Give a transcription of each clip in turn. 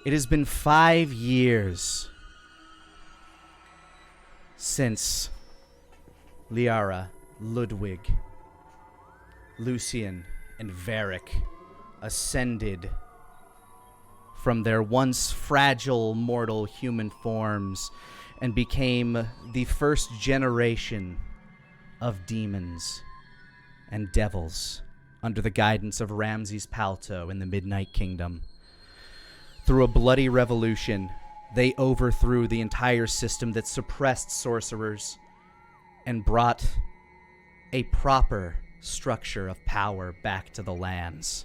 It has been 5 years since Liara, Ludwig, Lucian, and Varric ascended from their once fragile mortal human forms and became the first generation of demons and devils under the guidance of Ramses Palto in the Midnight Kingdom. Through a bloody revolution, they overthrew the entire system that suppressed sorcerers and brought a proper structure of power back to the lands.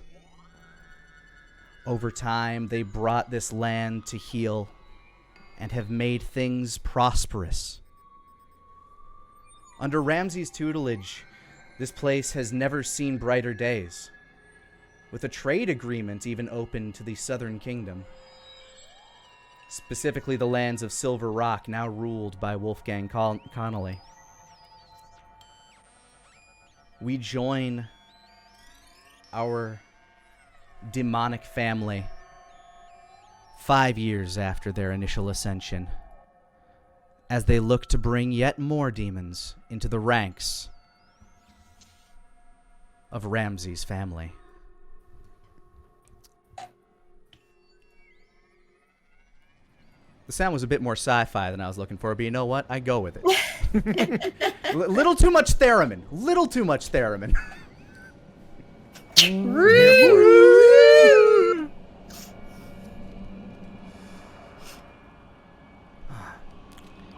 Over time, they brought this land to heal and have made things prosperous. Under Ramses' tutelage, this place has never seen brighter days, with a trade agreement even open to the Southern Kingdom. Specifically the lands of Silver Rock, now ruled by Wolfgang Connolly. We join our demonic family 5 years after their initial ascension, as they look to bring yet more demons into the ranks of Ramses' family. The sound was a bit more sci-fi than I was looking for, but you know what? I go with it. Little too much theremin. Little too much theremin.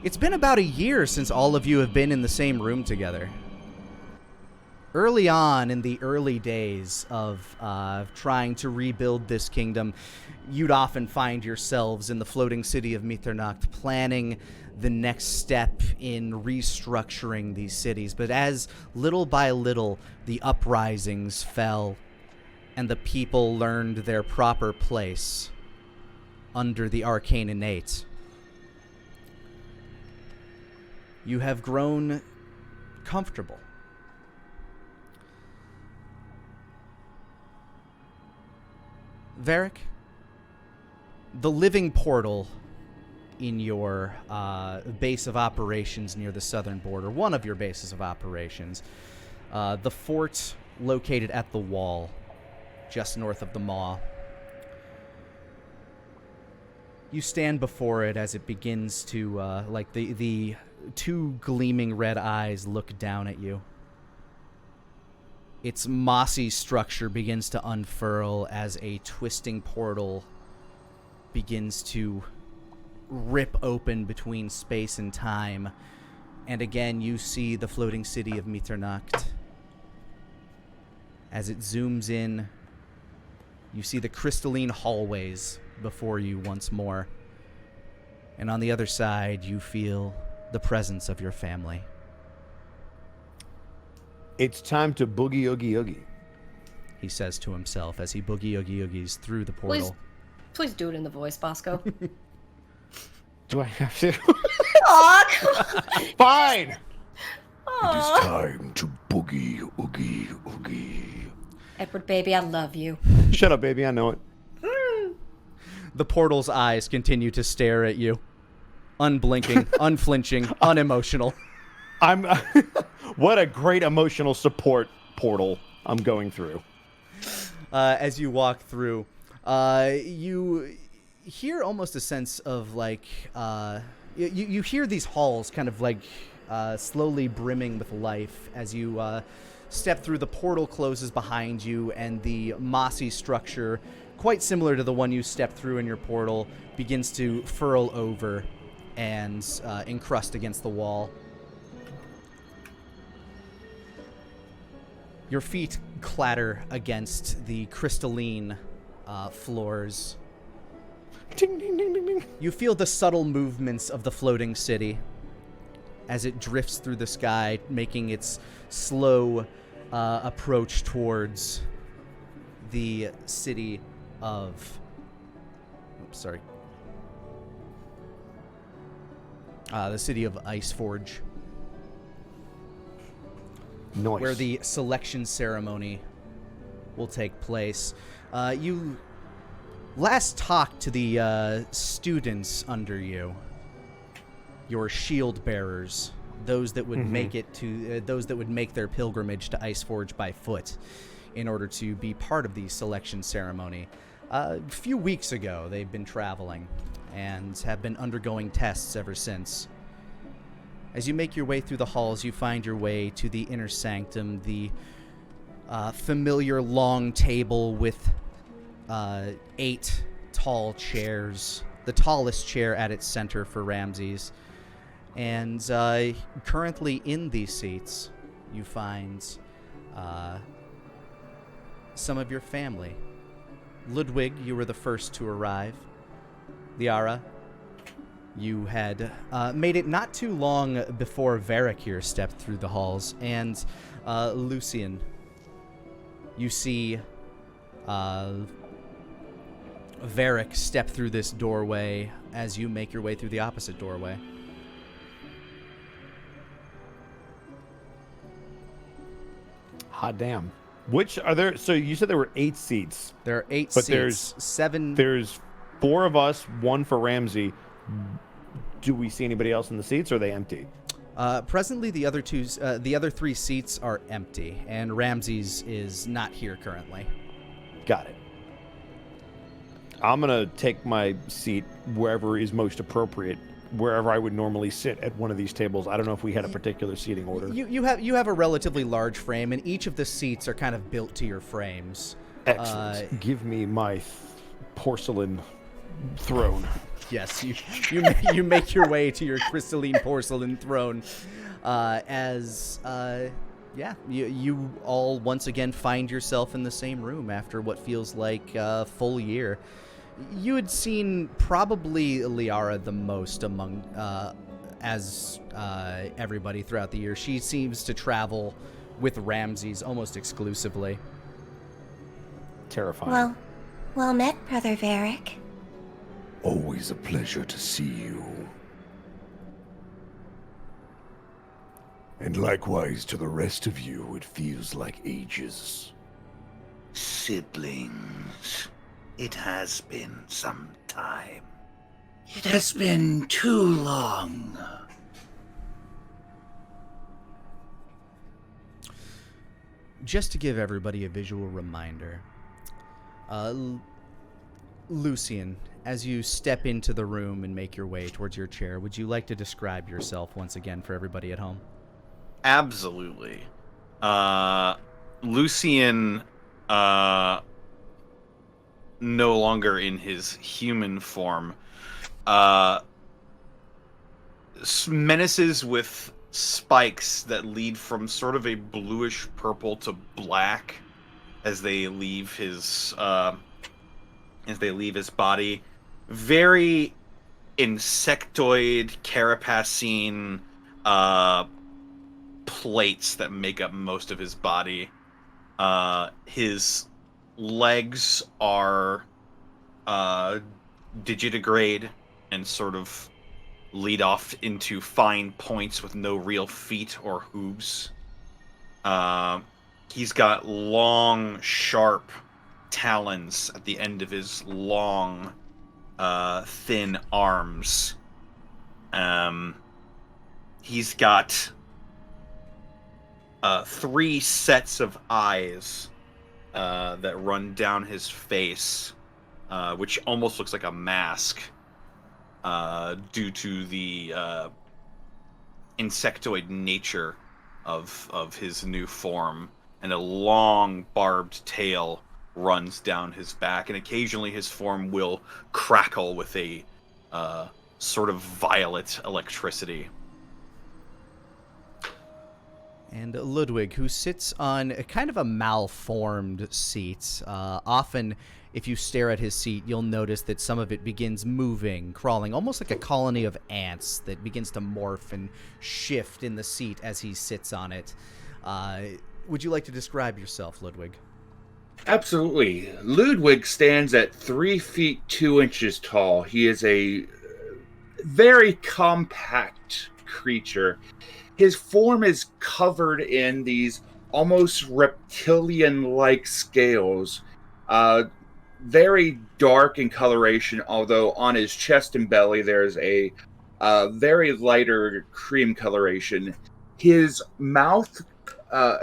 It's been about a year since all of you have been in the same room together. Early on, in the early days of trying to rebuild this kingdom, you'd often find yourselves in the floating city of Mitternacht planning the next step in restructuring these cities. But as little by little the uprisings fell and the people learned their proper place under the Arcane Innate, you have grown comfortable. Varric, the living portal in your base of operations near the southern border, one of your bases of operations, the fort located at the wall just north of the Maw. You stand before it as it begins to, like the two gleaming red eyes look down at you. Its mossy structure begins to unfurl as a twisting portal begins to rip open between space and time. And again, you see the floating city of Mitternacht. As it zooms in, you see the crystalline hallways before you once more. And on the other side, you feel the presence of your family. It's time to boogie oogie oogie, he says to himself as he boogie oogie oogies through the portal. Please do it in the voice, Bosco. Do I have to? Aw, Fine! Aw. It is time to boogie oogie oogie. Edward, baby, I love you. Shut up, baby, I know it. The portal's eyes continue to stare at you. Unblinking, unflinching, unemotional. What a great emotional support portal I'm going through. As you walk through, you hear almost a sense of like, you hear these halls kind of like slowly brimming with life as you step through. The portal closes behind you, and the mossy structure, quite similar to the one you stepped through in your portal, begins to furl over and encrust against the wall. Your feet clatter against the crystalline floors. Ding, ding, ding, ding, ding. You feel the subtle movements of the floating city as it drifts through the sky, making its slow approach towards the city of... Oops, sorry. The city of Iceforge. Nice. Where the selection ceremony will take place. You Last talk to the students under you, your shield bearers, those that would make it to those that would make their pilgrimage to Iceforge by foot in order to be part of the selection ceremony. A few weeks ago, they've been traveling and have been undergoing tests ever since. As you make your way through the halls, you find your way to the inner sanctum, the familiar long table with 8 tall chairs, the tallest chair at its center for Ramses. And currently in these seats, you find some of your family. Ludwig, you were the first to arrive. Liara, you had made it not too long before Varric here stepped through the halls. And Lucian, you see Varric step through this doorway as you make your way through the opposite doorway. Hot damn. Which are there? So you said there were 8 seats. There are 8 but seats. There's 7. There's 4 of us, 1 for Ramsey. Do we see anybody else in the seats, or are they empty? Presently, the other 3 seats are empty, and Ramses is not here currently. Got it. I'm gonna take my seat wherever is most appropriate, wherever I would normally sit at one of these tables. I don't know if we had a particular seating order. You have a relatively large frame, and each of the seats are kind of built to your frames. Excellent. Give me my porcelain throne. Yes, you make your way to your crystalline porcelain throne, you all once again find yourself in the same room after what feels like a full year. You had seen probably Liara the most among everybody throughout the year. She seems to travel with Ramses almost exclusively. Terrifying. Well met, Brother Varric. Always a pleasure to see you. And likewise to the rest of you, it feels like ages. Siblings, it has been some time. It has been too long. Just to give everybody a visual reminder, Lucian, as you step into the room and make your way towards your chair, would you like to describe yourself once again for everybody at home? Absolutely. Lucian, no longer in his human form, menaces with spikes that lead from sort of a bluish purple to black as they leave his body. Very insectoid, carapacine plates that make up most of his body. His legs are digitigrade and sort of lead off into fine points with no real feet or hooves. He's got long, sharp talons at the end of his long, thin arms. He's got 3 sets of eyes that run down his face, which almost looks like a mask due to the insectoid nature of his new form, and a long barbed tail runs down his back, and occasionally his form will crackle with a sort of violet electricity. And Ludwig, who sits on a kind of a malformed seat. Often, if you stare at his seat, you'll notice that some of it begins moving, crawling, almost like a colony of ants that begins to morph and shift in the seat as he sits on it. Would you like to describe yourself, Ludwig? Absolutely. Ludwig stands at 3 feet 2 inches tall. He is a very compact creature. His form is covered in these almost reptilian-like scales. very dark in coloration, although on his chest and belly there's a very lighter cream coloration. His mouth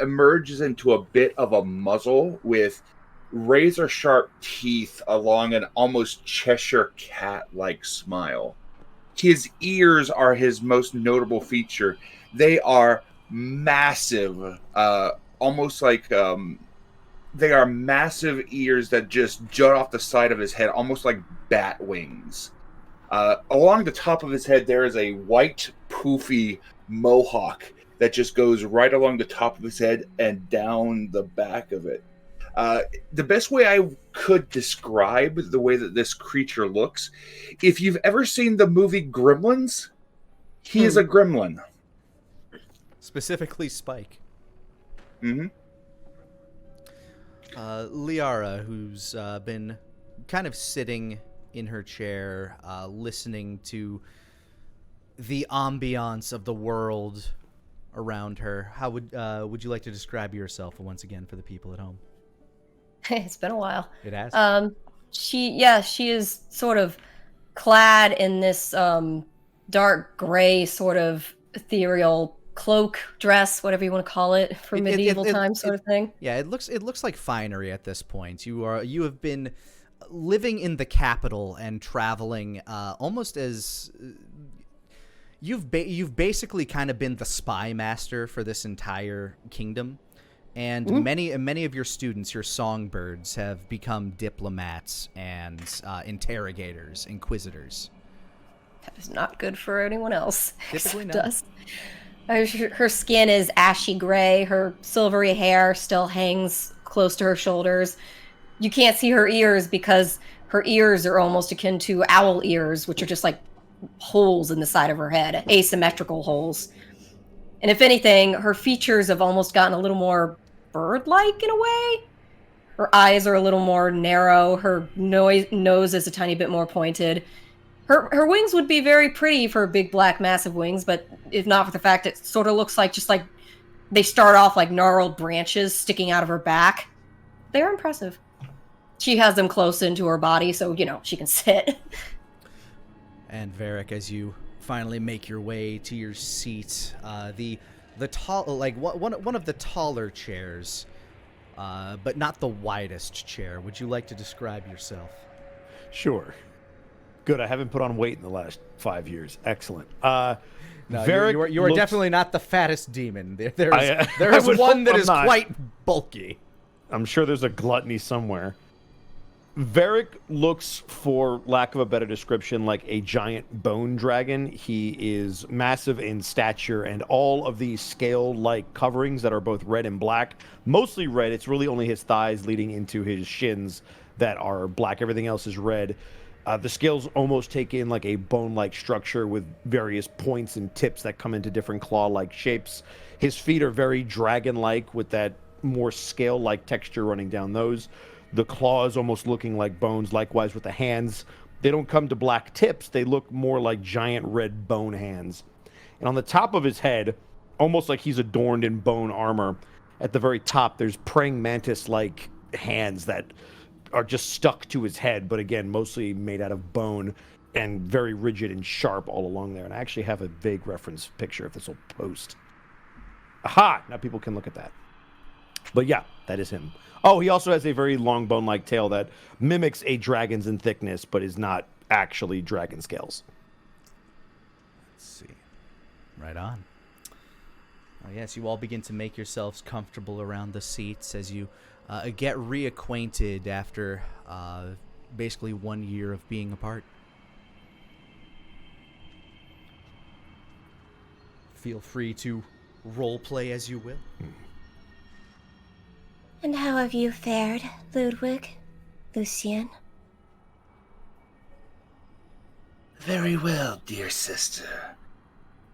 emerges into a bit of a muzzle with razor sharp teeth along an almost Cheshire cat-like smile. His ears are his most notable feature. They are massive, almost like they are massive ears that just jut off the side of his head, almost like bat wings. Along the top of his head, there is a white, poofy mohawk that just goes right along the top of his head and down the back of it. The best way I could describe the way that this creature looks, if you've ever seen the movie Gremlins, he is a gremlin. Specifically Spike. Mm-hmm. Liara, who's been kind of sitting in her chair, listening to the ambiance of the world around her. How would you like to describe yourself once again for the people at home? It's been a while. It has. She is sort of clad in this dark gray sort of ethereal cloak, dress, whatever you want to call it, for medieval times sort of thing. Yeah, it looks like finery at this point. You have been living in the capital and traveling almost as you've basically kind of been the spy master for this entire kingdom. And many of your students, your songbirds, have become diplomats and interrogators, inquisitors. That is not good for anyone else. Typically not. Us. Her skin is ashy gray. Her silvery hair still hangs close to her shoulders. You can't see her ears because her ears are almost akin to owl ears, which are just like holes in the side of her head, asymmetrical holes. And if anything, her features have almost gotten a little more bird-like in a way. Her eyes are a little more narrow. Her nose is a tiny bit more pointed. Her wings would be very pretty for big, black, massive wings, but if not for the fact it sort of looks like just like they start off like gnarled branches sticking out of her back. They're impressive. She has them close into her body, so, she can sit. And Varric, as you finally make your way to your seat, the tall, like one of the taller chairs, but not the widest chair. Would you like to describe yourself? Sure. Good. I haven't put on weight in the last 5 years. Excellent. No, Varric you are looks- definitely not the fattest demon. There's I would one hope that I'm is not. quite bulky. I'm sure there's a gluttony somewhere. Varric looks, for lack of a better description, like a giant bone dragon. He is massive in stature, and all of these scale-like coverings that are both red and black, mostly red. It's really only his thighs leading into his shins that are black. Everything else is red. The scales almost take in like a bone-like structure with various points and tips that come into different claw-like shapes. His feet are very dragon-like with that more scale-like texture running down those. The claws almost looking like bones, likewise with the hands. They don't come to black tips. They look more like giant red bone hands. And on the top of his head, almost like he's adorned in bone armor, at the very top, there's praying mantis-like hands that are just stuck to his head, but again, mostly made out of bone and very rigid and sharp all along there. And I actually have a vague reference picture if this will post. Aha! Now people can look at that. But yeah, that is him. Oh, he also has a very long bone-like tail that mimics a dragon's in thickness, but is not actually dragon scales. Let's see. Right on. Yes, you all begin to make yourselves comfortable around the seats as you get reacquainted after basically 1 year of being apart. Feel free to role play as you will. And how have you fared, Ludwig? Lucien? Very well, dear sister.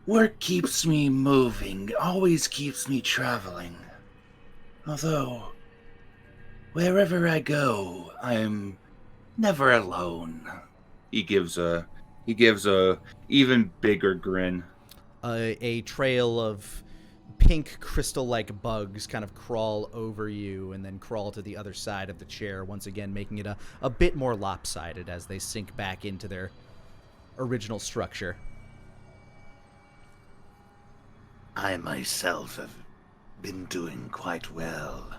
Work keeps me moving, always keeps me traveling. Although, wherever I go, I'm never alone. He gives a even bigger grin. A trail of pink crystal-like bugs kind of crawl over you and then crawl to the other side of the chair, once again making it a bit more lopsided as they sink back into their original structure. I myself have been doing quite well.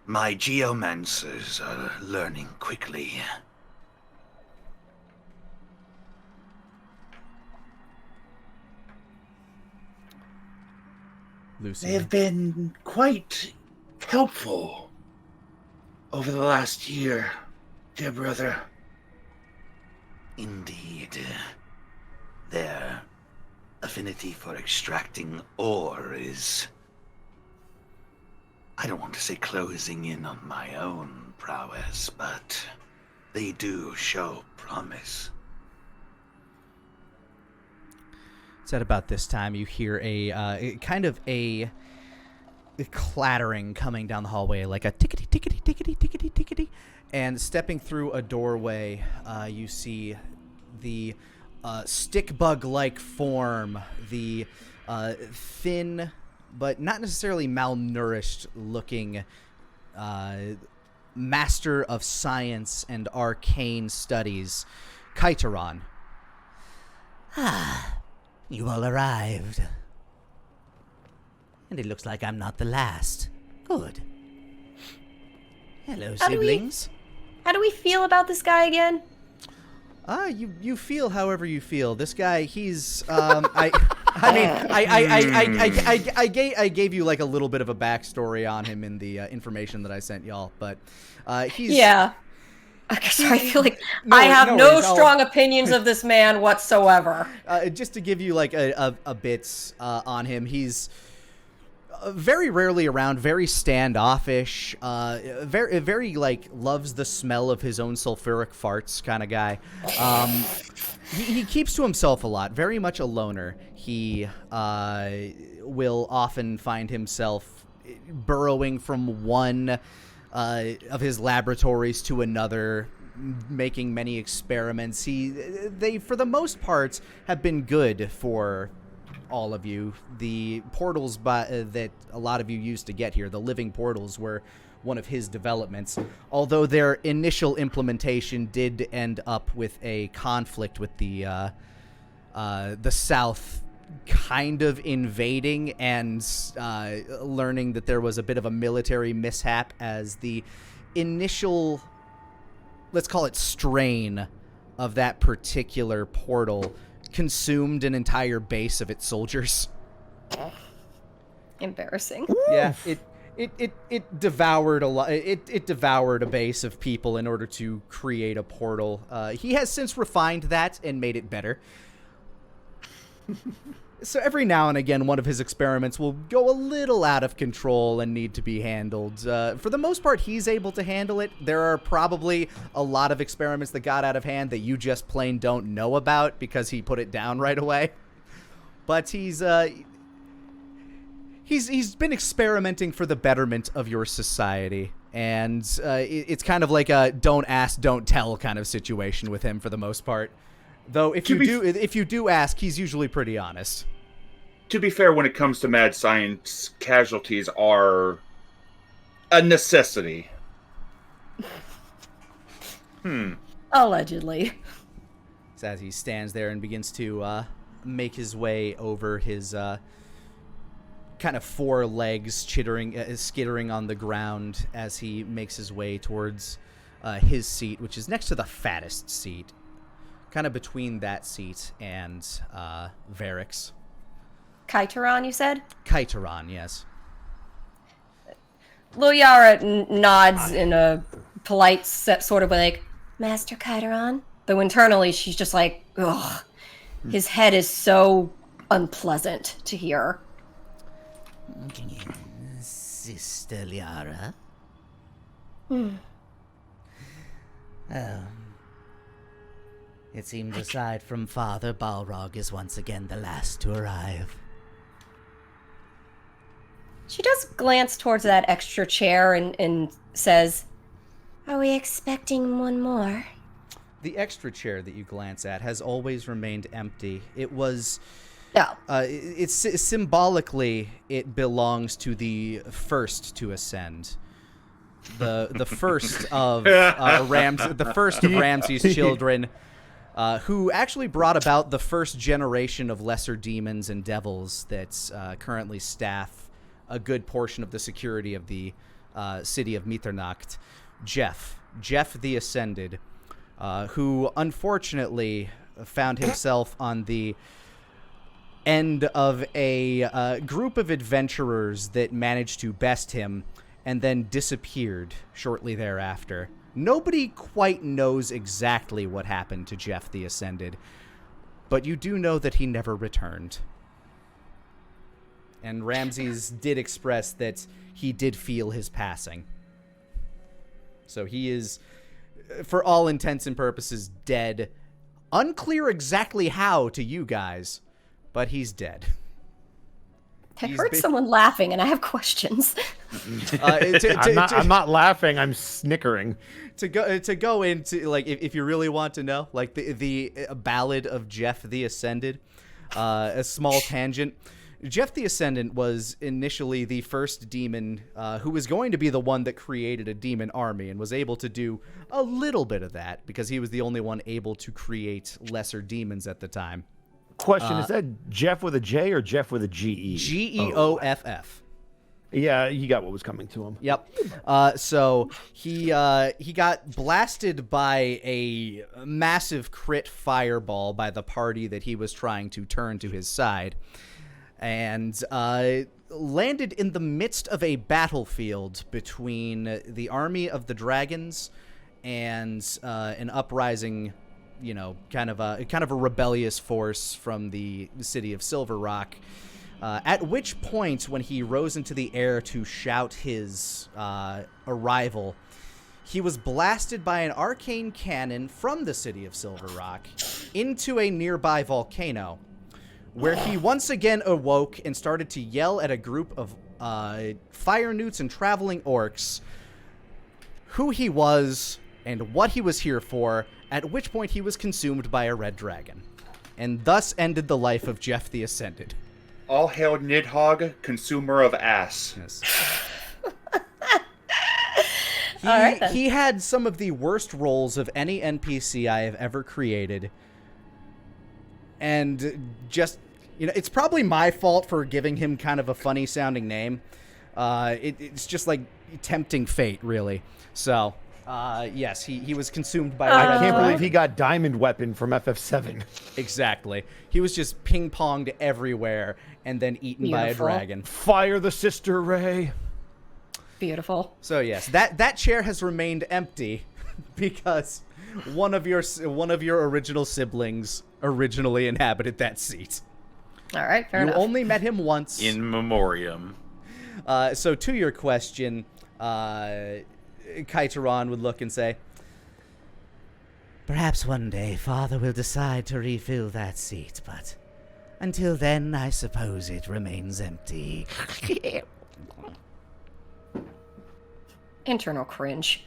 My geomancers are learning quickly. Lucy. They have been quite helpful over the last year, dear brother. Indeed. Their affinity for extracting ore is, I don't want to say closing in on my own prowess, but they do show promise. It's at about this time you hear a clattering coming down the hallway, like a tickety tickety tickety tickety tickety, and stepping through a doorway, you see the stick bug-like form, the thin but not necessarily malnourished looking master of science and arcane studies, Kaitaron. Ah, you all arrived. And it looks like I'm not the last. Good. Hello, siblings. How do we feel about this guy again? You feel however you feel. This guy, he's I gave you like a little bit of a backstory on him in the information that I sent y'all, but he's Yeah. I feel like I have no strong opinions of this man whatsoever. Just to give you like a bit on him, he's very rarely around, very standoffish, very like loves the smell of his own sulfuric farts kind of guy. He keeps to himself a lot, very much a loner. He will often find himself burrowing from one of his laboratories to another, making many experiments. They for the most part have been good for all of you. The portals that a lot of you used to get here, the living portals, were one of his developments, although their initial implementation did end up with a conflict with the South kind of invading and learning that there was a bit of a military mishap as the initial, let's call it, strain of that particular portal consumed an entire base of its soldiers. Embarrassing. Yeah, it devoured a lot. It devoured a base of people in order to create a portal. He has since refined that and made it better. So every now and again, one of his experiments will go a little out of control and need to be handled. For the most part, he's able to handle it. There are probably a lot of experiments that got out of hand that you just plain don't know about because he put it down right away. But he's been experimenting for the betterment of your society, and it's kind of like a don't ask, don't tell kind of situation with him for the most part. Though if you do ask, he's usually pretty honest. To be fair, when it comes to mad science, casualties are a necessity. Allegedly. So as he stands there and begins to make his way over his kind of four legs, skittering on the ground as he makes his way towards his seat, which is next to the fattest seat, kind of between that seat and Varric's. Kaitaron, you said? Kaitaron, yes. Loyara nods in a polite sort of way, like, Master Kaitaron? though internally she's just like, ugh. His head is so unpleasant to hear. Sister Liara? It seems aside from Father, Balrog is once again the last to arrive. She does glance towards that extra chair and says, Are we expecting one more? The extra chair that you glance at has always remained empty. It was Yeah. It's symbolically it belongs to the first to ascend. The first of Ramses' children, who actually brought about the first generation of lesser demons and devils that currently staff a good portion of the security of the city of Mitternacht. Jeff the Ascended, who unfortunately found himself on the end of a group of adventurers that managed to best him and then disappeared shortly thereafter. Nobody quite knows exactly what happened to Jeff the Ascended, but you do know that he never returned. And Ramses did express that he did feel his passing. So he is, for all intents and purposes, dead. Unclear exactly how to you guys, but he's dead. I heard someone laughing, and I have questions. I'm not laughing. I'm snickering. To go into, like, if you really want to know, like the Ballad of Jeff the Ascended, a small tangent. Jeff the Ascendant was initially the first demon who was going to be the one that created a demon army and was able to do a little bit of that because he was the only one able to create lesser demons at the time. Question, is that Jeff with a J or Jeff with a G-E? Geoff. Yeah, he got what was coming to him. Yep. So he got blasted by a massive crit fireball by the party that he was trying to turn to his side, and landed in the midst of a battlefield between the army of the dragons and an uprising, you know, kind of a rebellious force from the city of Silver Rock. At which point, when he rose into the air to shout his arrival, he was blasted by an arcane cannon from the city of Silver Rock into a nearby volcano, where he once again awoke and started to yell at a group of fire newts and traveling orcs who he was and what he was here for, at which point he was consumed by a red dragon. And thus ended the life of Jeff the Ascended. All hail Nidhogg, consumer of ass. Yes. All right, then. He had some of the worst rolls of any NPC I have ever created. And just, you know, it's probably my fault for giving him kind of a funny sounding name. It's just like tempting fate, really. So, yes, he was consumed by a red I can't dragon. believe he got Diamond Weapon from FF7. Exactly. He was just ping-ponged everywhere and then eaten by a Beautiful. dragon. Fire the Sister Ray. Beautiful. So yes, that chair has remained empty because one of your original siblings originally inhabited that seat. All right, fair You enough. only met him once. In memoriam. So to your question, Kaiteron would look and say, Perhaps one day Father will decide to refill that seat, but until then, I suppose it remains empty. Internal cringe.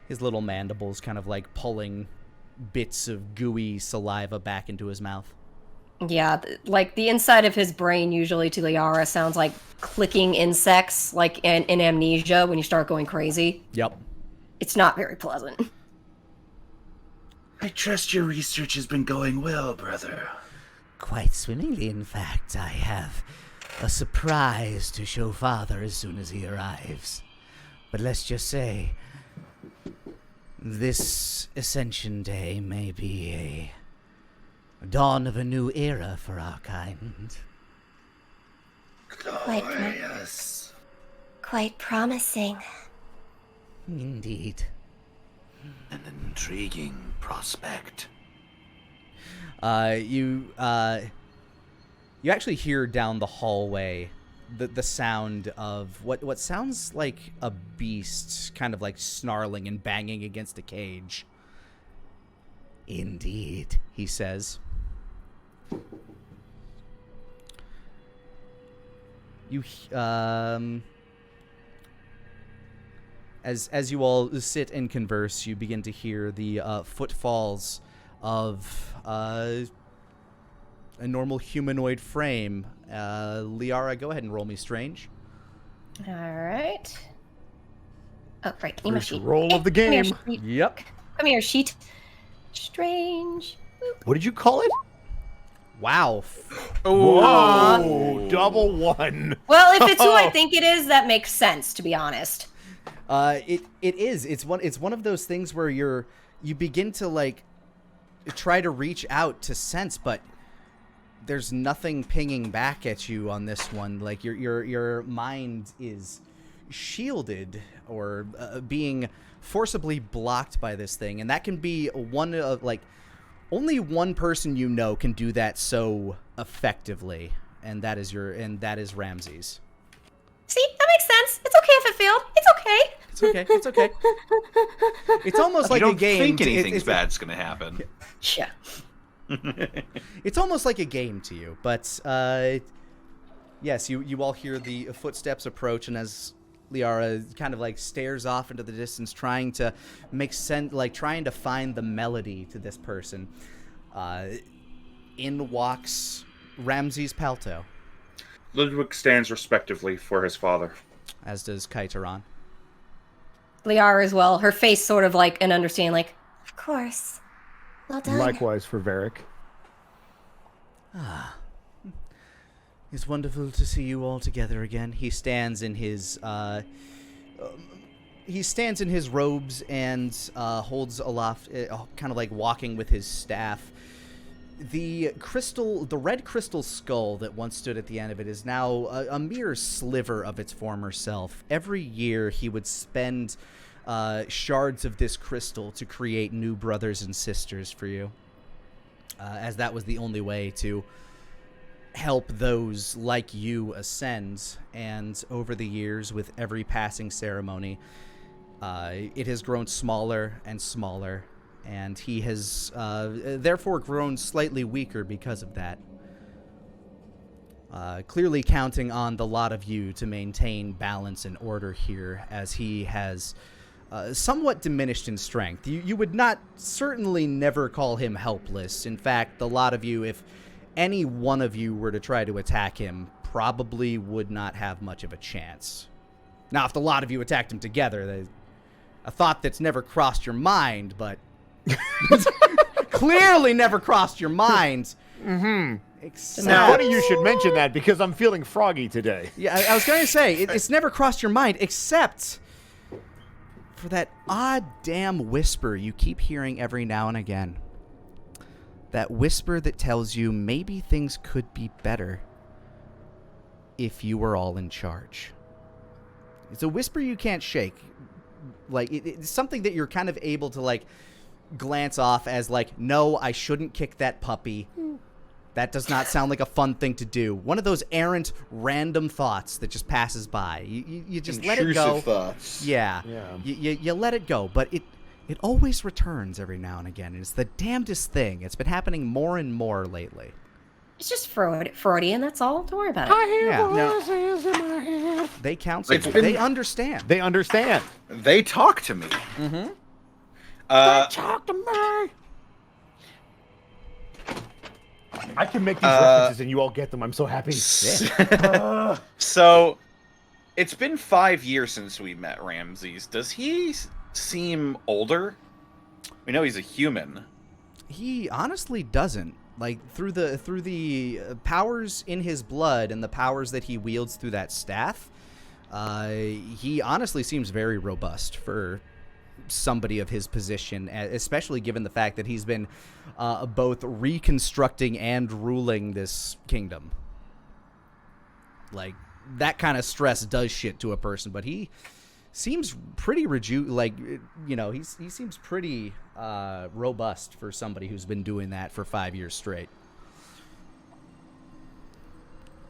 his little mandibles kind of like pulling bits of gooey saliva back into his mouth. Yeah, like the inside of his brain usually to Liara sounds like clicking insects, like in Amnesia when you start going crazy. Yep. It's not very pleasant. I trust your research has been going well, brother. Quite swimmingly, in fact. I have a surprise to show Father as soon as he arrives. But let's just say, this Ascension Day may be a dawn of a new era for our kind. Glorious. Quite promising. Indeed. An intriguing prospect. You actually hear down the hallway the sound of what sounds like a beast kind of like snarling and banging against a cage. Indeed. He says. You as you all sit and converse, you begin to hear the footfalls of a normal humanoid frame. Liara, go ahead and roll me strange. All right. Oh, right. Need my First sheet. roll of the Come here, game. sheet. Yep. Come here, sheet. Strange. What did you call it? Wow. Whoa! Double one. Well, if it's who I think it is, that makes sense, to be honest. It is. It's one of those things where you begin to like try to reach out to sense, but there's nothing pinging back at you on this one. Like your mind is shielded or being forcibly blocked by this thing, and that can be one of like only one person you know can do that so effectively, and that is Ramses. See, that makes sense. It's okay if it failed. It's okay. It's okay. It's okay. It's almost like you a don't game. think anything's bad's gonna happen. Yeah. It's almost like a game to you, but yes, you all hear the footsteps approach, and as Liara kind of like stares off into the distance, trying to make sense, like trying to find the melody to this person, in walks Ramses Palto. Ludwig stands respectively for his father. As does Kaitaran. Liara as well. Her face sort of like an understanding, like, Of course. Well done. Likewise for Varric. It's wonderful to see you all together again. He stands in his robes and holds aloft, kind of like walking with his staff. The red crystal skull that once stood at the end of it is now a mere sliver of its former self. Every year he would spend shards of this crystal to create new brothers and sisters for you, as that was the only way to help those like you ascend. And over the years, with every passing ceremony, it has grown smaller and smaller, and he has therefore grown slightly weaker because of that. Clearly counting on the lot of you to maintain balance and order here, as he has somewhat diminished in strength. You would certainly never call him helpless. In fact, the lot of you, if any one of you were to try to attack him, probably would not have much of a chance. Now, if the lot of you attacked him together, a thought that's never crossed your mind, but clearly never crossed your mind. Mm-hmm. Except, Funny you should mention that, because I'm feeling froggy today. Yeah, I was going to say, it's never crossed your mind, except for that odd damn whisper you keep hearing every now and again. That whisper that tells you maybe things could be better if you were all in charge. It's a whisper you can't shake. Like, it's something that you're kind of able to, like, glance off as, like, no, I shouldn't kick that puppy. That does not sound like a fun thing to do. One of those errant, random thoughts that just passes by. You just let it go. Intrusive thoughts. Yeah. You let it go, but it always returns every now and again. And it's the damnedest thing. It's been happening more and more lately. it's just Freudian, that's all. Don't worry about it. I hear voices in my head. They counsel. They understand. They understand. They talk to me. Mm-hmm. They talk to me. I can make these references and you all get them. I'm so happy. So, it's been 5 years since we met Ramses. Does he seem older? We know he's a human. He honestly doesn't. Like, through the powers in his blood and the powers that he wields through that staff, he honestly seems very robust for somebody of his position, especially given the fact that he's been both reconstructing and ruling this kingdom. Like, that kind of stress does shit to a person, but he seems pretty he seems pretty robust for somebody who's been doing that for 5 years straight.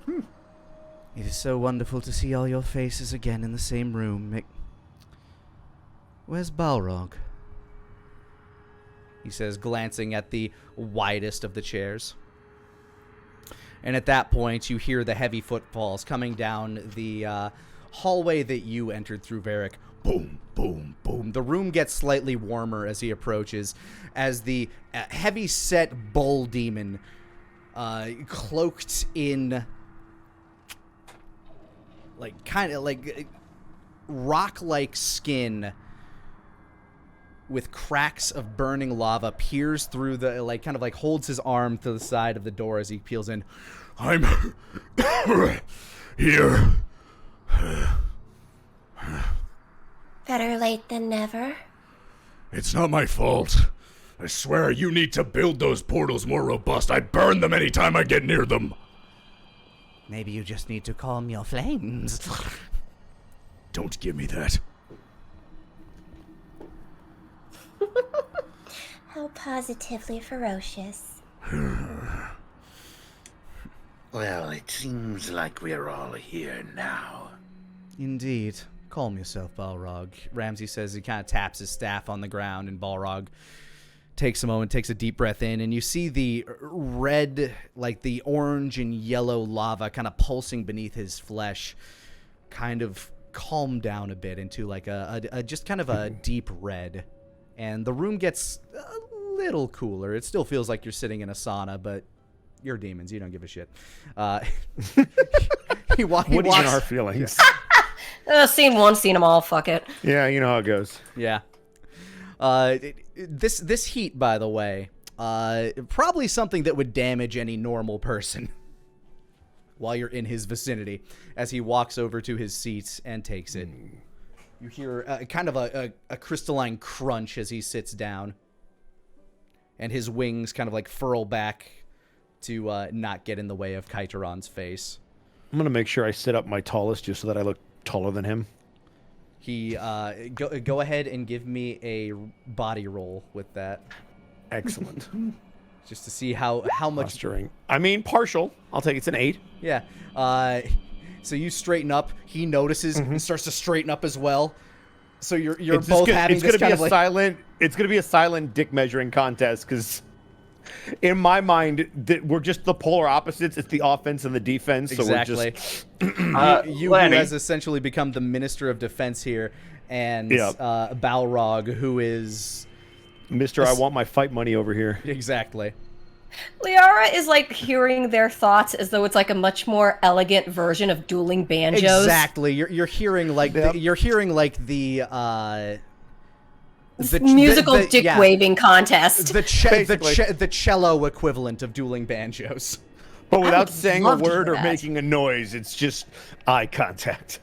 It is so wonderful to see all your faces again in the same room. Where's Balrog? He says, glancing at the widest of the chairs. And at that point, you hear the heavy footfalls coming down the hallway that you entered through, Varric. Boom, boom, boom. The room gets slightly warmer as he approaches, as the heavy-set bull demon cloaked in kind of rock-like skin with cracks of burning lava, peers through the kind of holds his arm to the side of the door as he peels in. I'm here. Better late than never. It's not my fault. I swear you need to build those portals more robust. I burn them anytime I get near them. Maybe you just need to calm your flames. Don't give me that. How positively ferocious. Well, it seems like we're all here now. Indeed. Calm yourself, Balrog. Ramsey says. He kind of taps his staff on the ground, and Balrog takes a moment, takes a deep breath in, and you see the red, the orange and yellow lava kind of pulsing beneath his flesh kind of calm down a bit into a just kind of a deep red. And the room gets a little cooler. It still feels like you're sitting in a sauna, but you're demons. You don't give a shit. He walks. What even are feelings? Seen one, seen them all. Fuck it. Yeah, you know how it goes. Yeah. This heat, by the way, probably something that would damage any normal person while you're in his vicinity. As he walks over to his seat and takes it, you hear kind of a crystalline crunch as he sits down, and his wings kind of furl back to not get in the way of Kaiteron's face. I'm gonna make sure I sit up my tallest just so that I look taller than him. He go ahead and give me a body roll with that. Excellent. Just to see how much Posturing. I mean, partial. I'll take it's an 8. Yeah. So you straighten up. He notices and starts to straighten up as well. So you're both having this kind of It's gonna be a silent dick measuring contest because, in my mind, we're just the polar opposites. It's the offense and the defense. Exactly. So we're just you who has essentially become the Minister of Defense here, and Balrog, who is Mr. I want my fight money over here. Exactly. Liara is hearing their thoughts as though it's a much more elegant version of dueling banjos. Exactly. You're hearing you're hearing the musical dick waving contest. The cello equivalent of dueling banjos. But without saying a word or making a noise, it's just eye contact.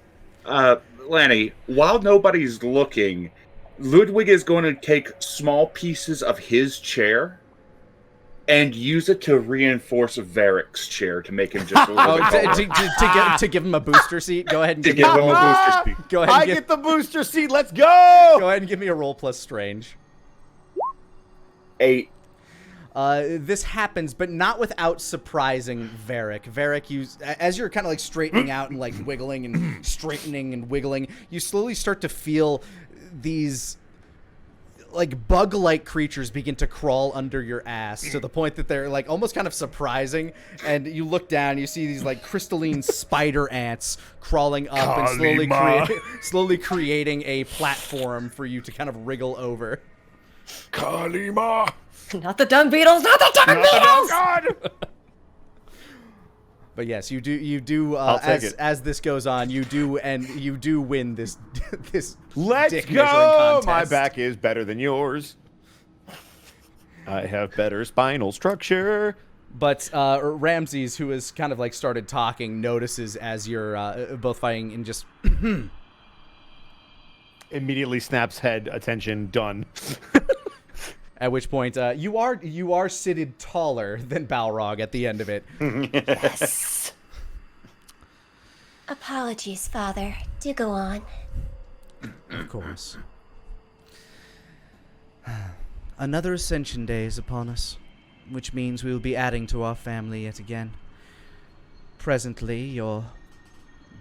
Lani, while nobody's looking, Ludwig is going to take small pieces of his chair and use it to reinforce Varric's chair to make him just a little bit taller. to give him a booster seat. Go ahead and give him a booster seat. Go ahead. Get the booster seat. Let's go. Go ahead and give me a roll plus strange. 8. This happens, but not without surprising Varric. Varric, as you're kind of straightening out and wiggling and straightening and wiggling, you slowly start to feel these bug-like creatures begin to crawl under your ass to the point that they're almost kind of surprising. And you look down, you see these crystalline spider ants crawling up and slowly creating a platform for you to kind of wriggle over. Kalima! Not the dung beetles! Not the dung beetles! God! But yes, you do. As this goes on, you do win this Let's dick go. measuring contest. My back is better than yours. I have better spinal structure. But Ramses, who has kind of started talking, notices as you're both fighting and just immediately snaps head. Attention. Done. At which point, you are seated taller than Balrog at the end of it. Yes. Apologies, Father. Do go on. Of course. Another Ascension day is upon us, which means we will be adding to our family yet again. Presently, your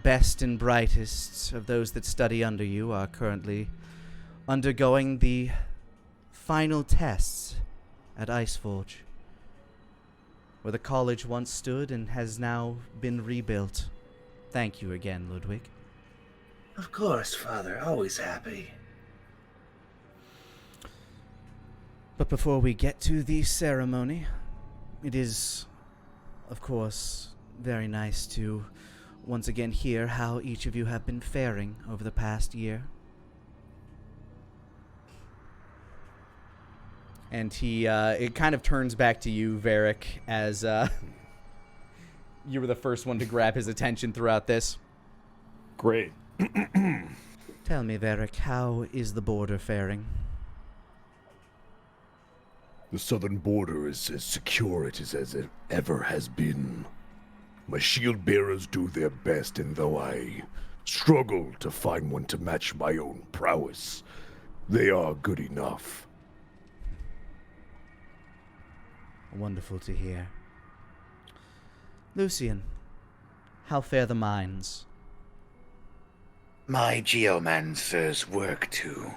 best and brightest of those that study under you are currently undergoing the final tests at Iceforge, where the college once stood and has now been rebuilt. Thank you again, Ludwig. Of course, Father. Always happy. But before we get to the ceremony, it is of course, very nice to once again hear how each of you have been faring over the past year. And it kind of turns back to you, Varric, as you were the first one to grab his attention throughout this. Great. Tell me, Varric, how is the border faring? The southern border is as secure as it ever has been. My shield bearers do their best, and though I struggle to find one to match my own prowess, they are good enough. Wonderful to hear. Lucian, how fare the mines? My geomancers work to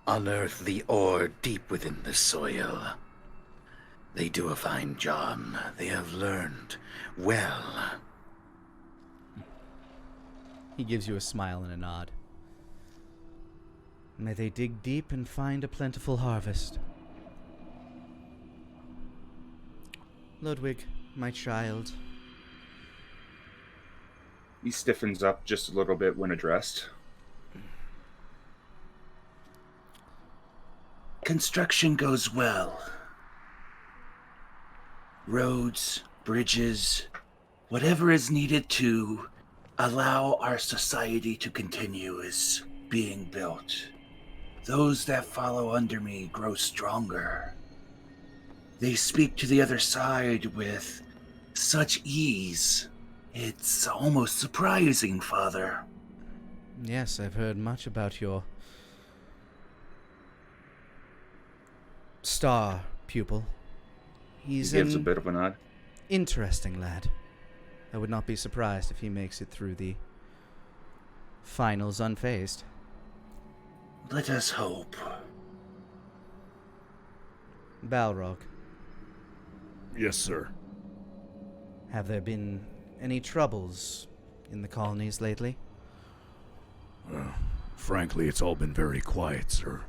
unearth the ore deep within the soil. They do a fine job. They have learned well. He gives you a smile and a nod. May they dig deep and find a plentiful harvest. Ludwig, my child. He stiffens up just a little bit when addressed. Construction goes well. Roads, bridges, whatever is needed to allow our society to continue is being built. Those that follow under me grow stronger. They speak to the other side with such ease. It's almost surprising, Father. Yes, I've heard much about your star pupil. He He's gives a an bit of a nod. interesting lad. I would not be surprised if he makes it through the finals unfazed. Let us hope. Balrog, Yes, sir. have there been any troubles in the colonies lately? Frankly, it's all been very quiet, sir.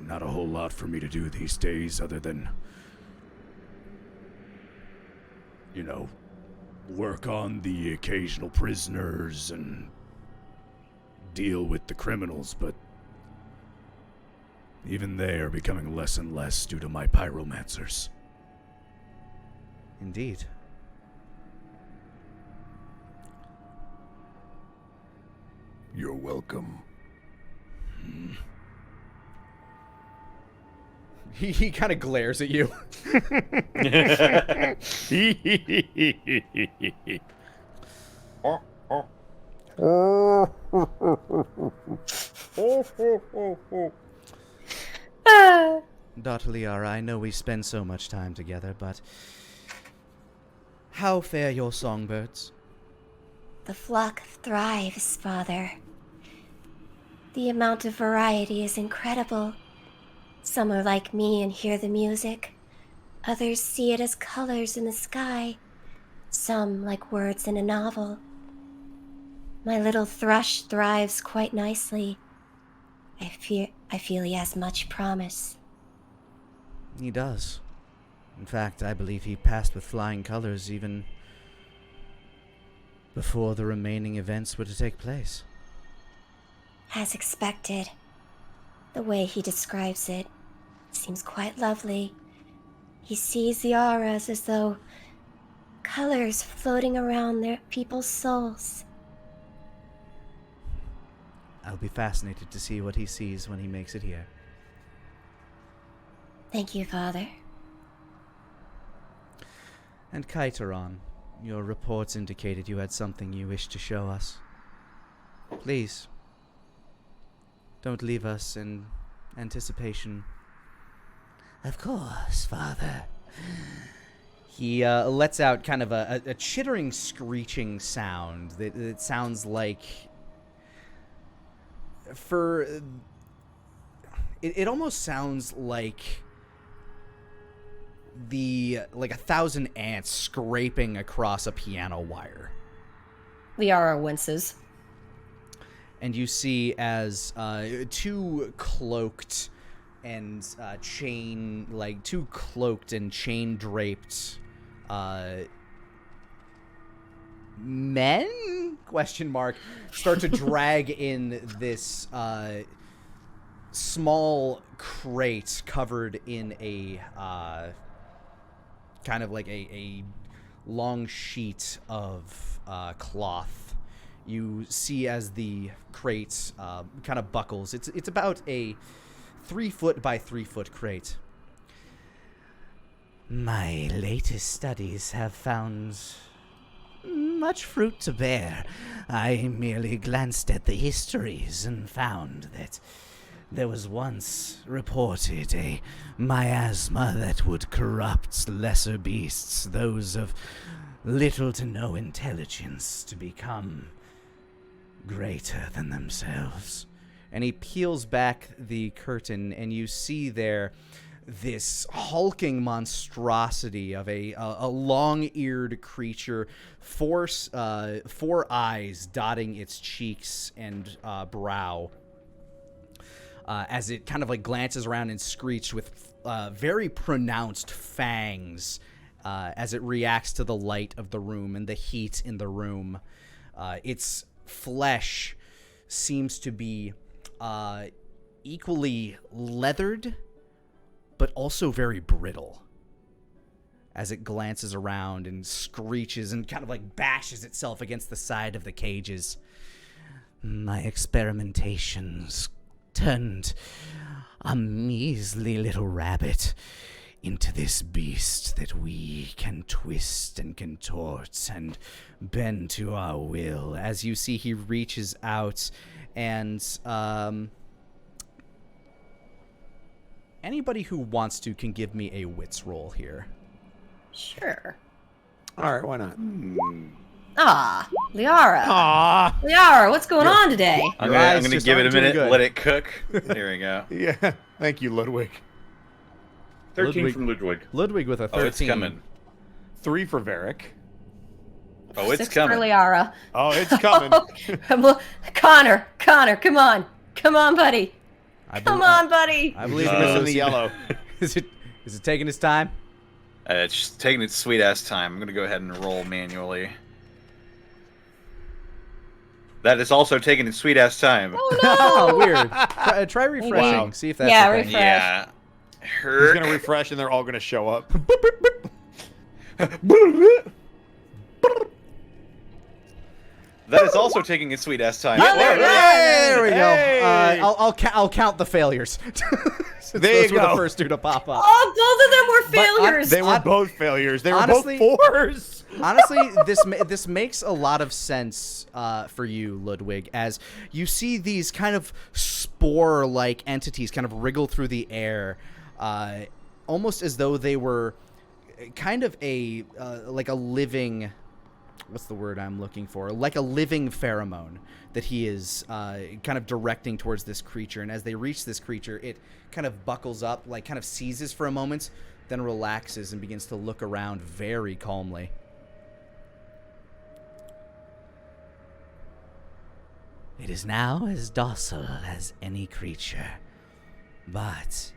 Not a whole lot for me to do these days other than, work on the occasional prisoners and deal with the criminals, but even they are becoming less and less due to my pyromancers. Indeed. You're welcome. He kind of glares at you. Daughter Liara, I know we spend so much time together, but how fare your songbirds? The flock thrives, Father. The amount of variety is incredible. Some are like me and hear the music. Others see it as colors in the sky. Some like words in a novel. My little thrush thrives quite nicely. I feel he has much promise. He does. In fact, I believe he passed with flying colors even before the remaining events were to take place. As expected. The way he describes it seems quite lovely. He sees the auras as though colors floating around their people's souls. I'll be fascinated to see what he sees when he makes it here. Thank you, Father. And Kaiteron, your reports indicated you had something you wished to show us. Please, don't leave us in anticipation. Of course, Father. He lets out kind of a chittering, screeching sound that sounds like... It almost sounds like a 1,000 ants scraping across a piano wire. Liara winces. And you see as two cloaked and chain draped men? Start to drag in this small crate covered in a kind of like a long sheet of cloth. You see as the crate kind of buckles. It's about a 3 foot by 3 foot crate. My latest studies have found much fruit to bear. I merely glanced at the histories and found that there was once reported a miasma that would corrupt lesser beasts, those of little to no intelligence, to become greater than themselves. And he peels back the curtain, and you see there this hulking monstrosity of a long-eared creature, four eyes dotting its cheeks and brow, as it kind of like glances around and screeches with very pronounced fangs as it reacts to the light of the room and the heat in the room. Its flesh seems to be equally leathered, but also very brittle, as it glances around and screeches and kind of like bashes itself against the side of the cages. My experimentations turned a measly little rabbit into this beast that we can twist and contort and bend to our will. As you see, he reaches out and anybody who wants to can give me a wits roll here. Sure. All right, why not? Liara. Liara, what's going on today? I'm going to give it a minute, let it cook. There we go. Yeah, thank you, Ludwig. 13 from Ludwig. Ludwig with a 13. Oh, it's coming. 3 for Varric. Oh, it's 6 coming. for Liara. Oh, it's coming. Connor, come on. Come on, buddy. Come on, buddy. I believe it's in the yellow. Is it taking its time? It's just taking its sweet ass time. I'm going to go ahead and roll manually. That is also taking its sweet ass time. Oh, no. Oh, weird. Try refreshing. Wow. See if that's Yeah, okay. refresh. Yeah. He's going to refresh and they're all going to show up. That is also taking its sweet ass time. Oh, There we go. Hey! I'll count the failures. Since There you those were go. the first two to pop up. Oh, both of them were failures. They were both failures. They were honestly- both 4s. Honestly, this makes a lot of sense for you, Ludwig, as you see these kind of spore-like entities kind of wriggle through the air, almost as though they were kind of a like a living. What's the word I'm looking for? Like a living pheromone that he is kind of directing towards this creature. And as they reach this creature, it kind of buckles up, like kind of seizes for a moment, then relaxes and begins to look around very calmly. It is now as docile as any creature, but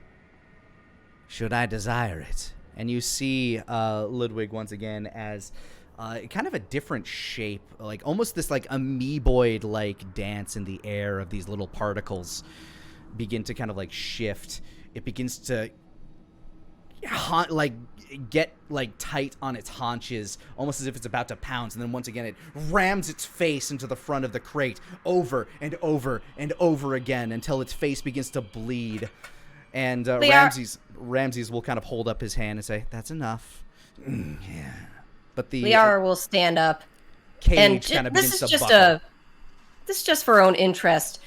should I desire it? And you see Ludwig once again as kind of a different shape, like almost this like amoeboid-like dance in the air of these little particles begin to kind of like shift. It begins to get like tight on its haunches, almost as if it's about to pounce, and then once again it rams its face into the front of the crate over and over and over again until its face begins to bleed. And Ramses will kind of hold up his hand and say, "That's enough." Yeah. But the Liara will stand up. cage And kind of this begins is to just buckle. this is just for her own interest.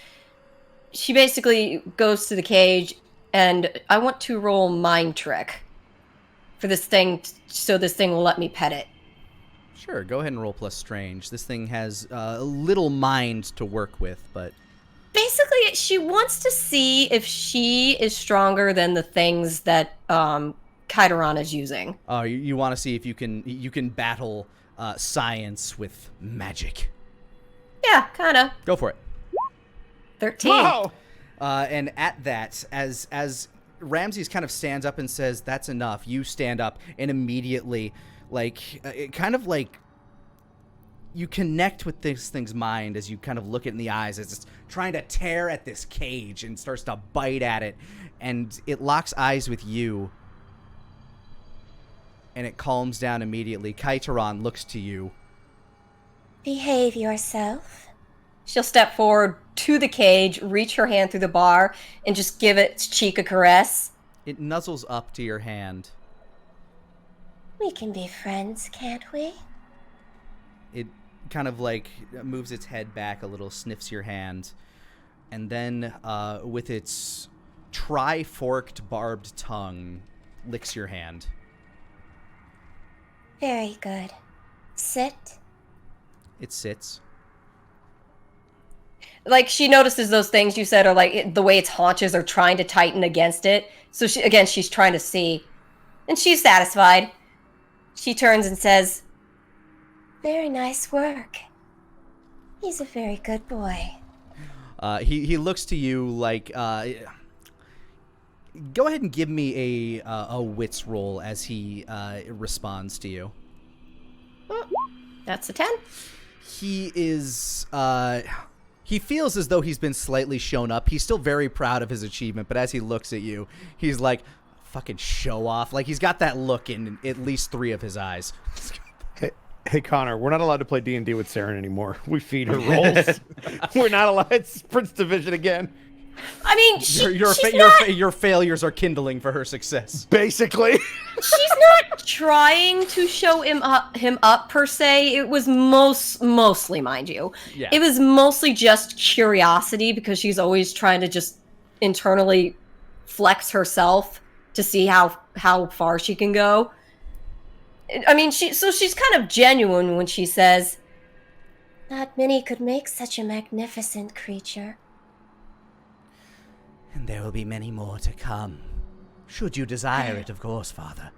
She basically goes to the cage, and I want to roll mind trick for this thing, so this thing will let me pet it. Sure, go ahead and roll plus strange. This thing has a little mind to work with, but Basically, she wants to see if she is stronger than the things that Kaideron is using. you want to see if you can battle science with magic. Yeah, kind of. Go for it. 13. Wow. And at that, as Ramses kind of stands up and says, "That's enough," you stand up and immediately, like, it kind of like you connect with this thing's mind as you kind of look it in the eyes as it's trying to tear at this cage and starts to bite at it, and it locks eyes with you, and it calms down immediately. Kaitaron looks to you. Behave yourself. She'll step forward to the cage, reach her hand through the bar, and just give its cheek a caress. It nuzzles up to your hand. We can be friends, can't we? It kind of like moves its head back a little, sniffs your hand, and then with its tri-forked barbed tongue licks your hand. Very good. Sit. It sits. Like, she notices those things you said are like the way its haunches are trying to tighten against it. So she's trying to see. And she's satisfied. She turns and says, Very nice work. He's a very good boy. He looks to you like, go ahead and give me a wits roll as he responds to you. That's a 10. He is, he feels as though he's been slightly shown up. He's still very proud of his achievement, but as he looks at you, he's like, fucking show off. Like, he's got that look in at least 3 of his eyes. Hey, Connor, we're not allowed to play D&D with Saren anymore. We feed her rolls. We're not allowed. It's Prince Division again. I mean, your failures are kindling for her success. Basically. She's not trying to show him up per se. It was mostly, mind you. Yeah. It was mostly just curiosity because she's always trying to just internally flex herself to see how far she can go. I mean, she's kind of genuine when she says, Not many could make such a magnificent creature. And there will be many more to come. Should you desire it, of course, Father.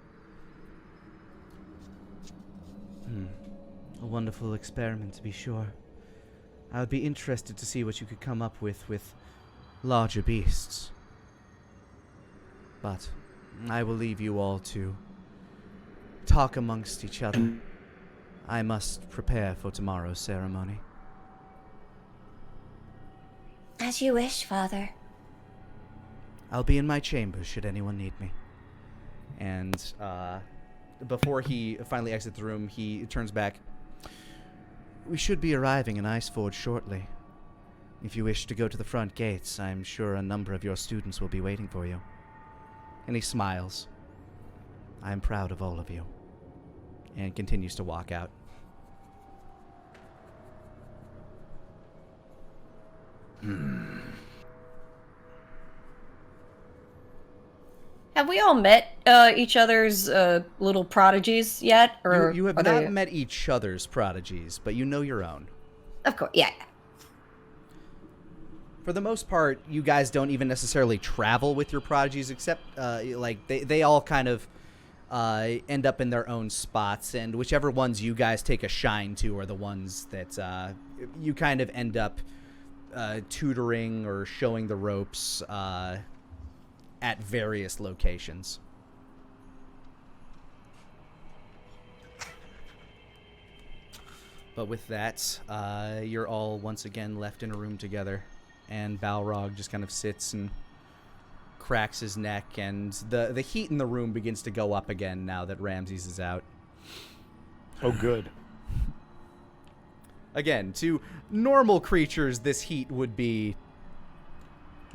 A wonderful experiment, to be sure. I would be interested to see what you could come up with larger beasts. But I will leave you all to talk amongst each other. I must prepare for tomorrow's ceremony. As you wish, Father. I'll be in my chambers should anyone need me. And before he finally exits the room, he turns back. We should be arriving in Iceforge shortly. If you wish to go to the front gates, I'm sure a number of your students will be waiting for you. And he smiles. I'm proud of all of you. And continues to walk out. have we all met each other's little prodigies yet? Or You have are not they... met each other's prodigies, but you know your own. Of course, yeah. For the most part, you guys don't even necessarily travel with your prodigies, except like they all kind of end up in their own spots, and whichever ones you guys take a shine to are the ones that you kind of end up tutoring or showing the ropes at various locations. But with that, you're all once again left in a room together, and Balrog just kind of sits and cracks his neck, and the heat in the room begins to go up again now that Ramses is out. Oh, good. Again, to normal creatures, this heat would be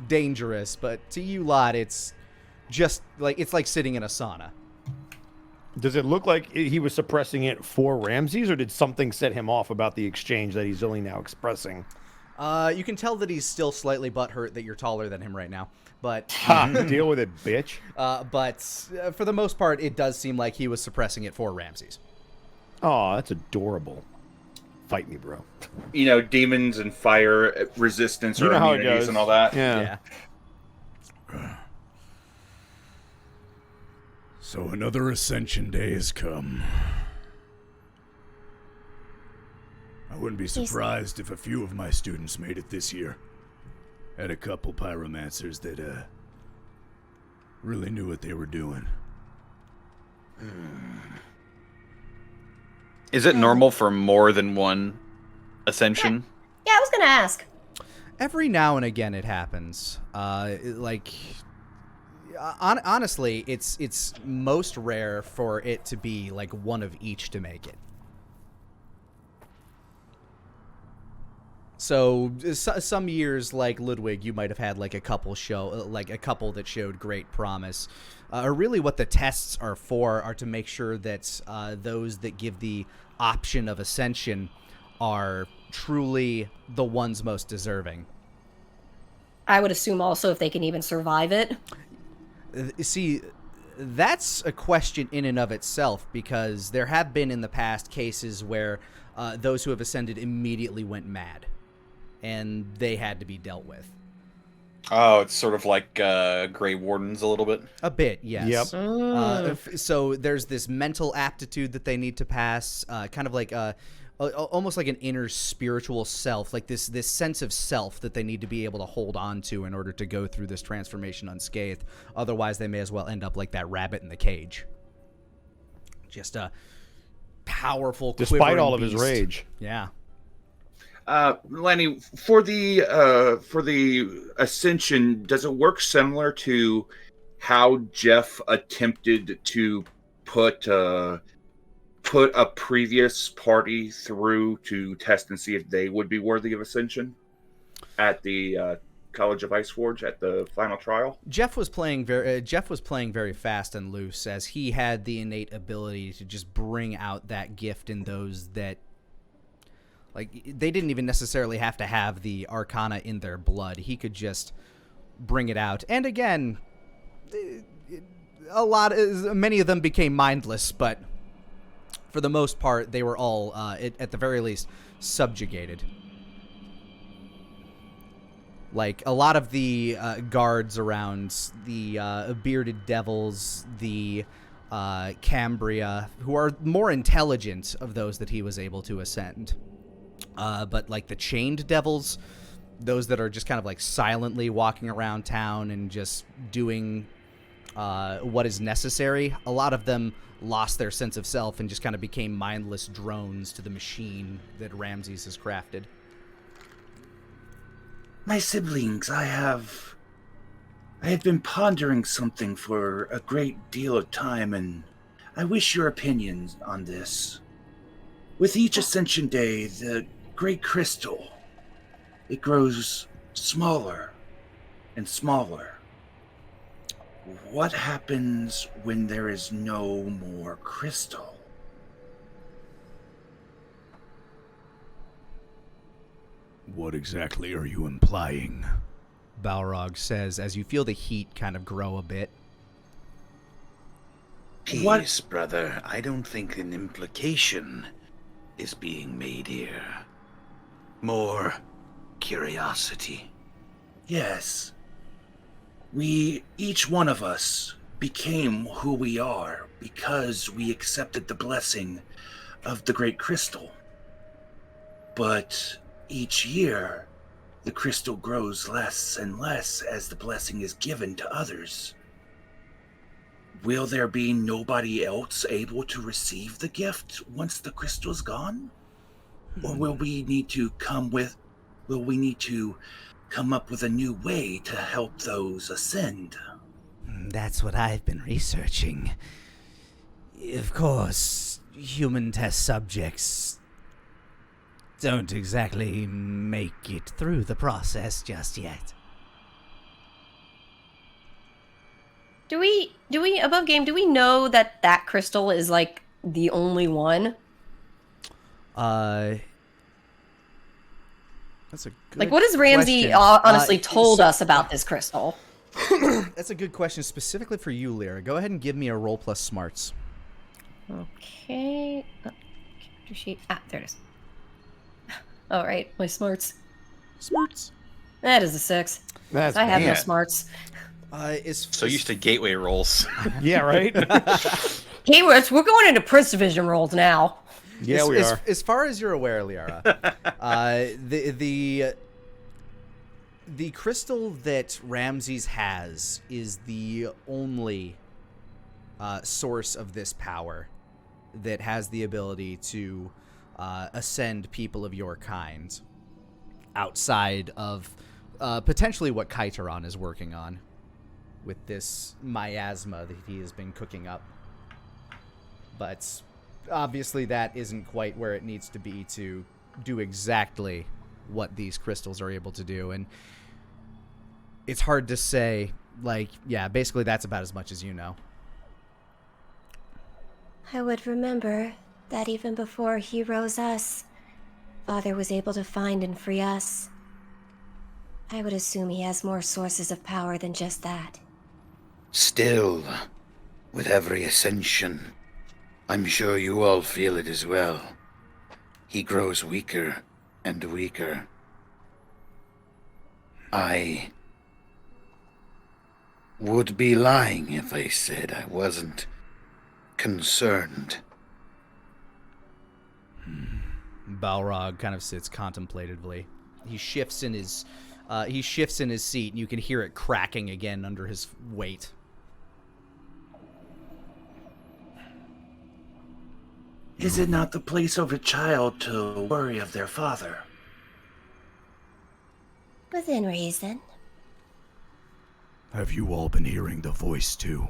dangerous, but to you lot, it's just like it's like sitting in a sauna. Does it look like he was suppressing it for Ramses, or did something set him off about the exchange that he's only now expressing? You can tell that he's still slightly butthurt that you're taller than him right now, but Deal with it, bitch. but for the most part, it does seem like he was suppressing it for Ramses. Oh, that's adorable. Fight me, bro. You know, demons and fire resistance or immunities and all that. Yeah. So another Ascension day has come. I wouldn't be surprised if a few of my students made it this year. Had a couple pyromancers that really knew what they were doing. Is it normal for more than one ascension? Yeah, I was gonna ask. Every now and again it happens. Honestly, it's most rare for it to be like one of each to make it. So some years, like Ludwig, you might have had like a couple that showed great promise. Or really, what the tests are for are to make sure that those that give the option of ascension are truly the ones most deserving. I would assume also if they can even survive it. See, that's a question in and of itself, because there have been in the past cases where those who have ascended immediately went mad, and they had to be dealt with. Oh, it's sort of like Grey Wardens a little bit? A bit, yes. Yep. So there's this mental aptitude that they need to pass, kind of like almost like an inner spiritual self, like this sense of self that they need to be able to hold on to in order to go through this transformation unscathed. Otherwise, they may as well end up like that rabbit in the cage. Just a powerful, Despite all of beast. his rage. Yeah. Lani, for the Ascension, does it work similar to how Jeff attempted to put a previous party through to test and see if they would be worthy of Ascension at the College of Iceforge at the final trial? Jeff was playing very fast and loose, as he had the innate ability to just bring out that gift in those that, like, they didn't even necessarily have to have the arcana in their blood. He could just bring it out. And again, many of them became mindless, but for the most part, they were all, at the very least, subjugated. Like, a lot of the guards around, the bearded devils, the Cambria, who are more intelligent of those that he was able to ascend. But, like, the chained devils, those that are just kind of, like, silently walking around town and just doing what is necessary, a lot of them lost their sense of self and just kind of became mindless drones to the machine that Ramses has crafted. My siblings, I have been pondering something for a great deal of time, and I wish your opinions on this. With each Ascension Day, the Great Crystal, it grows smaller and smaller. What happens when there is no more crystal? What exactly are you implying? Balrog says, as you feel the heat kind of grow a bit. Peace, brother. I don't think an implication is being made here. More curiosity. Yes. Each one of us became who we are because we accepted the blessing of the Great Crystal. But each year, the crystal grows less and less as the blessing is given to others. Will there be nobody else able to receive the gift once the crystal's gone? Or will we need to come up with a new way to help those ascend? That's what I've been researching. Of course, human test subjects don't exactly make it through the process just yet. Do we above game, do we know that crystal is like the only one? That's a good Like, what has Ramsey question. honestly told us about this crystal? That's a good question specifically for you, Lyra. Go ahead and give me a roll plus smarts. Okay. Character sheet. There it is. All right, my smarts. Smarts. That is a 6. That's I have no bad. smarts. So used to gateway rolls. Yeah, right? Hey, we're going into Prince Division rolls now. Yeah, we are. As far as you're aware, Liara, the crystal that Ramses has is the only source of this power that has the ability to ascend people of your kind outside of potentially what Kaiteron is working on with this miasma that he has been cooking up. But obviously that isn't quite where it needs to be to do exactly what these crystals are able to do. And it's hard to say, like, yeah, basically that's about as much as you know. I would remember that even before he rose us, Father was able to find and free us. I would assume he has more sources of power than just that. Still, with every ascension, I'm sure you all feel it as well. He grows weaker and weaker. I would be lying if I said I wasn't concerned. Balrog kind of sits contemplatively. He shifts in his seat, and you can hear it cracking again under his weight. Is it not the place of a child to worry of their father? Within reason. Have you all been hearing the voice too?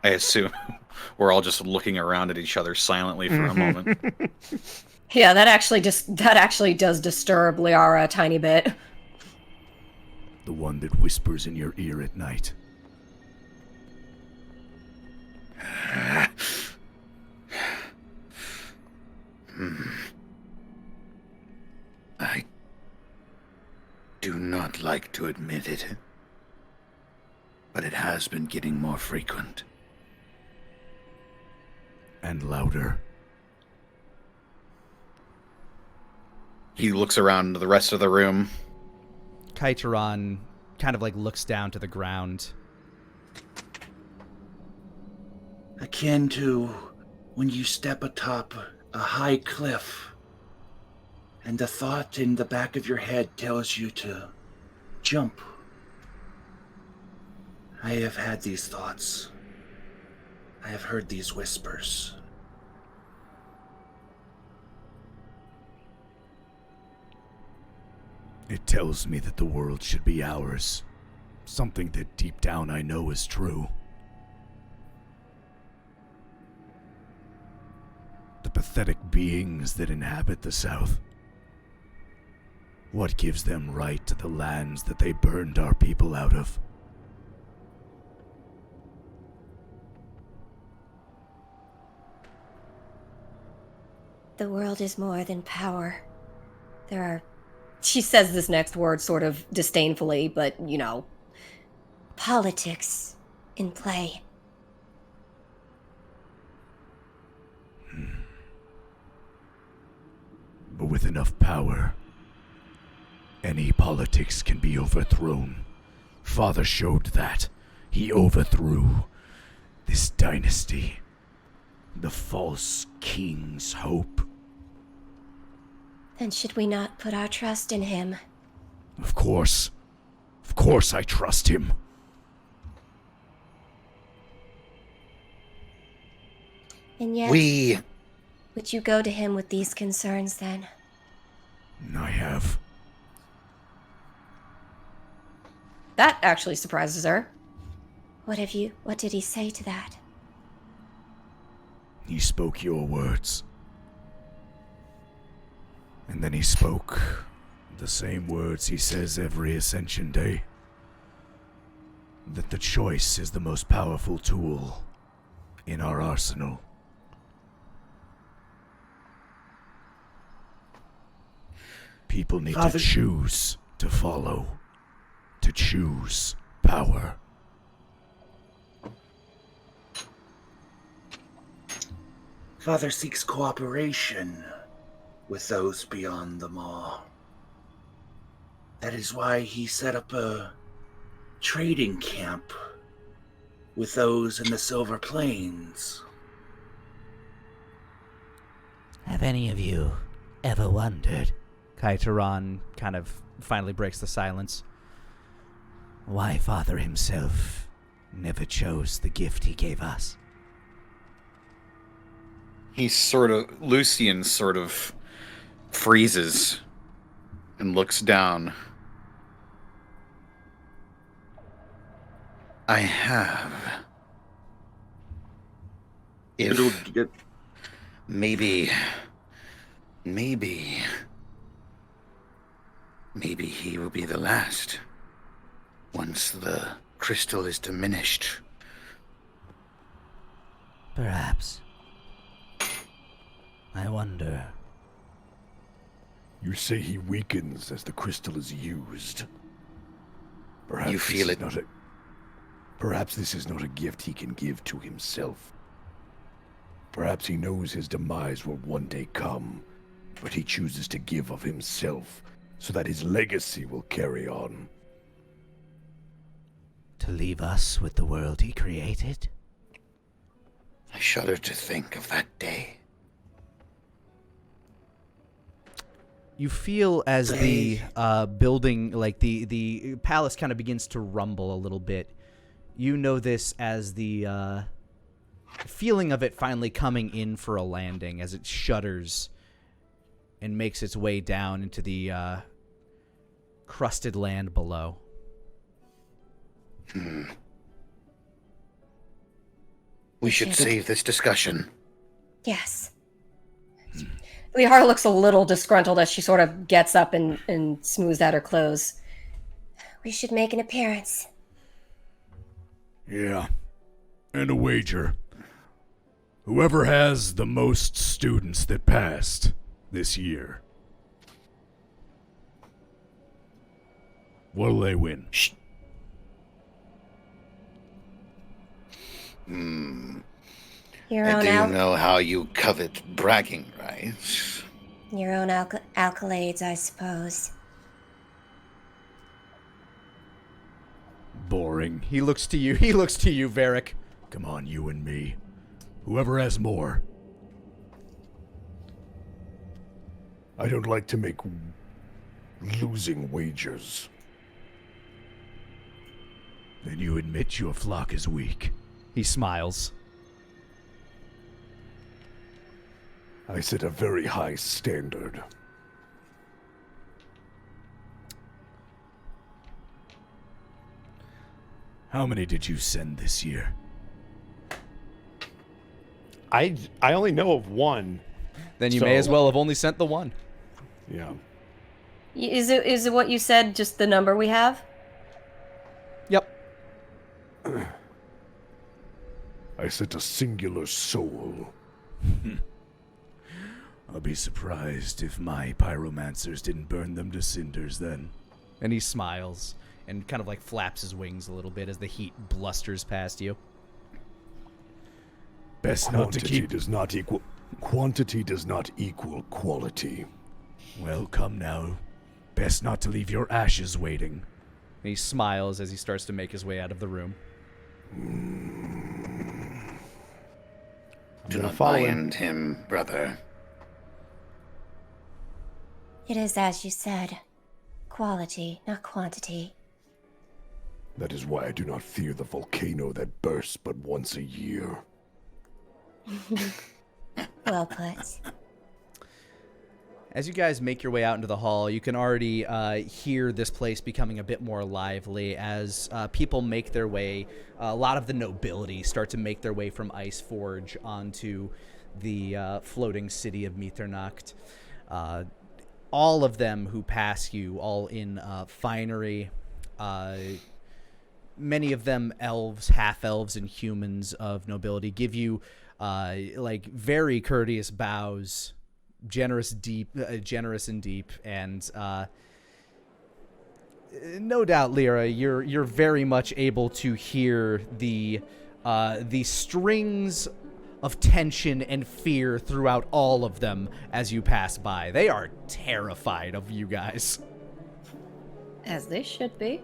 I assume we're all just looking around at each other silently for a moment. Yeah, that actually does disturb Liara a tiny bit. The one that whispers in your ear at night. I do not like to admit it, but it has been getting more frequent. And louder. He looks around the rest of the room. Kaiteron kind of like looks down to the ground. Akin to when you step atop a high cliff and the thought in the back of your head tells you to jump. I have had these thoughts. I have heard these whispers. It tells me that the world should be ours. Something that deep down I know is true. The pathetic beings that inhabit the South. What gives them right to the lands that they burned our people out of? The world is more than power. There are... She says this next word sort of disdainfully, but, you know. politics in play. But with enough power, any politics can be overthrown. Father showed that. He overthrew this dynasty. The false king's hope. Then should we not put our trust in him? Of course. Of course I trust him. And yet... Would you go to him with these concerns, then? I have. That actually surprises her. What did he say to that? He spoke your words. And then he spoke the same words he says every Ascension Day. That the choice is the most powerful tool in our arsenal. People need to choose to follow, to choose power. Father seeks cooperation with those beyond the maw. That is why he set up a trading camp with those in the Silver Plains. Have any of you ever wondered Kaiteron kind of finally breaks the silence. why Father himself never chose the gift he gave us. Lucian sort of freezes and looks down. I have. It'll get. Maybe he will be the last. Once the crystal is diminished. Perhaps. I wonder. You say he weakens as the crystal is used. Perhaps You feel this it. is not a- Perhaps this is not a gift he can give to himself. Perhaps he knows his demise will one day come, but he chooses to give of himself so that his legacy will carry on. To leave us with the world he created? I shudder to think of that day. You feel as the building, like the palace kind of begins to rumble a little bit. You know this as the feeling of it finally coming in for a landing as it shudders and makes its way down into the crusted land below. We should save this discussion. Yes. Lihar looks a little disgruntled as she sort of gets up and smooths out her clothes. We should make an appearance. Yeah. And a wager. Whoever has the most students that passed this year. What'll they win? Shh. Your I own do know how you covet bragging rights. your own accolades, I suppose. Boring. He looks to you. He looks to you, Varric. Come on, you and me. Whoever has more. I don't like to make losing wagers. Then you admit your flock is weak. He smiles. I set a very high standard. How many did you send this year? I only know of one. Then you So- may as well have only sent the one. Yeah. Is it what you said, just the number we have? Yep. I sent a singular soul. I'll be surprised if my pyromancers didn't burn them to cinders then. And he smiles and kind of like flaps his wings a little bit as the heat blusters past you. Best not to keep quantity does not equal quality. Well, come now. Best not to leave your ashes waiting. And he smiles as he starts to make his way out of the room. Do not follow bind him, brother. It is as you said. Quality, not quantity. That is why I do not fear the volcano that bursts but once a year. Well put. As you guys make your way out into the hall, you can already hear this place becoming a bit more lively as people make their way. A lot of the nobility start to make their way from Iceforge onto the floating city of Mitternacht. All of them who pass you, all in finery. Many of them elves, half-elves, and humans of nobility give you like very courteous bows. Generous and deep, and no doubt, Lyra, you're very much able to hear the strings of tension and fear throughout all of them as you pass by. They are terrified of you guys, As they should be.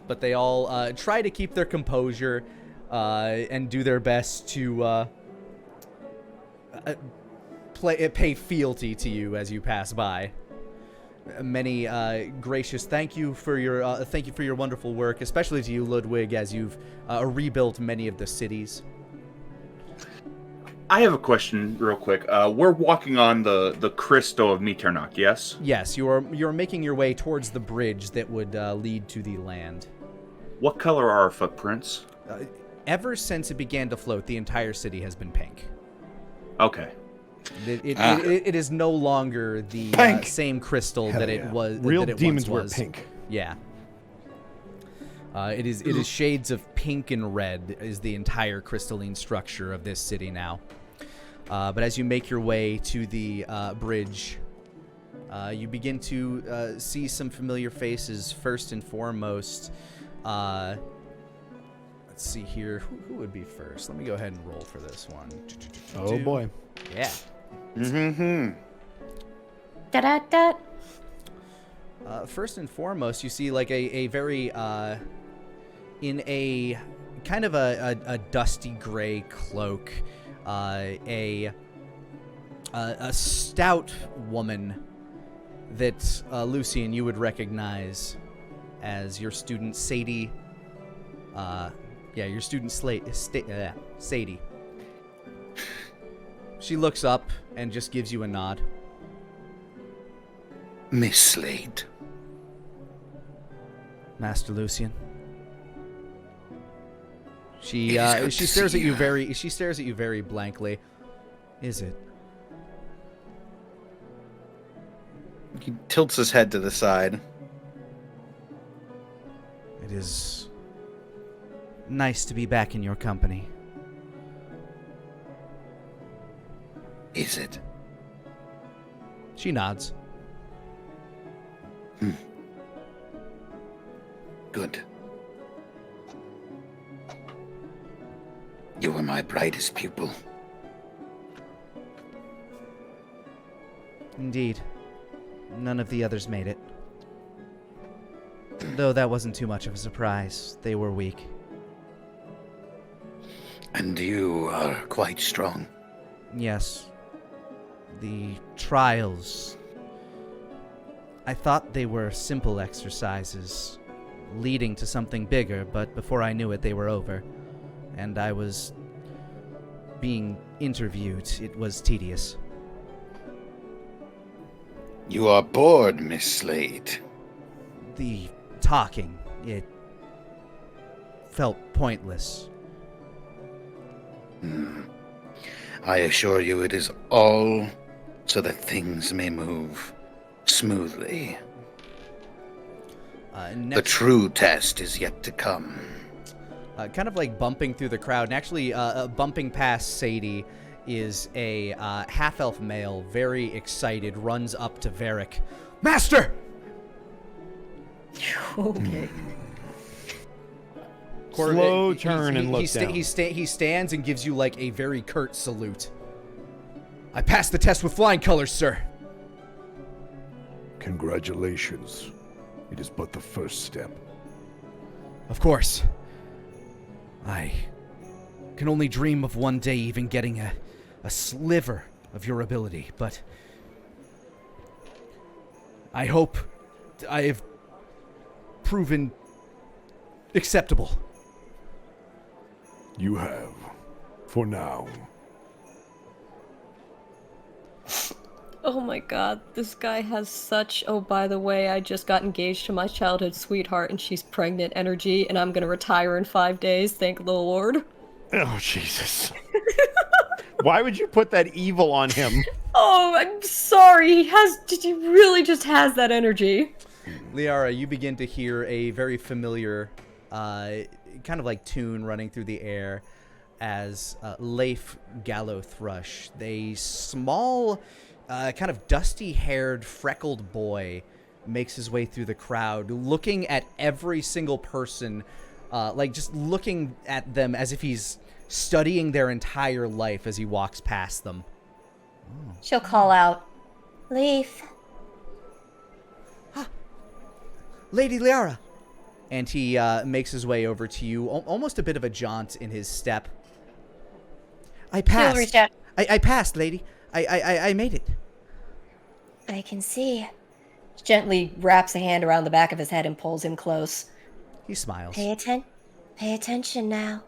but they all try to keep their composure and do their best to pay fealty to you as you pass by. many gracious thank you for your wonderful work, especially to you, Ludwig, as you've rebuilt many of the cities. I have a question real quick. We're walking on the crystal of Mitternacht, yes? Yes, you're making your way towards the bridge that would lead to the land. What color are our footprints? Ever since it began to float, the entire city has been pink. Okay. It is no longer the same crystal that it was. Real that it demons once were was. pink. Yeah. It is shades of pink and red is the entire crystalline structure of this city now. But as you make your way to the bridge, you begin to see some familiar faces. First and foremost, let's see here. Who would be first? Let me go ahead and roll for this one. Oh boy. Yeah. Mm-hmm. Da-da-da. First and foremost, you see like a very in a kind of a dusty gray cloak, a stout woman that Lucian you would recognize as your student Sadie. Your student Sadie. She looks up and just gives you a nod. Miss Slade. Master Lucian. She It is good she to stares see at you you. she stares at you very blankly. Is it? He tilts his head to the side. It is nice to be back in your company. Is it? She nods. Good. You were my brightest pupil. Indeed. None of the others made it. Though that wasn't too much of a surprise. They were weak. And you are quite strong. Yes. The trials. I thought they were simple exercises, leading to something bigger, but before I knew it, they were over. And I was being interviewed. It was tedious. You are bored, Miss Slade. The talking, it felt pointless. I assure you it is all so that things may move smoothly. The true test is yet to come. Kind of like bumping through the crowd, and actually bumping past Sadie is a half-elf male, very excited, runs up to Varric. Master! Okay. Slow turn and look down. He stands and gives you like a very curt salute. I passed the test with flying colors, sir. Congratulations. It is but the first step. Of course. I can only dream of one day even getting a sliver of your ability, but I hope I have proven acceptable. You have. For now. Oh my god, this guy has such, oh by the way, I just got engaged to my childhood sweetheart and she's pregnant energy and I'm gonna retire in 5 days, thank the Lord. Oh, Jesus. Why would you put that evil on him? Oh, I'm sorry, he really just has that energy. Liara, you begin to hear a very familiar kind of like tune running through the air as Leif Gallothrush, a small, kind of dusty-haired, freckled boy, makes his way through the crowd, looking at every single person, like just looking at them as if he's studying their entire life as he walks past them. She'll call out, Leaf. Lady Liara! And he makes his way over to you, almost a bit of a jaunt in his step. I passed. She'll reach out. I passed, lady. I made it. I can see. Gently wraps a hand around the back of his head and pulls him close. He smiles. Pay attention now.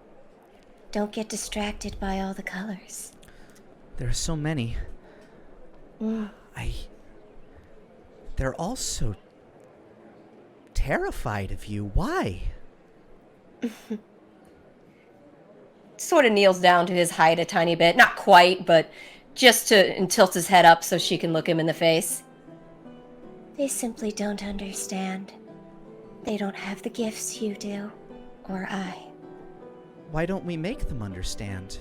Don't get distracted by all the colors. There are so many. They're all so terrified of you. Why? Sort of kneels down to his height a tiny bit. Not quite, but just and tilts his head up so she can look him in the face. They simply don't understand. They don't have the gifts you do, or I. Why don't we make them understand?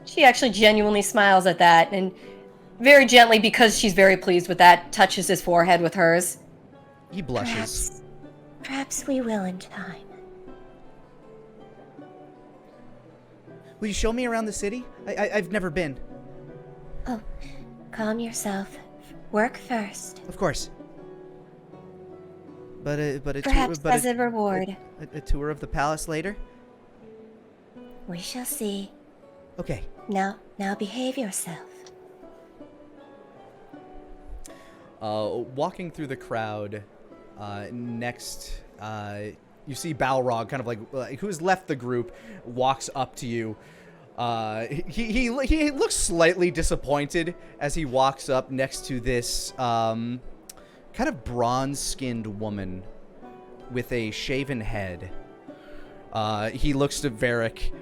She actually genuinely smiles at that, and very gently, because she's very pleased with that, touches his forehead with hers. He blushes. Perhaps we will in time. Will you show me around the city? I've never been. Oh, calm yourself. Work first. Of course. But a Perhaps tour, as a reward. A tour of the palace later? We shall see. Okay. Now behave yourself. Walking through the crowd, next, you see Balrog, kind of like who's left the group, walks up to you. He looks slightly disappointed as he walks up next to this kind of bronze-skinned woman with a shaven head. He looks to Varric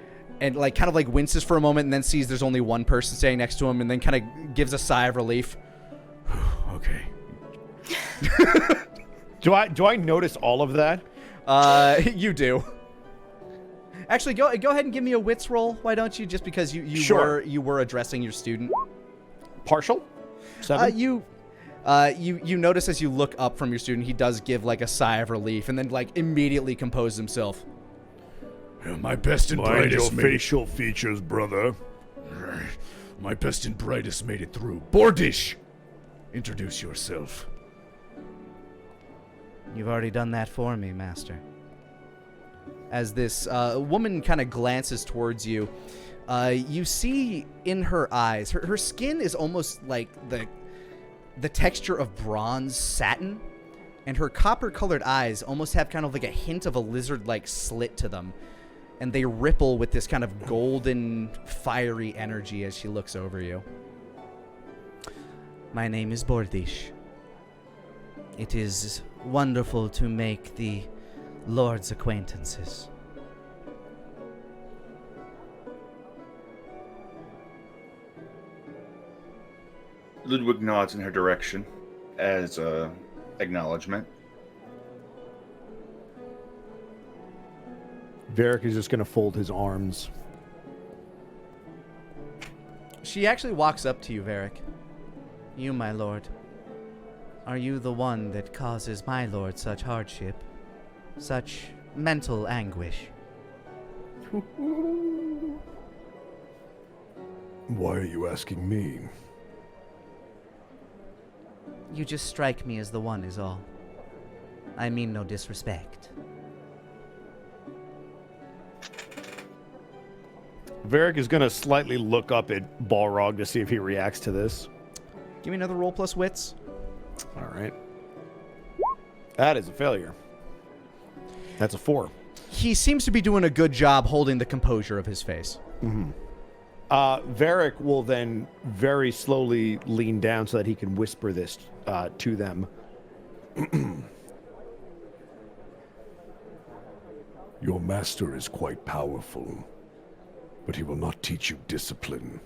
and kind of winces for a moment and then sees there's only one person standing next to him and then kind of gives a sigh of relief. Okay. Do I notice all of that? You do. Actually, go ahead and give me a wits roll. Why don't you? Just because you Sure. were addressing your student. Partial? 7? You notice as you look up from your student, he does give a sigh of relief and then immediately compose himself. My best and Mind your brightest facial features, brother. My best and brightest made it through. Bordish! Introduce yourself. You've already done that for me, Master. As this woman kind of glances towards you, you see in her eyes, her skin is almost like the texture of bronze satin, and her copper-colored eyes almost have kind of a hint of a lizard-like slit to them, and they ripple with this kind of golden, fiery energy as she looks over you. My name is Bordish. It is wonderful to make the Lord's acquaintances. Ludwig nods in her direction as acknowledgement. Varric is just going to fold his arms. She actually walks up to you, Varric. You, my lord. Are you the one that causes my lord such hardship? Such mental anguish? Why are you asking me? You just strike me as the one is all. I mean no disrespect. Varric is going to slightly look up at Balrog to see if he reacts to this. Give me another roll plus wits. All right. That is a failure. That's a 4. He seems to be doing a good job holding the composure of his face. Mm-hmm. Varric will then very slowly lean down so that he can whisper this to them. Your master is quite powerful, but he will not teach you discipline.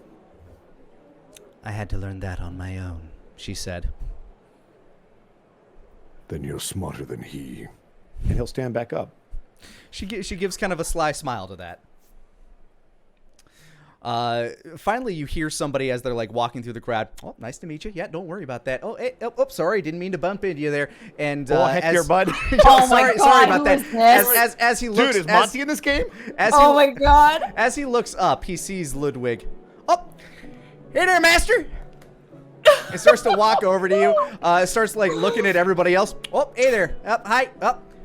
I had to learn that on my own, she said. Then you're smarter than he. And he'll stand back up. She gives kind of a sly smile to that. Finally, you hear somebody as they're walking through the crowd. Oh, nice to meet you. Yeah, don't worry about that. Oh, hey, sorry, didn't mean to bump into you there. And heck, your bud. sorry about that. As he looks, dude, is Monty in this game? My god! As he looks up, he sees Ludwig. Oh, hey there, master. It starts to walk over to you. It starts looking at everybody else. Oh, hey there. Hi.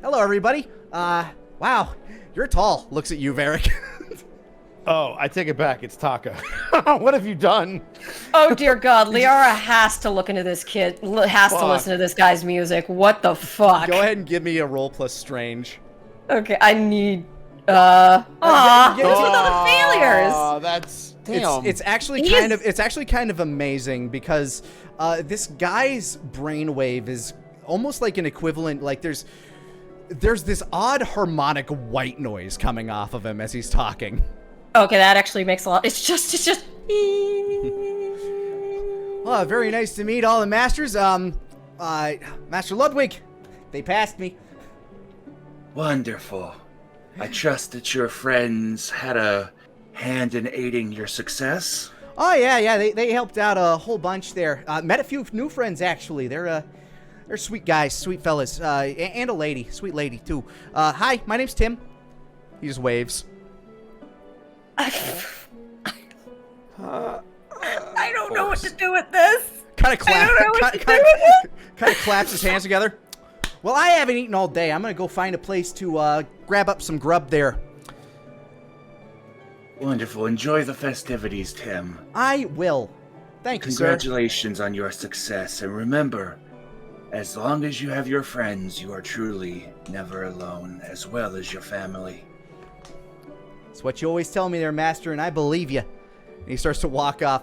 Hello, everybody. Wow, you're tall. Looks at you, Varric. Oh, I take it back. It's Taka. What have you done? Oh dear God, Liara has to look into this kid. Has to listen to this guy's music. What the fuck? Go ahead and give me a roll plus strange. Okay, I need. What's with all the failures? Oh, that's damn. It's actually kind of amazing because this guy's brainwave is almost like an equivalent. Like there's this odd harmonic white noise coming off of him as he's talking. Okay, that actually makes a lot. It's just. Well, very nice to meet all the masters. Master Ludwig, they passed me. Wonderful. I trust that your friends had a hand in aiding your success. Oh yeah, they helped out a whole bunch there. Met a few new friends actually. They're sweet guys, sweet fellas, and a lady, sweet lady too. Hi, my name's Tim. He just waves. I don't know what to do with this. Kind of claps his hands together. Well, I haven't eaten all day. I'm gonna go find a place to grab up some grub there. Wonderful. Enjoy the festivities, Tim. I will. Thank you, sir. Congratulations on your success, and remember, as long as you have your friends, you are truly never alone, as well as your family. It's what you always tell me there, Master, and I believe you. And he starts to walk off.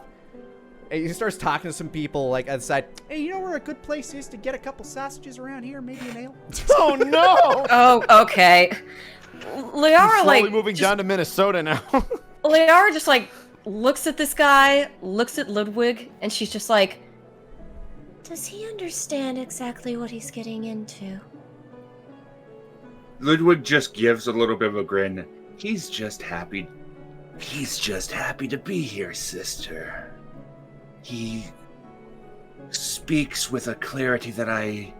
And he starts talking to some people, like, outside. Hey, you know where a good place is to get a couple sausages around here? Maybe an ale? Oh, no! Oh, okay. Liara, slowly moving down to Minnesota now. Liara just, looks at this guy, looks at Ludwig, and she's just like... Does he understand exactly what he's getting into? Ludwig just gives a little bit of a grin. He's just happy to be here, sister. He speaks with a clarity that I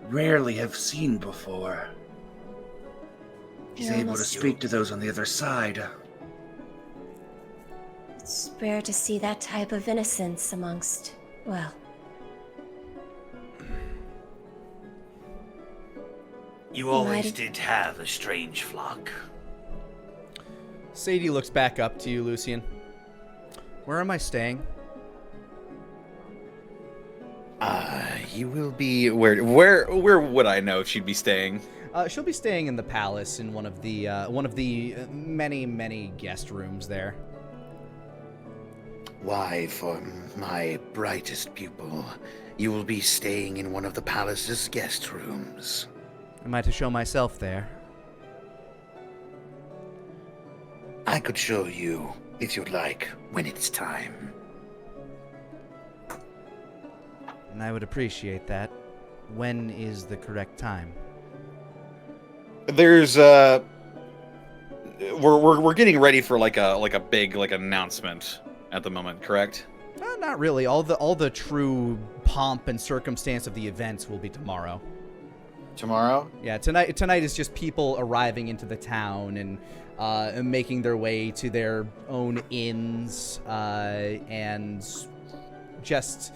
rarely have seen before. He's able to speak to those on the other side. It's rare to see that type of innocence amongst, well... You always did have a strange flock. Sadie looks back up to you, Lucian. Where am I staying? You will be... Where would I know if she'd be staying? She'll be staying in the palace in one of the many guest rooms there. Why, for my brightest pupil, you will be staying in one of the palace's guest rooms. Am I to show myself there? I could show you, if you'd like, when it's time. And I would appreciate that. When is the correct time? There's we're getting ready for like a big announcement at the moment, correct? Not really. All the true pomp and circumstance of the events will be tomorrow. Tomorrow? Yeah, tonight is just people arriving into the town and making their way to their own inns, and just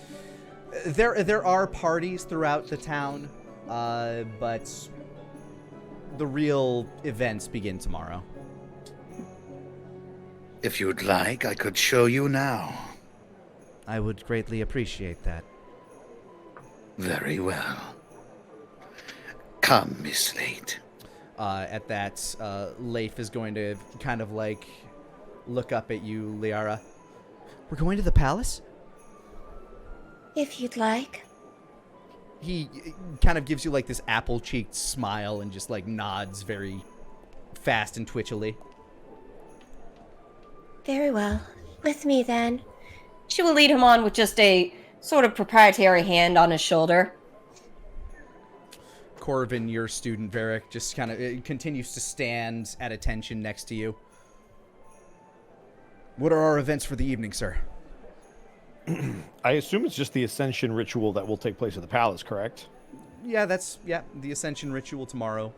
there are parties throughout the town, but the real events begin tomorrow. If you'd like, I could show you now. I would greatly appreciate that. Very well. Come, Miss Slate. At that, Leif is going to kind of look up at you, Liara. We're going to the palace? If you'd like. He kind of gives you this apple-cheeked smile and just nods very fast and twitchily. Very well. With me then. She will lead him on with just a sort of proprietary hand on his shoulder. Corvin, your student, Varric, just kind of continues to stand at attention next to you. What are our events for the evening, sir? I assume it's just the Ascension ritual that will take place at the palace, correct? Yeah, the Ascension ritual tomorrow.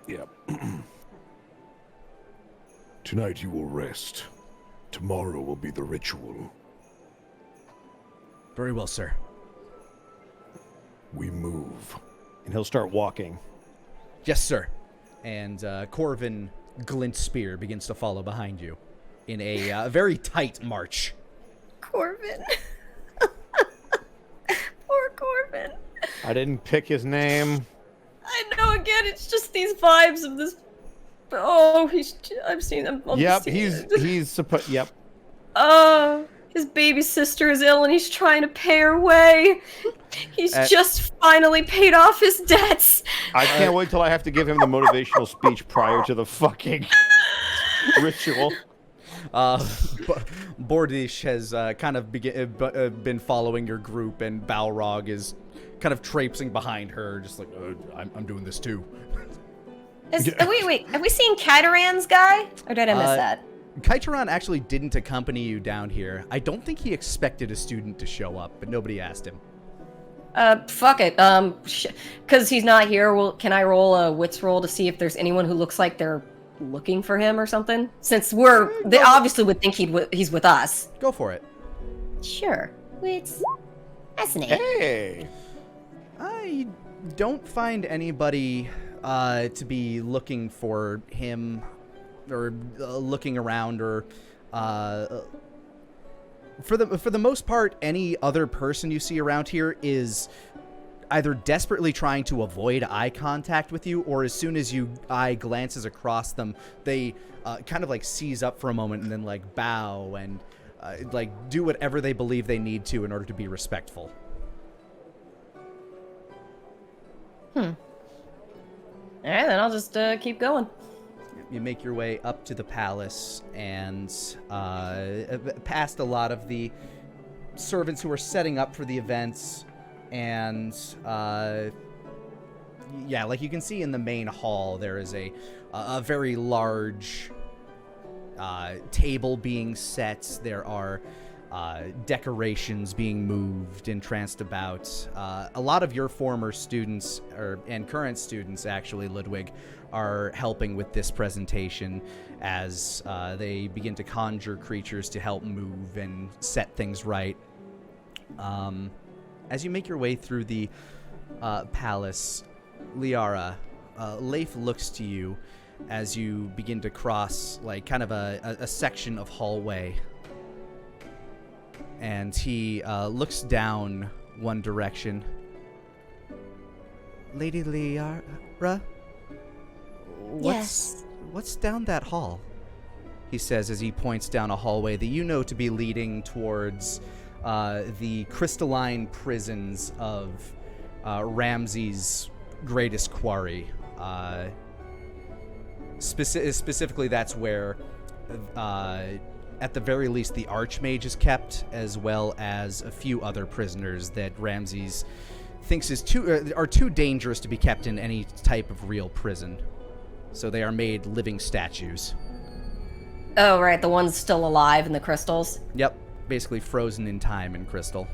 Yep. Tonight you will rest. Tomorrow will be the ritual. Very well, sir. We move. And he'll start walking. Yes, sir. And Corvin glint spear begins to follow behind you in a very tight march. Corbin. Poor Corbin. I didn't pick his name. I know, again, it's just these vibes of this. Oh, I've seen him. Yep, he's supposed. Yep. His baby sister is ill and he's trying to pay her way. He's just finally paid off his debts. I can't wait till I have to give him the motivational speech prior to the fucking ritual. Bordish has kind of been following your group, and Balrog is kind of traipsing behind her, just like, I'm doing this too. Wait, have we seen Kitaran's guy? Or did I miss that? Kaitaran actually didn't accompany you down here. I don't think he expected a student to show up, but nobody asked him. Fuck it. Because he's not here, can I roll a wits roll to see if there's anyone who looks like they're looking for him or something? Since they obviously would think he's with us. Go for it. Sure. Wits. That's an 8. Hey! I don't find anybody to be looking for him, or looking around, or for the most part, any other person you see around here is either desperately trying to avoid eye contact with you, or as soon as your eye glances across them, they kind of like seize up for a moment and then like bow and like do whatever they believe they need to in order to be respectful. Alright, then I'll just keep going. You make your way up to the palace and past a lot of the servants who are setting up for the events, and yeah, like you can see in the main hall, there is a very large table being set. There are decorations being moved and tranced about. A lot of your former students, and current students, actually, Ludwig, are helping with this presentation as they begin to conjure creatures to help move and set things right. As you make your way through the palace, Liara, Leif looks to you as you begin to cross like kind of a section of hallway. And he looks down one direction. Lady Liara? What's down that hall? He says as he points down a hallway that you know to be leading towards the crystalline prisons of Ramses' greatest quarry. Specifically, that's where, at the very least, the Archmage is kept, as well as a few other prisoners that Ramses thinks are too dangerous to be kept in any type of real prison. So they are made living statues. Oh, right, the ones still alive in the crystals? Yep, basically frozen in time in crystal.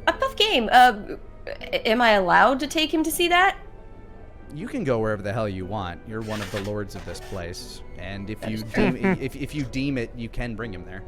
A tough game. Am I allowed to take him to see that? You can go wherever the hell you want. You're one of the lords of this place, and if you deem it, you can bring him there.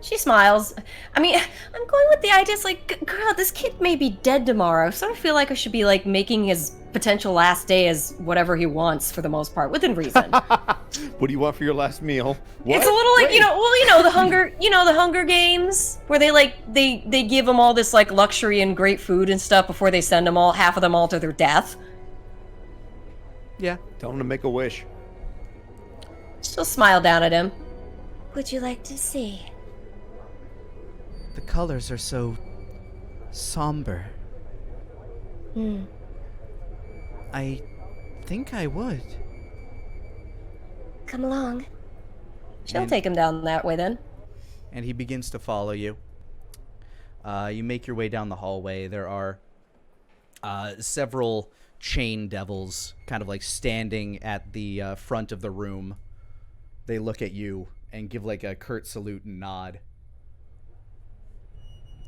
She smiles. I mean, I'm going with the idea, it's like, girl, this kid may be dead tomorrow, so I feel like I should be, like, making his potential last day as whatever he wants, for the most part, within reason. What do you want for your last meal? What? It's a little like, the Hunger Games, where they give them all this, like, luxury and great food and stuff before they send them half of them all to their death. Yeah. Tell him to make a wish. She'll smile down at him. Would you like to see? The colors are so somber. I think I would. Come along. She'll take him down that way then. And he begins to follow you. You make your way down the hallway. There are several chain devils kind of like standing at the front of the room. They look at you and give like a curt salute and nod.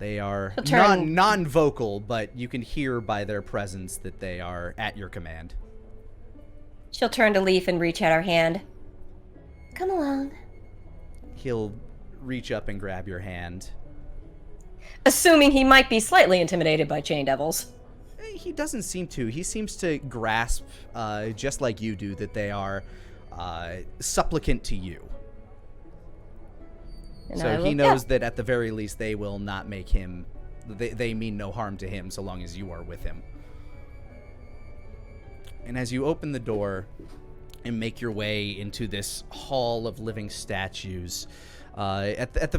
They are non-vocal, but you can hear by their presence that they are at your command. She'll turn to Leaf and reach out her hand. Come along. He'll reach up and grab your hand. Assuming he might be slightly intimidated by chain devils. He doesn't seem to. He seems to grasp, just like you do, that they are supplicant to you. And so he knows that at the very least they will not make him... They mean no harm to him so long as you are with him. And as you open the door and make your way into this hall of living statues, at the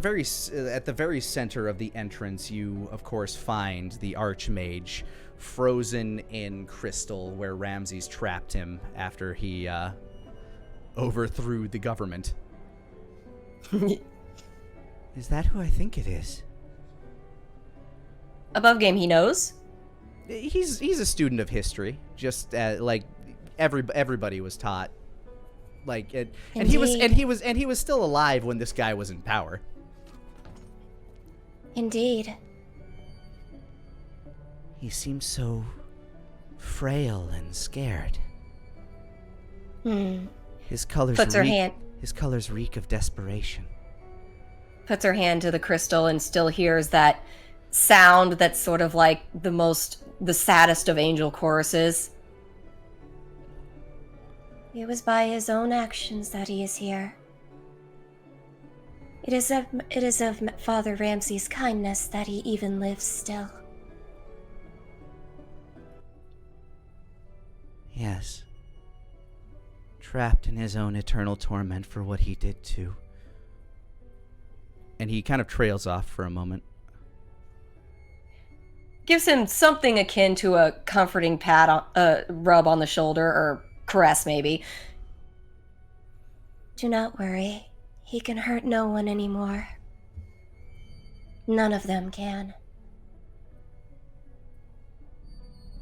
very center of the entrance, you of course find the Archmage frozen in crystal, where Ramses trapped him after he overthrew the government. Is that who I think it is? Above game, he knows. He's a student of history, just like everybody was taught. Like, and he was still alive when this guy was in power. Indeed. He seems so frail and scared. His colors His colors reek of desperation. Puts her hand to the crystal and still hears that sound that's sort of like the saddest of angel choruses. It was by his own actions that he is here. It is of Father Ramsey's kindness that he even lives still. Yes. Trapped in his own eternal torment for what he did too. And he kind of trails off for a moment. Gives him something akin to a comforting rub on the shoulder, or caress maybe. Do not worry. He can hurt no one anymore. None of them can.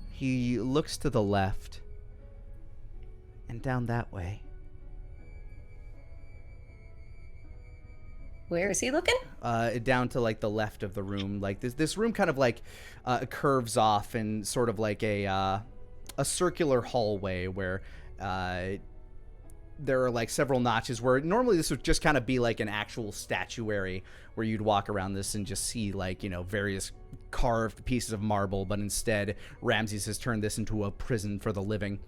He looks to the left. And down that way. Where is he looking? Down to like the left of the room. Like this room kind of like curves off in sort of like a circular hallway where there are like several notches where normally this would just kind of be like an actual statuary where you'd walk around this and just see like, you know, various carved pieces of marble, but instead Ramses has turned this into a prison for the living.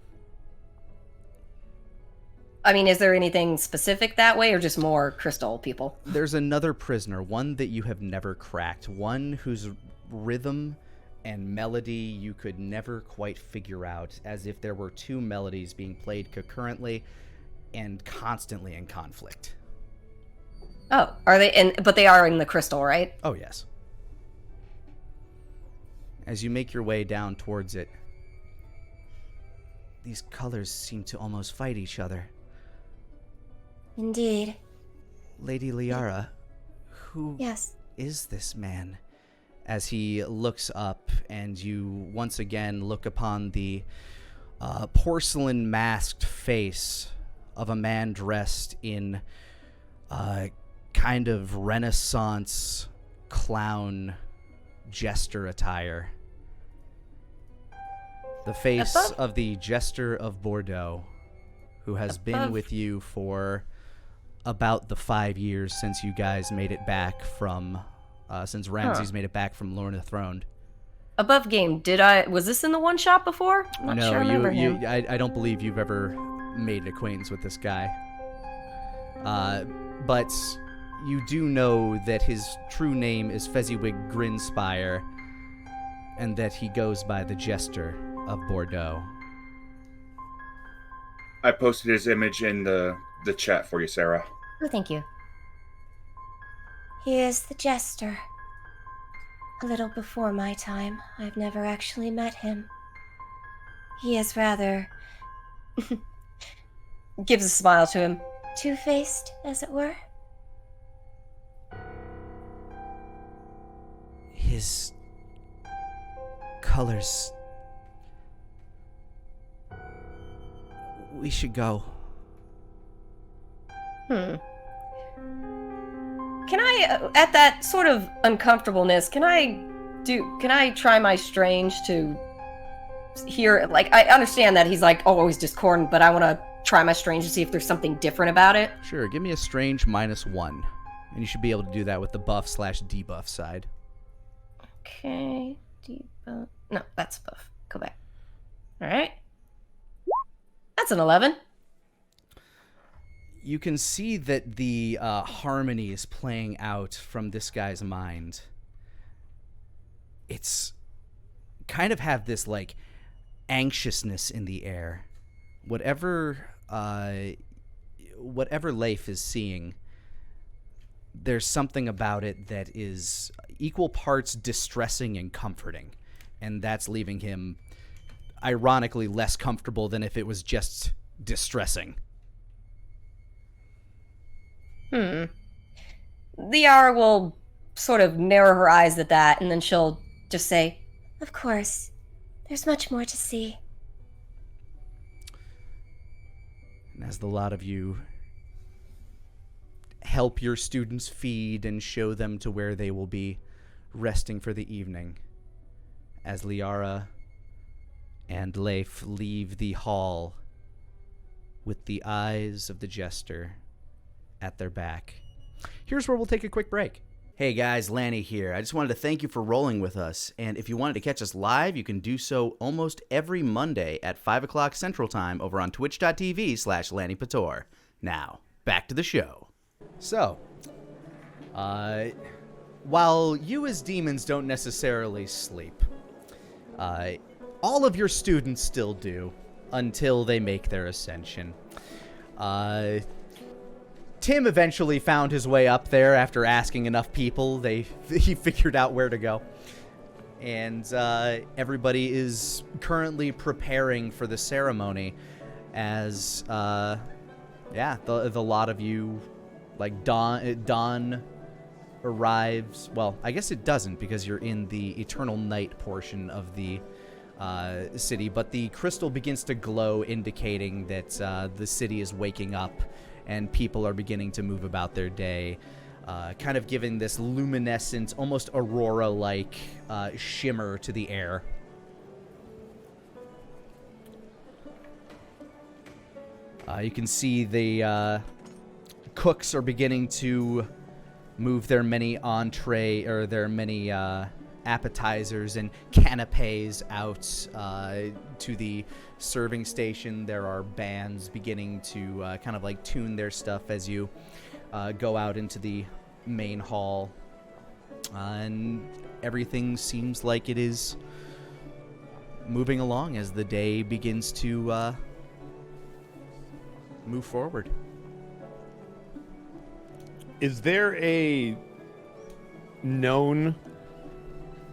I mean, is there anything specific that way, or just more crystal people? There's another prisoner, one that you have never cracked, one whose rhythm and melody you could never quite figure out, as if there were two melodies being played concurrently and constantly in conflict. Oh, are they but they are in the crystal, right? Oh, yes. As you make your way down towards it, these colors seem to almost fight each other. Indeed. Lady Liara, who Yes. is this man? as he looks up, and you once again look upon the porcelain masked face of a man dressed in kind of Renaissance clown jester attire. The face of the Jester of Bordeaux, who has been with you for about the 5 years since you guys made it back from, since Ramses made it back from Lorne the Throned. Above game, was this in the one shop before? I'm not sure I remember him. I don't believe you've ever made acquaintance with this guy. But you do know that his true name is Fezziwig Grinspire, and that he goes by the Jester of Bordeaux. I posted his image in the chat for you, Sarah. Oh, thank you. He is the Jester. A little before my time. I've never actually met him. He is rather... Gives a smile to him. two-faced, as it were. His colors. We should go. Can I, at that sort of uncomfortableness, can I try my strange to hear, like, I understand that he's, like, always discordant, but I want to try my strange to see if there's something different about it. Sure, give me a strange -1, and you should be able to do that with the buff/debuff side. Okay, debuff. No, that's buff. Go back. That's an 11. You can see that the harmony is playing out from this guy's mind. It's kind of have this like anxiousness in the air. Whatever Leif is seeing, there's something about it that is equal parts distressing and comforting, and that's leaving him ironically less comfortable than if it was just distressing. Liara will sort of narrow her eyes at that, and then she'll just say, Of course. There's much more to see. And as the lot of you help your students feed and show them to where they will be resting for the evening, as Liara and Leif leave the hall with the eyes of the jester at their back. Here's where we'll take a quick break. Hey guys, Lani here. I just wanted to thank you for rolling with us, and if you wanted to catch us live, you can do so almost every Monday at 5 o'clock Central Time over on twitch.tv/Lanipator. Now, back to the show. So, while you as demons don't necessarily sleep, all of your students still do until they make their ascension. Tim eventually found his way up there after asking enough people. He figured out where to go. And everybody is currently preparing for the ceremony as, the lot of you, like, dawn arrives. Well, I guess it doesn't because you're in the eternal night portion of the city, but the crystal begins to glow, indicating that the city is waking up and people are beginning to move about their day, kind of giving this luminescent, almost aurora-like shimmer to the air. You can see the cooks are beginning to move their many appetizers and canapes out to the serving station. There are bands beginning to kind of like tune their stuff as you go out into the main hall, and everything seems like it is moving along as the day begins to move forward. Is there a known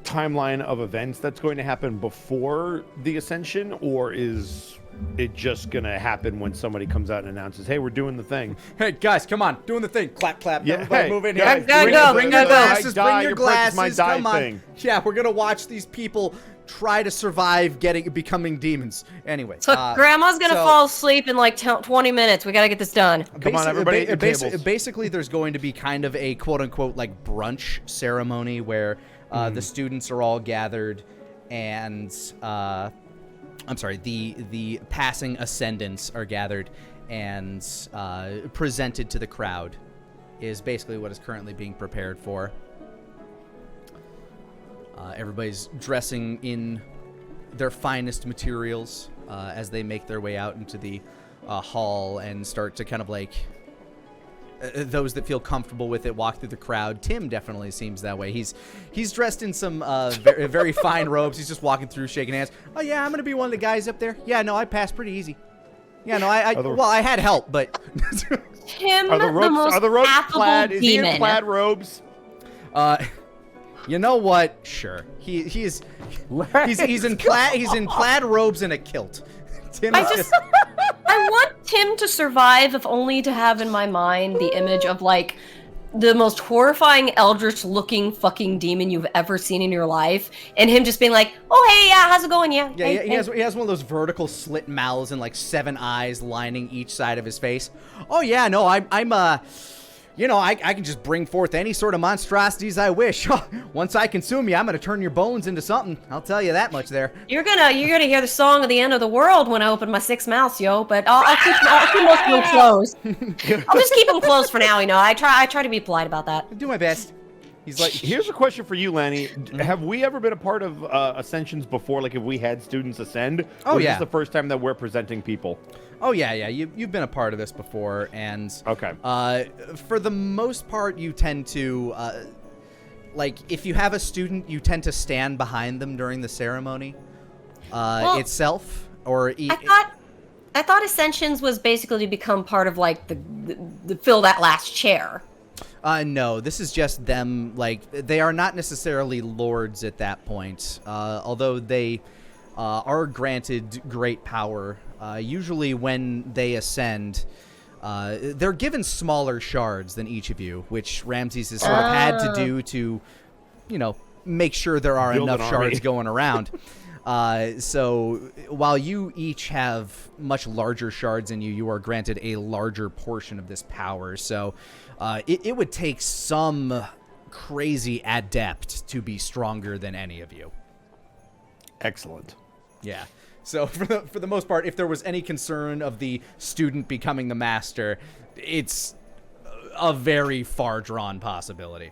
timeline of events that's going to happen before the Ascension, or is it just going to happen when somebody comes out and announces, hey, we're doing the thing? Hey, guys, come on, doing the thing. Clap, clap. Yeah, Everybody hey, move in guys, here. bring your go. glasses, Die, bring your your purchase my glasses. die Come on. thing. Yeah, we're going to watch these people try to survive becoming demons. Anyway. So Grandma's gonna fall asleep in like 20 minutes. We gotta get this done. Come on, everybody, at your tables. Basically, there's going to be kind of a quote-unquote like brunch ceremony where the students are all gathered, and the passing ascendants are gathered and presented to the crowd is basically what is currently being prepared for. Everybody's dressing in their finest materials as they make their way out into the hall and start to kind of like those that feel comfortable with it walk through the crowd. Tim definitely seems that way. He's dressed in some very, very fine robes. He's just walking through, shaking hands. Oh yeah, I'm gonna be one of the guys up there. Yeah, no, I passed pretty easy. Yeah, no, I had help, but Tim, are the robes plaid? Is he in demon. plaid robes? You know what? Sure. He's in plaid robes and a kilt. Tim is I want Tim to survive, if only to have in my mind the image of like the most horrifying eldritch looking fucking demon you've ever seen in your life, and him just being like, "Oh hey, yeah, how's it going? Yeah." Yeah, hey, he has one of those vertical slit mouths and like 7 eyes lining each side of his face. Oh yeah, no, I'm I can just bring forth any sort of monstrosities I wish. Once I consume you, I'm gonna turn your bones into something. I'll tell you that much there. You're gonna hear the song of the end of the world when I open my 6 mouths, yo. But I'll keep most of them closed. I'll just keep them closed for now. I try to be polite about that. I do my best. He's like, here's a question for you, Lani. Have we ever been a part of Ascensions before? Like, if we had students ascend? Oh, or is yeah. this the first time that we're presenting people? oh yeah, you've been a part of this before, and Okay. for the most part, you tend to like if you have a student, you tend to stand behind them during the ceremony itself, or I thought Ascensions was basically to become part of like the fill that last chair. No, this is just them. Like, they are not necessarily lords at that point, although they are granted great power. Usually when they ascend, they're given smaller shards than each of you, which Ramses has sort of had to do to, make sure there are Build enough an shards army. going around. So while you each have much larger shards than you are granted a larger portion of this power. So it would take some crazy adept to be stronger than any of you. Excellent. Yeah. So for the most part, if there was any concern of the student becoming the master, it's a very far-drawn possibility.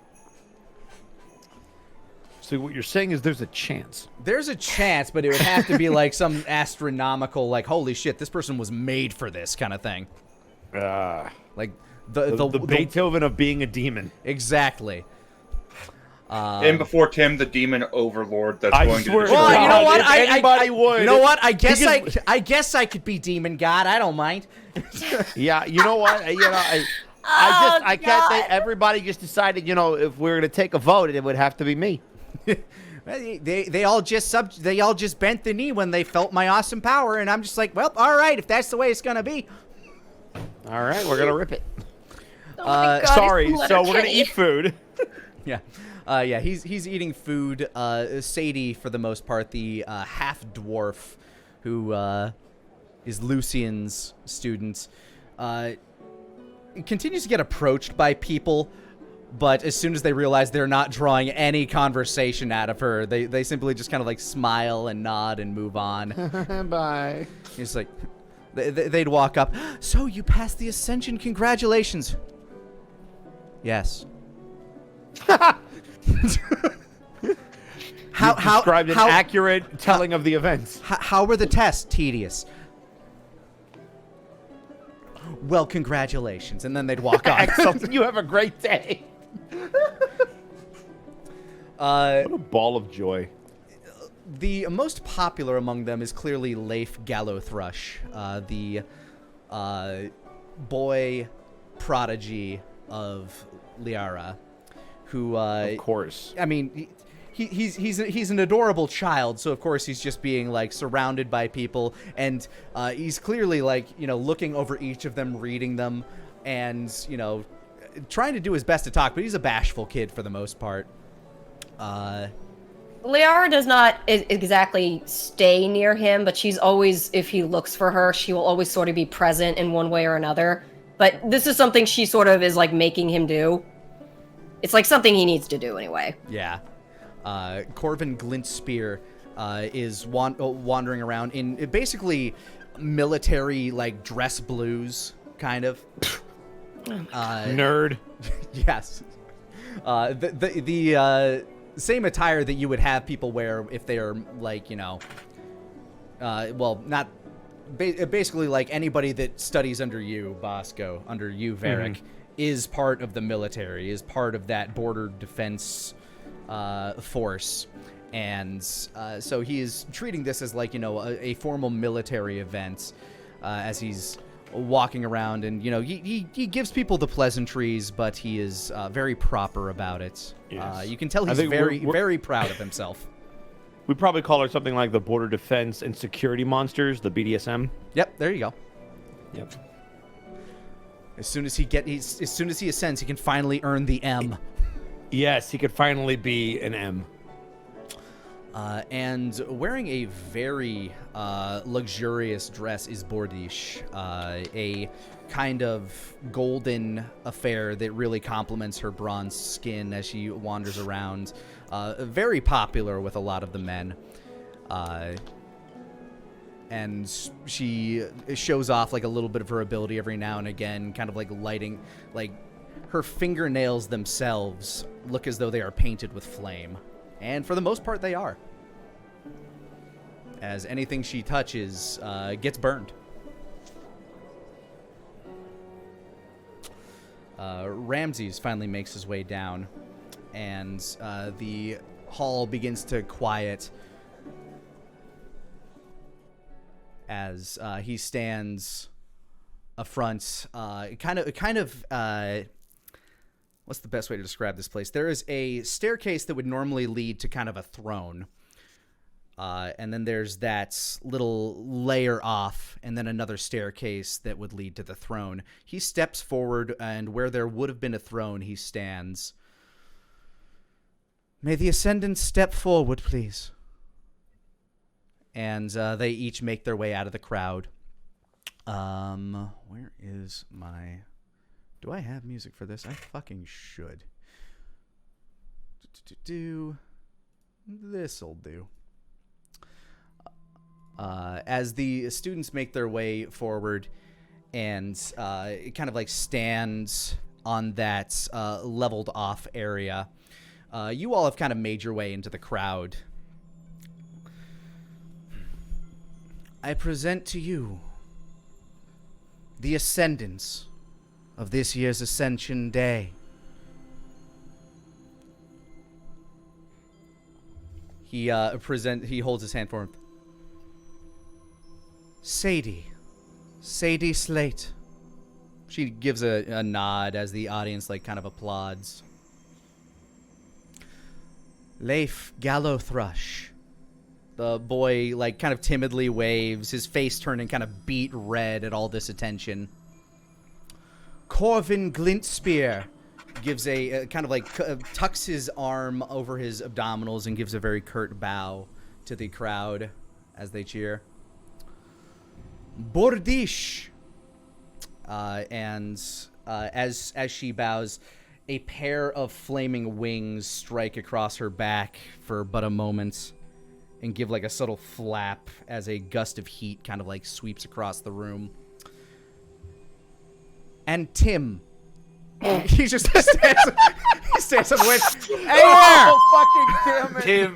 So what you're saying is there's a chance. There's a chance, but it would have to be like some astronomical, like, holy shit, this person was made for this kind of thing. Like The Beethoven of being a demon. Exactly. And before Tim, the demon overlord that's I going swear to to destroy Well, you know God, what? if anybody would. You know what? I guess Because- I guess I could be demon god. I don't mind. Yeah, you know what? I can't think everybody just decided, if we were going to take a vote, it would have to be me. They all just bent the knee when they felt my awesome power, and I'm just like, well, all right, if that's the way it's gonna be. All right, we're going to rip it. Oh my God, Sorry, it's so we're going to Letterkenny. eat food. Yeah. He's eating food. Sadie, for the most part, the half dwarf, who is Lucian's student, continues to get approached by people. But as soon as they realize they're not drawing any conversation out of her, they simply just kind of like smile and nod and move on. Bye. It's like, they'd walk up. So you passed the Ascension, congratulations. Yes. How Described an accurate telling of the events. How were the tests? Tedious. Well, congratulations. And then they'd walk on. Excellent. You have a great day. What a ball of joy. The most popular among them is clearly Leif Gallothrush, the boy prodigy of Liara, who, Of course. I mean, he's an adorable child, so of course he's just being like surrounded by people, and he's clearly like looking over each of them, reading them, and trying to do his best to talk, but he's a bashful kid for the most part. Liara does not exactly stay near him, but she's always, if he looks for her, she will always sort of be present in one way or another. But this is something she sort of is like making him do. It's like something he needs to do anyway. Yeah. Corvin Glintspear is wandering around in basically military like dress blues, kind of. Nerd. Yes. The same attire that you would have people wear if they are like, well, not basically like anybody that studies under you, Bosco, under you, Varric, is part of the military, is part of that border defense force. And so he is treating this as like, a formal military event as he's walking around, and he gives people the pleasantries, but he is very proper about it. Yes. You can tell I he's think very we're- very proud of himself. We probably call her something like the Border Defense and Security Monsters, the BDSM. Yep, there you go. Yep. As soon as he ascends, he can finally earn the M. Yes, he could finally be an M. And wearing a very luxurious dress is Bordish, a kind of golden affair that really complements her bronze skin as she wanders around. Very popular with a lot of the men. And she shows off like a little bit of her ability every now and again, kind of like lighting, like her fingernails themselves look as though they are painted with flame. And for the most part, they are. As anything she touches gets burned. Ramses finally makes his way down, and the hall begins to quiet as he stands affront. Kind of. What's the best way to describe this place? There is a staircase that would normally lead to kind of a throne. And then there's that little layer off, and then another staircase that would lead to the throne. He steps forward, and where there would have been a throne, he stands. May the Ascendants step forward, please. And they each make their way out of the crowd. Where is my... Do I have music for this? I fucking should. This'll do. As the students make their way forward and it kind of like stands on that leveled off area, you all have kind of made your way into the crowd. I present to you the Ascendants of this year's Ascension Day. He holds his hand for him. Sadie Slate. She gives a nod as the audience like kind of applauds. Leif Gallothrush. The boy like kind of timidly waves, his face turning kind of beet red at all this attention. Corvin Glintspear gives a kind of like tucks his arm over his abdominals and gives a very curt bow to the crowd as they cheer. Bordish. As she bows, a pair of flaming wings strike across her back for but a moment and give like a subtle flap as a gust of heat kind of like sweeps across the room. And Tim. He just stands up with, hey there! Oh, fucking damn it. Tim.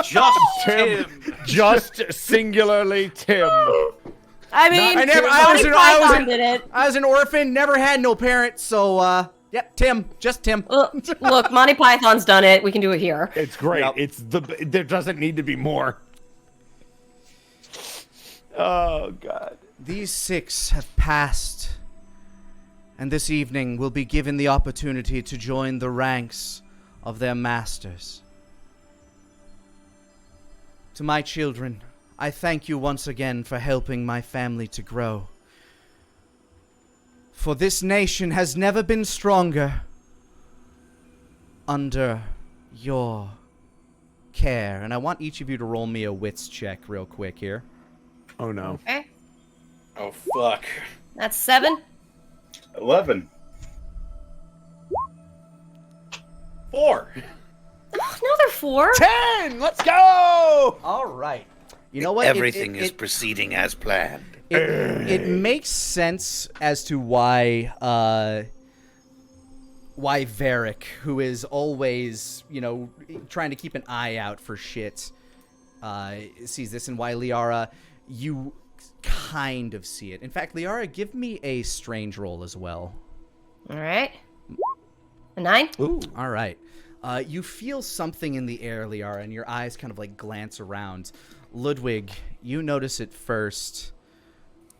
Just Tim. Just singularly Tim. I mean, I was an orphan, never had no parents, so, yep, Tim. Just Tim. Look, Monty Python's done it. We can do it here. It's great. Yep. There doesn't need to be more. Oh, God. These 6 have passed, and this evening will be given the opportunity to join the ranks of their masters. To my children, I thank you once again for helping my family to grow. For this nation has never been stronger under your care. And I want each of you to roll me a wits check real quick here. Oh, no. Okay. Oh, fuck. That's 7. 11. 4. Another 4. 10! Let's go! All right. You know what? Everything is proceeding as planned. It makes sense as to why Varric, who is always, trying to keep an eye out for shit, sees this, and why Liara, you kind of see it. In fact, Liara, give me a strange roll as well. All right. A 9? Ooh. All right. You feel something in the air, Liara, and your eyes kind of like glance around. Ludwig, you notice it first,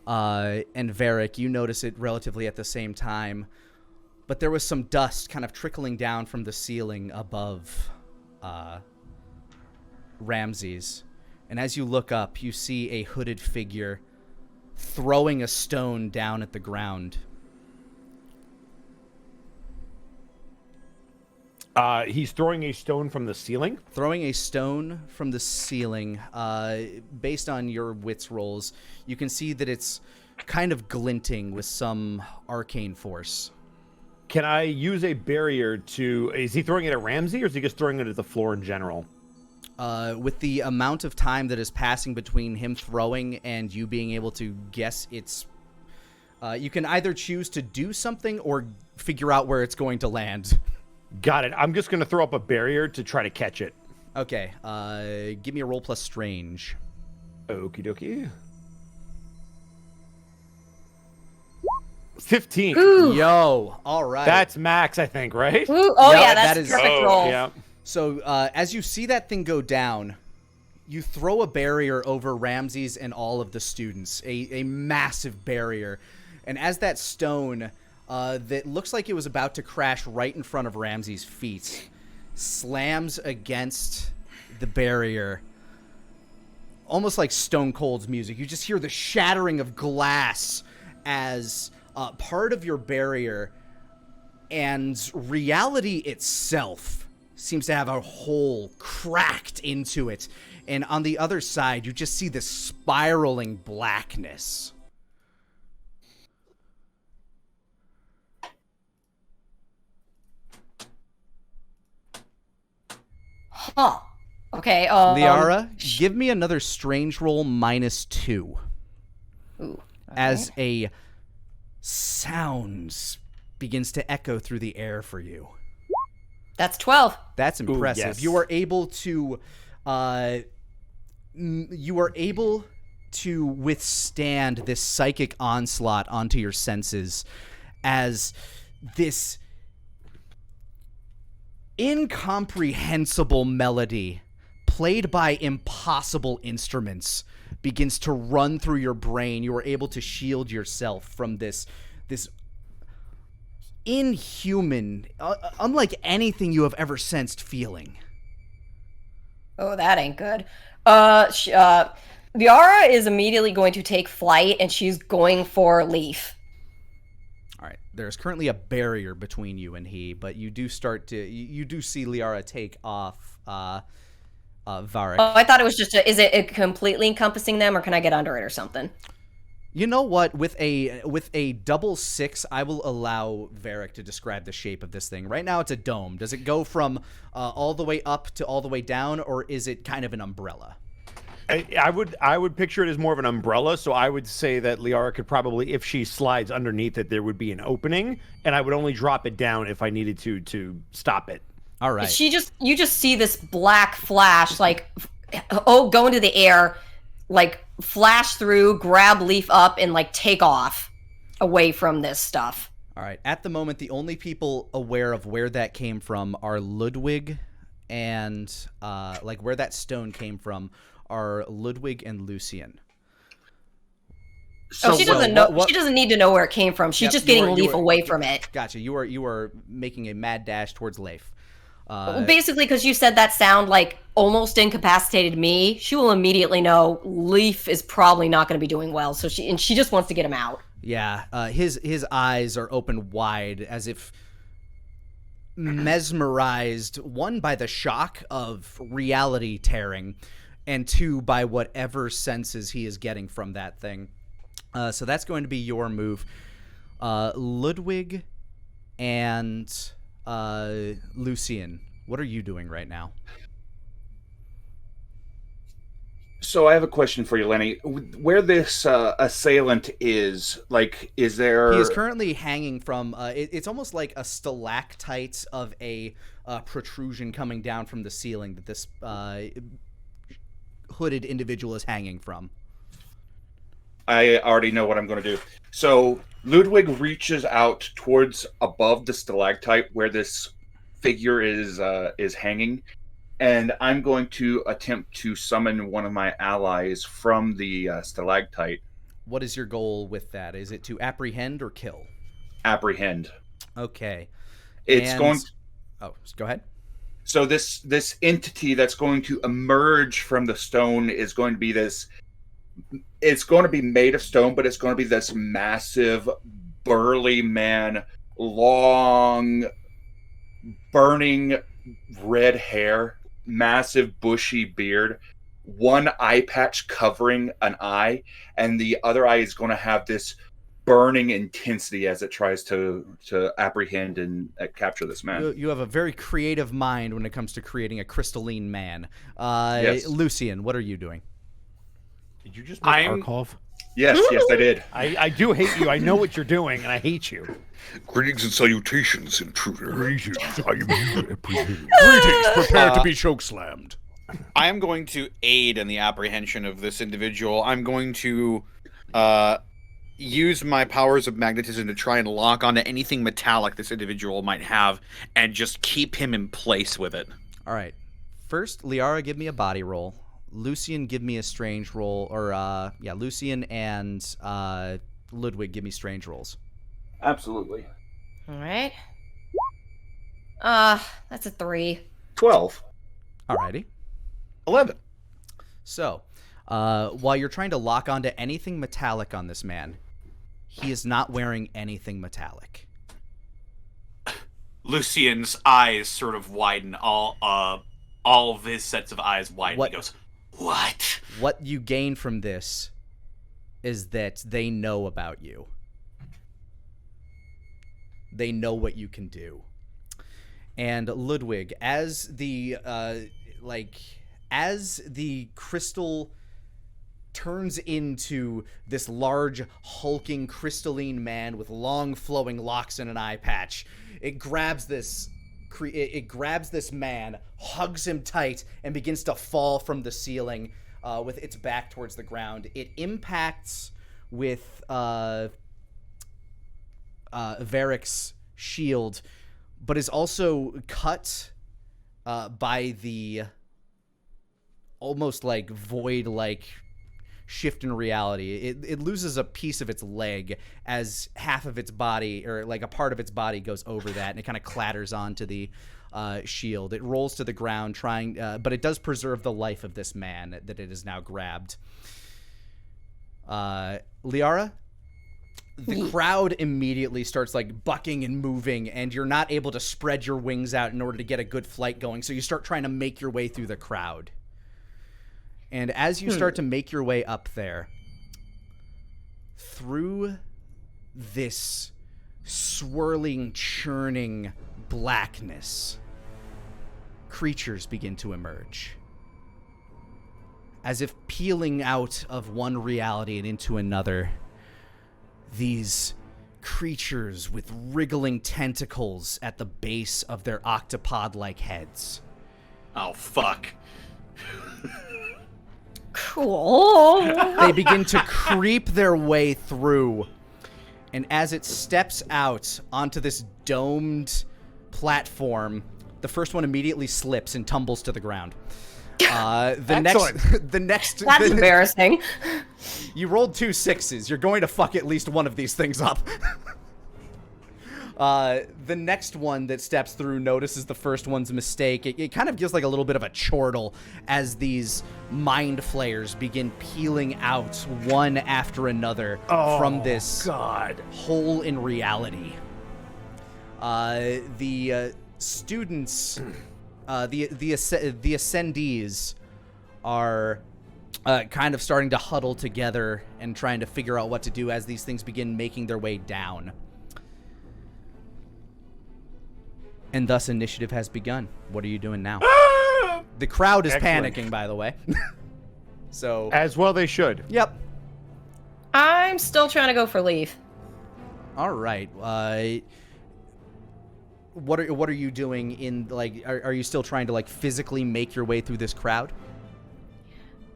and Varric, you notice it relatively at the same time, but there was some dust kind of trickling down from the ceiling above Ramses, and as you look up, you see a hooded figure throwing a stone down at the ground. He's throwing a stone from the ceiling? Throwing a stone from the ceiling. Based on your wits rolls, you can see that it's kind of glinting with some arcane force. Can I use a barrier to... Is he throwing it at Ramsey, or is he just throwing it at the floor in general? With the amount of time that is passing between him throwing and you being able to guess its You can either choose to do something or figure out where it's going to land. Got it. I'm just going to throw up a barrier to try to catch it. Okay. Give me a roll plus strange. Okie dokie. 15. Ooh. Yo, all right. That's max, I think, right? Ooh, oh Yep, yeah, that that's is- perfect roll. Yeah. So as you see that thing go down, you throw a barrier over Ramses and all of the students, a massive barrier. And as that stone that looks like it was about to crash right in front of Ramses' feet slams against the barrier, almost like Stone Cold's music, you just hear the shattering of glass as part of your barrier and reality itself seems to have a hole cracked into it. And on the other side, you just see this spiraling blackness. Huh. Okay. Liara, give me another strange roll -2. Ooh. As a sound begins to echo through the air for you. That's 12. That's impressive. yes. You are able to withstand this psychic onslaught onto your senses as this incomprehensible melody played by impossible instruments begins to run through your brain. You are able to shield yourself from this inhuman, unlike anything you have ever sensed feeling. Oh, that ain't good. Liara is immediately going to take flight, and she's going for Leaf. All right. There's currently a barrier between you and he, but you do start to you do see Liara take off Varric. Oh, I thought it was just is it completely encompassing them, or can I get under it or something? You know what? With a double 6, I will allow Varric to describe the shape of this thing. Right now, it's a dome. Does it go from all the way up to all the way down, or is it kind of an umbrella? I would picture it as more of an umbrella, so I would say that Liara could probably, if she slides underneath it, there would be an opening, and I would only drop it down if I needed to stop it. All right. You just see this black flash, like, go into the air, like, flash through, grab Leaf up, and, like, take off away from this stuff. All right. At the moment, the only people aware of where that came from are Ludwig and, like, where that stone came from are Ludwig and Lucian. So she doesn't know. She doesn't need to know where it came from. She's just getting Leaf away from it. Gotcha. You are making a mad dash towards Leif. Basically, because you said that sound like almost incapacitated me, she will immediately know Leaf is probably not going to be doing well. So she just wants to get him out. Yeah. His eyes are open wide as if mesmerized, one by the shock of reality tearing, and two by whatever senses he is getting from that thing. So that's going to be your move. Ludwig and Lucian, what are you doing right now? So I have a question for you, Lenny. Where this assailant is, like, is there... He is currently hanging from... it's almost like a stalactite of a protrusion coming down from the ceiling that this hooded individual is hanging from. I already know what I'm going to do. So Ludwig reaches out towards above the stalactite where this figure is hanging, and I'm going to attempt to summon one of my allies from the stalactite. What is your goal with that? Is it to apprehend or kill? Apprehend. Okay. Go ahead. So this entity that's going to emerge from the stone is going to be this... It's going to be made of stone, but it's going to be this massive, burly man, long, burning red hair, massive bushy beard, one eye patch covering an eye, and the other eye is going to have this burning intensity as it tries to apprehend and capture this man. You have a very creative mind when it comes to creating a crystalline man. Yes. Lucian, what are you doing? Did you just make Arkhov? Yes, I did. I do hate you. I know what you're doing, and I hate you. Greetings and salutations, intruder. Greetings, I am you, apprehend. Greetings, prepare to be chokeslammed. I am going to aid in the apprehension of this individual. I'm going to use my powers of magnetism to try and lock onto anything metallic this individual might have and just keep him in place with it. All right. First, Liara, give me a body roll. Lucian, give me a strange roll. Or, Lucian and Ludwig, give me strange rolls. Absolutely. All right. That's a 3. 12. Alrighty. 11. So, while you're trying to lock onto anything metallic on this man, he is not wearing anything metallic. Lucian's eyes sort of widen. All of his sets of eyes widen. What? He goes, "What?" What you gain from this is that they know about you. They know what you can do. And Ludwig, as the crystal turns into this large, hulking, crystalline man with long, flowing locks and an eye patch, it grabs this man, hugs him tight, and begins to fall from the ceiling with its back towards the ground. It impacts with Varric's shield, but is also cut by the almost like void-like shift in reality. It loses a piece of its leg as half of its body, or like a part of its body, goes over that, and it kind of clatters onto the shield. It rolls to the ground, but it does preserve the life of this man that it has now grabbed. Liara, the crowd immediately starts like bucking and moving, and you're not able to spread your wings out in order to get a good flight going, so you start trying to make your way through the crowd. And as you start to make your way up there, through this swirling, churning blackness, creatures begin to emerge. As if peeling out of one reality and into another, these creatures with wriggling tentacles at the base of their octopod-like heads. Oh, fuck. Cool. They begin to creep their way through, and as it steps out onto this domed platform, the first one immediately slips and tumbles to the ground. The next That's embarrassing. You rolled 2 6s. You're going to fuck at least one of these things up. The next one that steps through notices the first one's mistake. It kind of gives like a little bit of a chortle as these mind flayers begin peeling out one after another from this hole in reality. The students, the ascendees are kind of starting to huddle together and trying to figure out what to do as these things begin making their way down. And thus, initiative has begun. What are you doing now? The crowd is panicking, by the way. So, as well they should. Yep. I'm still trying to go for leave. All right. What are you doing in like? Are you still trying to like physically make your way through this crowd?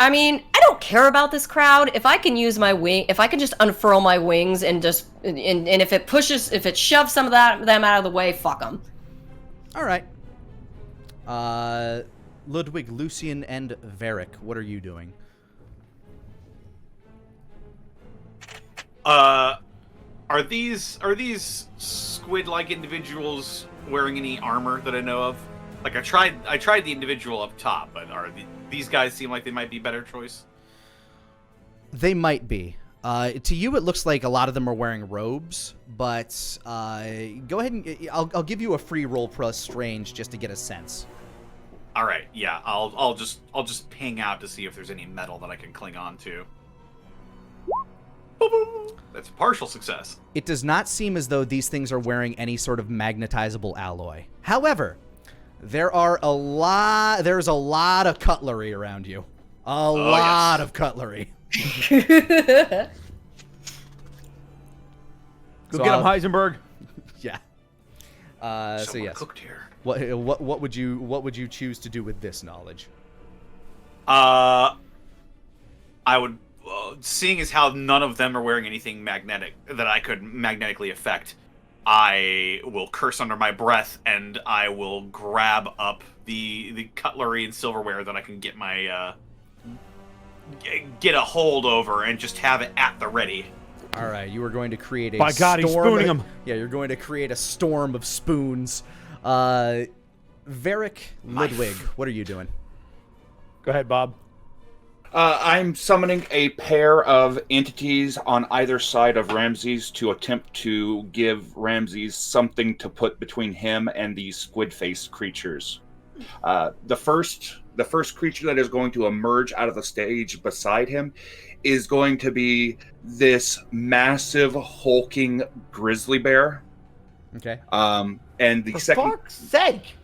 I mean, I don't care about this crowd. If I can use my wing, if I can just unfurl my wings and just and if it shoves some of them out of the way, fuck them. All right. Ludwig, Lucian, and Varric, what are you doing? Are these squid-like individuals wearing any armor that I know of? Like I tried the individual up top, but these guys seem like they might be a better choice? They might be. To you, it looks like a lot of them are wearing robes, but go ahead and I'll give you a free roll plus strange just to get a sense. All right, yeah, I'll just ping out to see if there's any metal that I can cling on to. That's a partial success. It does not seem as though these things are wearing any sort of magnetizable alloy. However, there's a lot of cutlery around you. A lot of cutlery. Go get him, Heisenberg. Yeah. So Someone yes. cooked here. What would you choose to do with this knowledge? I would, seeing as how none of them are wearing anything magnetic that I could magnetically affect, I will curse under my breath and I will grab up the cutlery and silverware that I can get my get a hold over and just have it at the ready. All right, you are going to create a By God, he's spooning him. Yeah, you're going to create a storm of spoons. Varric Ludwig, what are you doing? Go ahead, Bob. I'm summoning a pair of entities on either side of Ramses to attempt to give Ramses something to put between him and these squid-faced creatures. The first creature that is going to emerge out of the stage beside him is going to be this massive hulking grizzly bear. Okay. And the For second fuck's sake!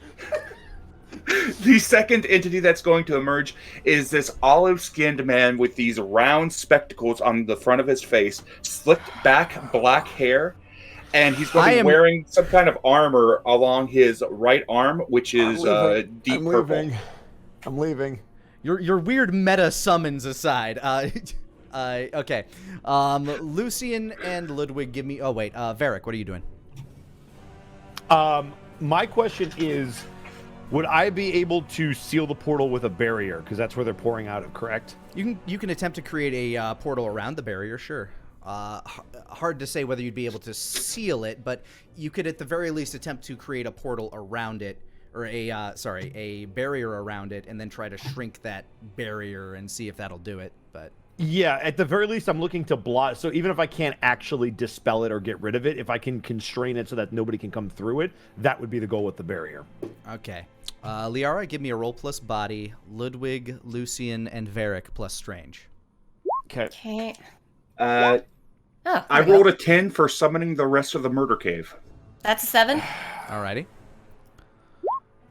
the second entity that's going to emerge is this olive-skinned man with these round spectacles on the front of his face, slicked back black hair, and he's going to be wearing some kind of armor along his right arm, which is deep purple. I'm leaving. Your weird meta summons aside. Okay. Lucian and Ludwig, give me. Oh wait, Varric, what are you doing? My question is, would I be able to seal the portal with a barrier? Because that's where they're pouring out of, correct? You can attempt to create a portal around the barrier, sure. Hard to say whether you'd be able to seal it, but you could at the very least attempt to create a portal around it, or a barrier around it, and then try to shrink that barrier and see if that'll do it. But yeah, at the very least, I'm looking to block. So even if I can't actually dispel it or get rid of it, if I can constrain it so that nobody can come through it, that would be the goal with the barrier. Okay. Liara, give me a roll plus body. Ludwig, Lucian, and Varric plus strange. Okay. I rolled a 10 for summoning the rest of the murder cave. That's a 7. Alrighty.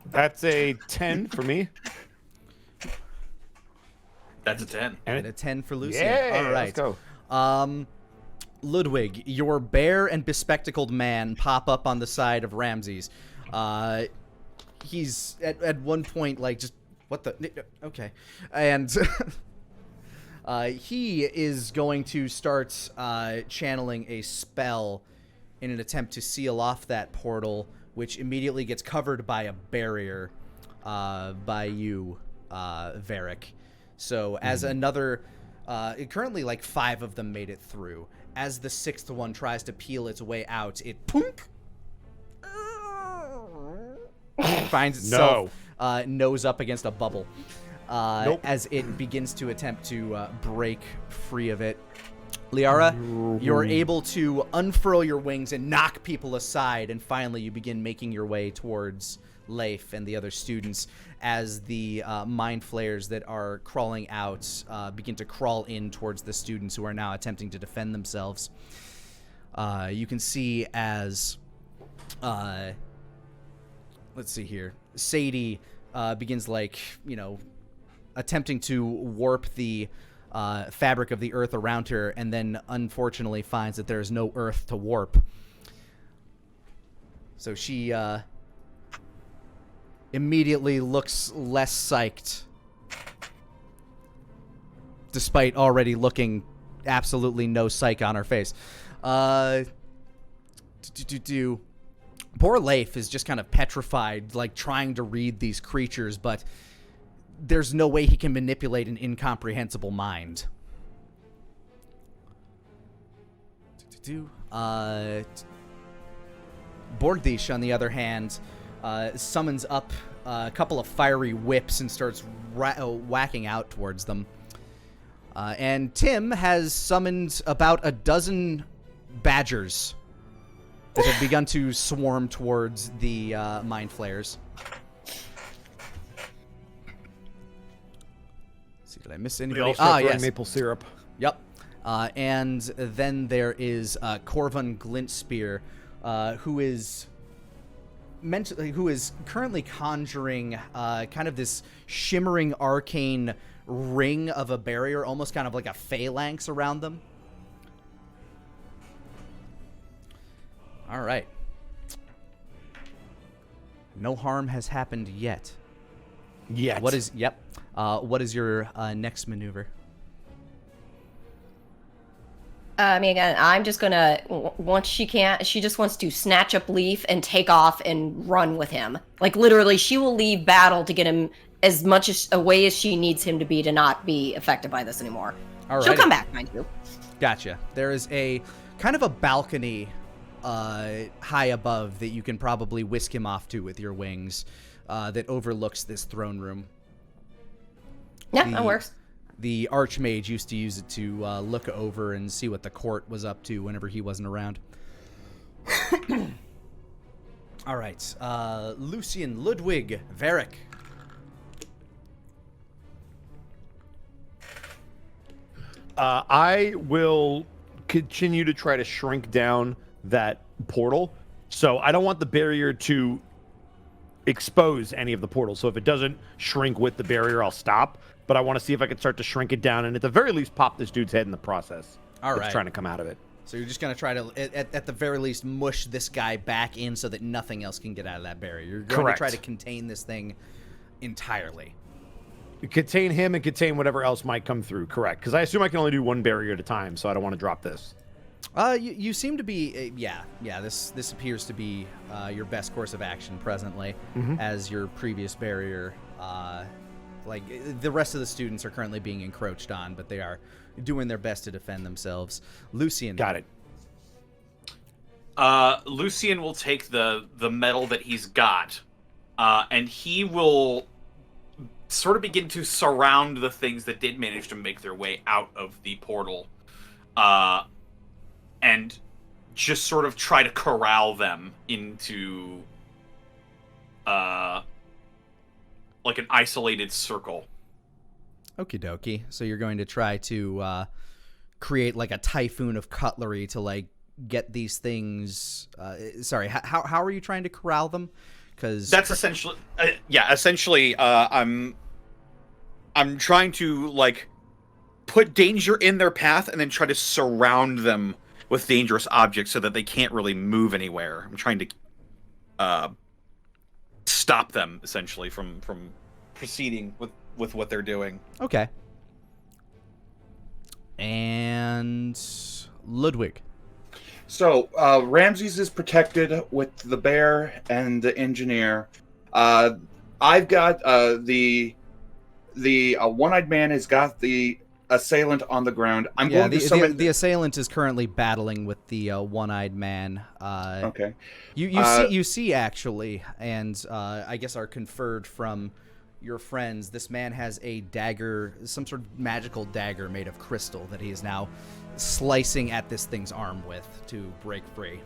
That's a 10 for me. That's a 10. And a 10 for Lucian. Yeah, all right. let's go. Ludwig, your bear and bespectacled man pop up on the side of Ramses. He's at one point like just what the okay, and he is going to start channeling a spell in an attempt to seal off that portal, which immediately gets covered by a barrier by you, Varric. So as another, currently like 5 of them made it through. As the 6th one tries to peel its way out, it punk finds itself nose up against a bubble as it begins to attempt to break free of it. Liara, you're able to unfurl your wings and knock people aside, and finally you begin making your way towards Leif and the other students as the mind flayers that are crawling out begin to crawl in towards the students who are now attempting to defend themselves. You can see as let's see here, Sadie begins attempting to warp the fabric of the earth around her, and then unfortunately finds that there is no earth to warp. So she immediately looks less psyched, despite already looking absolutely no psych on her face. Poor Leif is just kind of petrified, like trying to read these creatures, but there's no way he can manipulate an incomprehensible mind. Borgdish, on the other hand, summons up a couple of fiery whips and starts whacking out towards them. And Tim has summoned about a dozen badgers that have begun to swarm towards the mind flayers. Let's see, did I miss anybody? Yes. Maple syrup. Yep. And then there is Corvin Glintspear, who is currently conjuring kind of this shimmering arcane ring of a barrier, almost kind of like a phalanx around them. All right. No harm has happened yet. Yet. What is your next maneuver? I mean, again, I'm just gonna, once she just wants to snatch up Leaf and take off and run with him. Like, literally, she will leave battle to get him as much away as she needs him to be to not be affected by this anymore. She'll come back, mind you. Gotcha. There is a kind of a balcony high above that you can probably whisk him off to with your wings that overlooks this throne room. Yeah, that works. The Archmage used to use it to look over and see what the court was up to whenever he wasn't around. All right. Lucian, Ludwig, Varric. I will continue to try to shrink down that portal. So I don't want the barrier to expose any of the portals. So if it doesn't shrink with the barrier, I'll stop. But I want to see if I can start to shrink it down and at the very least pop this dude's head in the process. All right. Trying to come out of it. So you're just going to try to, at the very least, mush this guy back in so that nothing else can get out of that barrier. You're going to try to contain this thing entirely. Contain him and contain whatever else might come through. Correct. Because I assume I can only do one barrier at a time, so I don't want to drop this. You seem to be, this appears to be your best course of action presently, as your previous barrier. Like, the rest of the students are currently being encroached on, but they are doing their best to defend themselves. Lucian. Got it. Lucian will take the metal that he's got, and he will sort of begin to surround the things that did manage to make their way out of the portal, and just sort of try to corral them into like an isolated circle. Okie dokie. So you're going to try to create like a typhoon of cutlery to like get these things. Sorry, how are you trying to corral them? Because that's essentially, essentially, I'm trying to like put danger in their path and then try to surround them with dangerous objects so that they can't really move anywhere. I'm trying to stop them essentially from proceeding with what they're doing. Okay. And Ludwig. So Ramses is protected with the bear and the engineer. I've got the one-eyed man has got the assailant on the ground. I'm going to summon the assailant is currently battling with the one-eyed man. Okay. You see actually, and I guess are conferred from your friends. This man has a dagger, some sort of magical dagger made of crystal that he is now slicing at this thing's arm with to break free.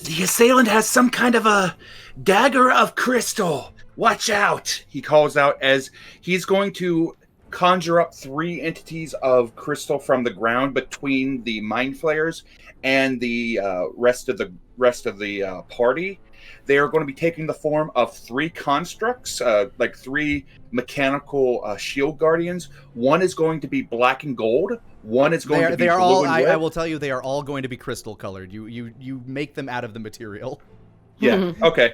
The assailant has some kind of a dagger of crystal. Watch out! He calls out as he's going to conjure up 3 entities of crystal from the ground between the mind flayers and the rest of the party. They are going to be taking the form of 3 constructs, like 3 mechanical shield guardians. One is going to be black and gold. One is going to be blue and red. I will tell you, they are all going to be crystal colored. You make them out of the material. Yeah. Okay.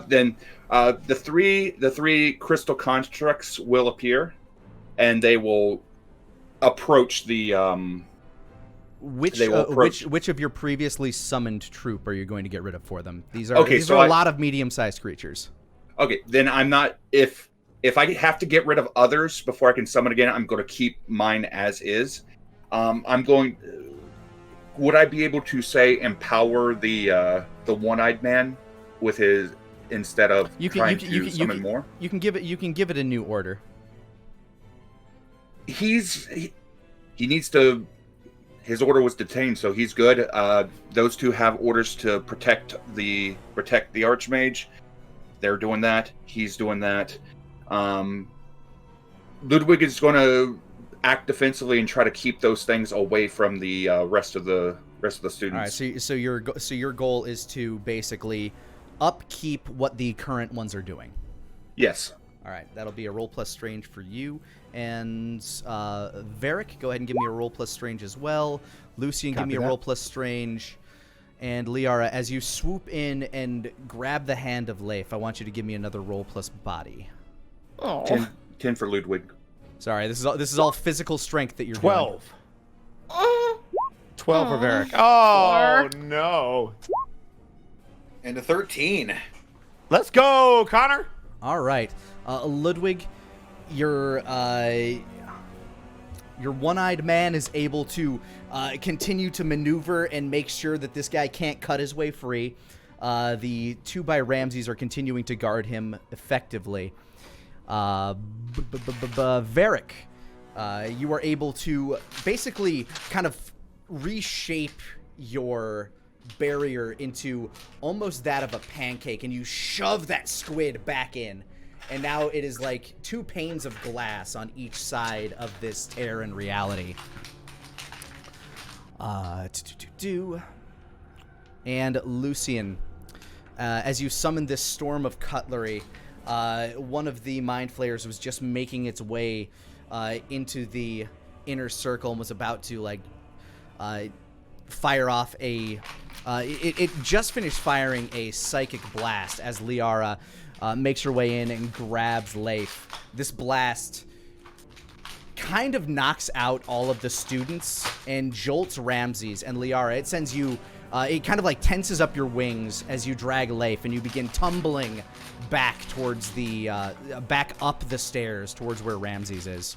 Then the three crystal constructs will appear, and they will approach the. Which of your previously summoned troop are you going to get rid of for them? These are a lot of medium-sized creatures. Okay, then I'm not. If I have to get rid of others before I can summon again, I'm going to keep mine as is. I'm going. Would I be able to say empower the one-eyed man with his instead of trying to summon more? You can give it a new order. He needs to. His order was detained, so he's good. Those 2 have orders to protect the Archmage. They're doing that. He's doing that. Ludwig is going to act defensively and try to keep those things away from the rest of the students. All right. So your goal is to basically upkeep what the current ones are doing. Yes. All right, that'll be a roll plus strange for you. And Varric, go ahead and give me a roll plus strange as well. Lucian, give me a roll plus strange. And Liara, as you swoop in and grab the hand of Leif, I want you to give me another roll plus body. Oh. 10 for Ludwig. Sorry, this is all physical strength that you're 12. doing. 12 for Varric. Oh, no. And a 13. Let's go, Connor. All right, Ludwig, your one-eyed man is able to continue to maneuver and make sure that this guy can't cut his way free. The 2x Ramses are continuing to guard him effectively. Varric, you are able to basically kind of reshape your barrier into almost that of a pancake, and you shove that squid back in, and now it is like 2 panes of glass on each side of this tear in reality. And Lucian, as you summon this storm of cutlery, one of the mind flayers was just making its way into the inner circle and was about to fire off it just finished firing a psychic blast as Liara makes her way in and grabs Leif. This blast kind of knocks out all of the students and jolts Ramses and Liara. It sends you, it kind of like tenses up your wings as you drag Leif, and you begin tumbling back towards the, back up the stairs towards where Ramses is.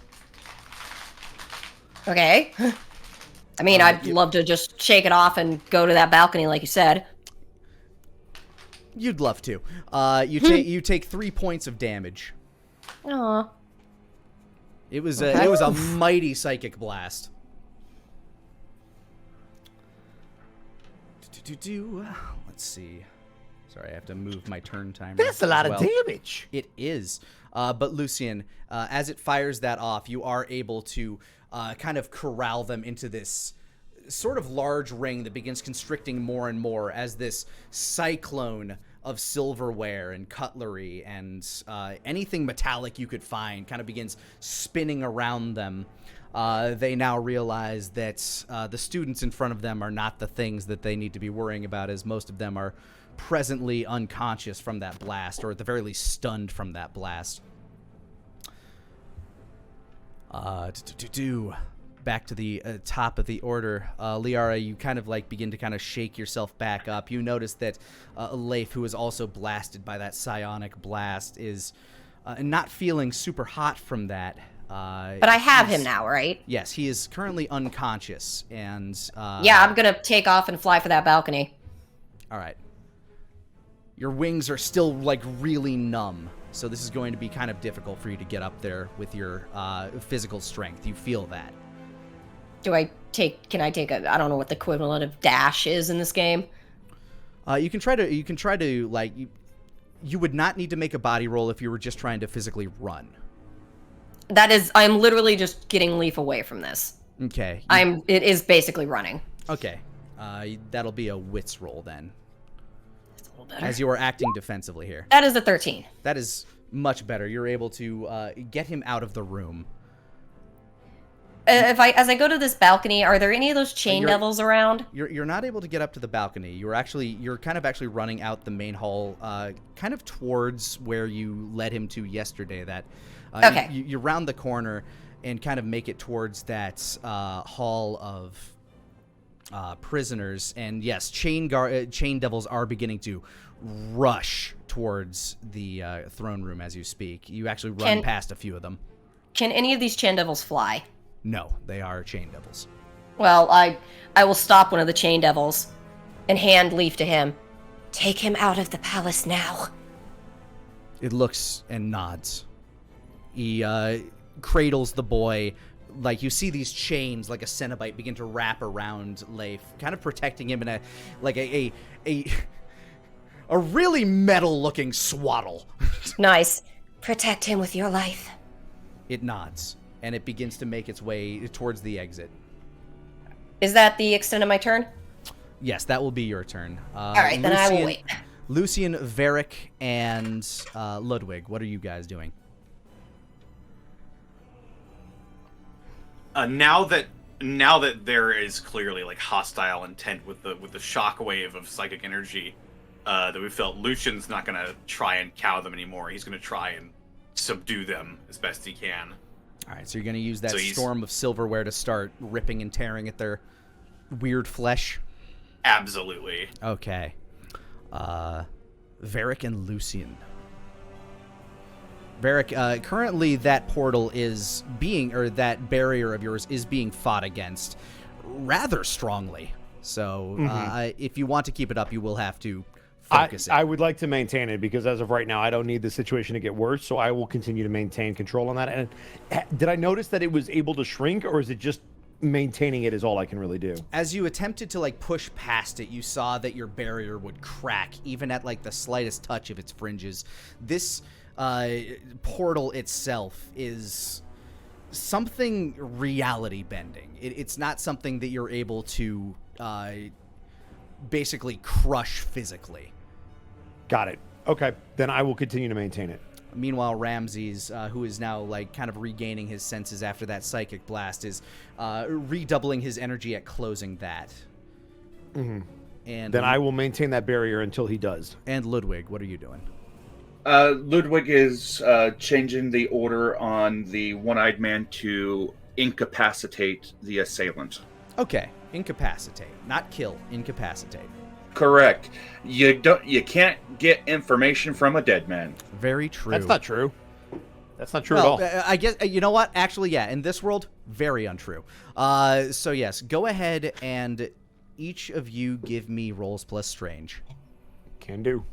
Okay. I mean, I'd love to just shake it off and go to that balcony like you said. You'd love to. You take 3 points of damage. Aw. It was a mighty psychic blast. Let's see. Sorry, I have to move my turn timer. That's a lot of damage. It is. But Lucian, as it fires that off, you are able to kind of corral them into this sort of large ring that begins constricting more and more as this cyclone of silverware and cutlery and anything metallic you could find kind of begins spinning around them. They now realize that the students in front of them are not the things that they need to be worrying about, as most of them are presently unconscious from that blast, or at the very least stunned from that blast. Back to the top of the order. Liara, you kind of begin to kind of shake yourself back up. You notice that Leif, who is also blasted by that psionic blast, is not feeling super hot from that. But I have him now, right? Yes, he is currently unconscious, and yeah, I'm gonna take off and fly for that balcony. All right. Your wings are still really numb, so this is going to be kind of difficult for you to get up there with your physical strength. You feel that. Can I take I don't know what the equivalent of dash is in this game. You can try to you would not need to make a body roll if you were just trying to physically run. I'm literally just getting Leif away from this. Okay. It is basically running. Okay. That'll be a wits roll then. That's a little better. As you are acting defensively here. That is a 13. That is much better. You're able to get him out of the room. As I go to this balcony, are there any of those chain devils around? You're not able to get up to the balcony. You're kind of actually running out the main hall, kind of towards where you led him to yesterday. That okay. You round the corner and kind of make it towards that hall of prisoners. And yes, chain devils are beginning to rush towards the throne room as you speak. You actually run past a few of them. Can any of these chain devils fly? No, they are chain devils. Well, I will stop one of the chain devils and hand Leif to him. Take him out of the palace now. It looks and nods. He cradles the boy. You see these chains like a Cenobite begin to wrap around Leif, kind of protecting him in a really metal-looking swaddle. Nice. Protect him with your life. It nods, and it begins to make its way towards the exit. Is that the extent of my turn? Yes, that will be your turn. All right, then I will wait. Lucian, Varric, and Ludwig, what are you guys doing? Now that there is clearly like hostile intent with the shockwave of psychic energy, that we felt, Lucian's not gonna try and cow them anymore. He's gonna try and subdue them as best he can. All right, so you're gonna use that storm of silverware to start ripping and tearing at their weird flesh. Absolutely. Okay. Varric and Lucian. Varric, currently that portal is being, or that barrier of yours is being fought against rather strongly. So if you want to keep it up, you will have to focus it. I would like to maintain it because as of right now, I don't need the situation to get worse. So I will continue to maintain control on that. And did I notice that it was able to shrink, or is it just maintaining it is all I can really do? As you attempted to like push past it, you saw that your barrier would crack even at like the slightest touch of its fringes. This portal itself is something reality bending. It's not something that you're able to basically crush physically. Got it. Okay, then I will continue to maintain it. Meanwhile, Ramses, who is now like kind of regaining his senses after that psychic blast, is redoubling his energy at closing that. And then I will maintain that barrier until he does. And Ludwig, what are you doing? Ludwig is changing the order on the one-eyed man to incapacitate the assailant. Okay, incapacitate, not kill, incapacitate. Correct. You can't get information from a dead man. Very true. That's not true. That's not true at all. I guess, you know what? Actually, yeah, in this world, very untrue. So yes, go ahead and each of you give me rolls plus strange. Can do.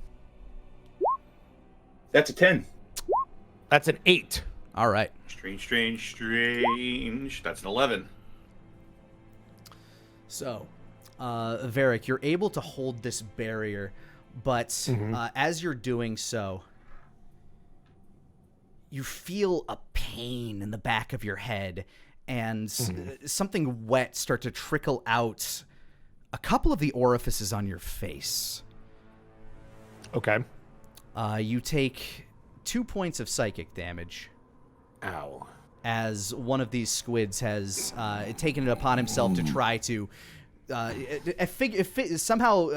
That's a 10. That's an 8. All right. Strange. That's an 11. So, Varric, you're able to hold this barrier, but as you're doing so, you feel a pain in the back of your head, and something wet start to trickle out a couple of the orifices on your face. Okay. You take 2 points of psychic damage. Ow. As one of these squids has taken it upon himself to try to somehow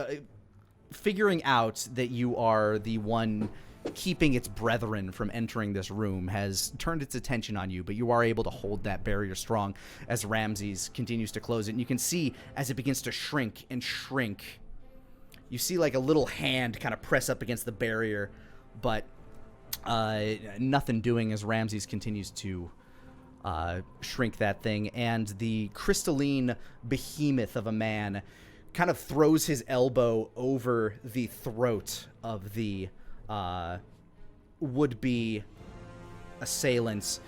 figuring out that you are the one keeping its brethren from entering this room, has turned its attention on you, but you are able to hold that barrier strong as Ramses continues to close it. And you can see as it begins to shrink and shrink, you see like a little hand kind of press up against the barrier, but nothing doing as Ramses continues to shrink that thing. And the crystalline behemoth of a man kind of throws his elbow over the throat of the would-be assailants,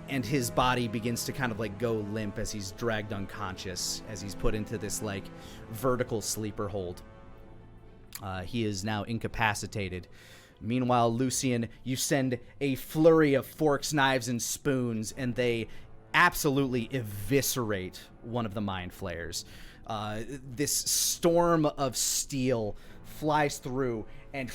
and his body begins to kind of like go limp as he's dragged unconscious, as he's put into this like vertical sleeper hold. He is now incapacitated. Meanwhile, Lucian, you send a flurry of forks, knives, and spoons, and they absolutely eviscerate one of the mind flayers. This storm of steel flies through and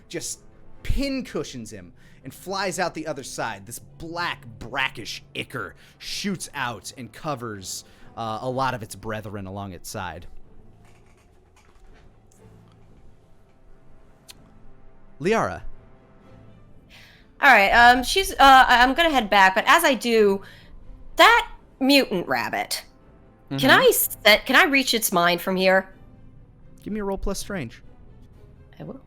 just pin cushions him and flies out the other side. This black, brackish ichor shoots out and covers a lot of its brethren along its side. Liara. All right. I'm gonna head back, but as I do, that mutant rabbit. Can I reach its mind from here? Give me a roll plus strange. I will.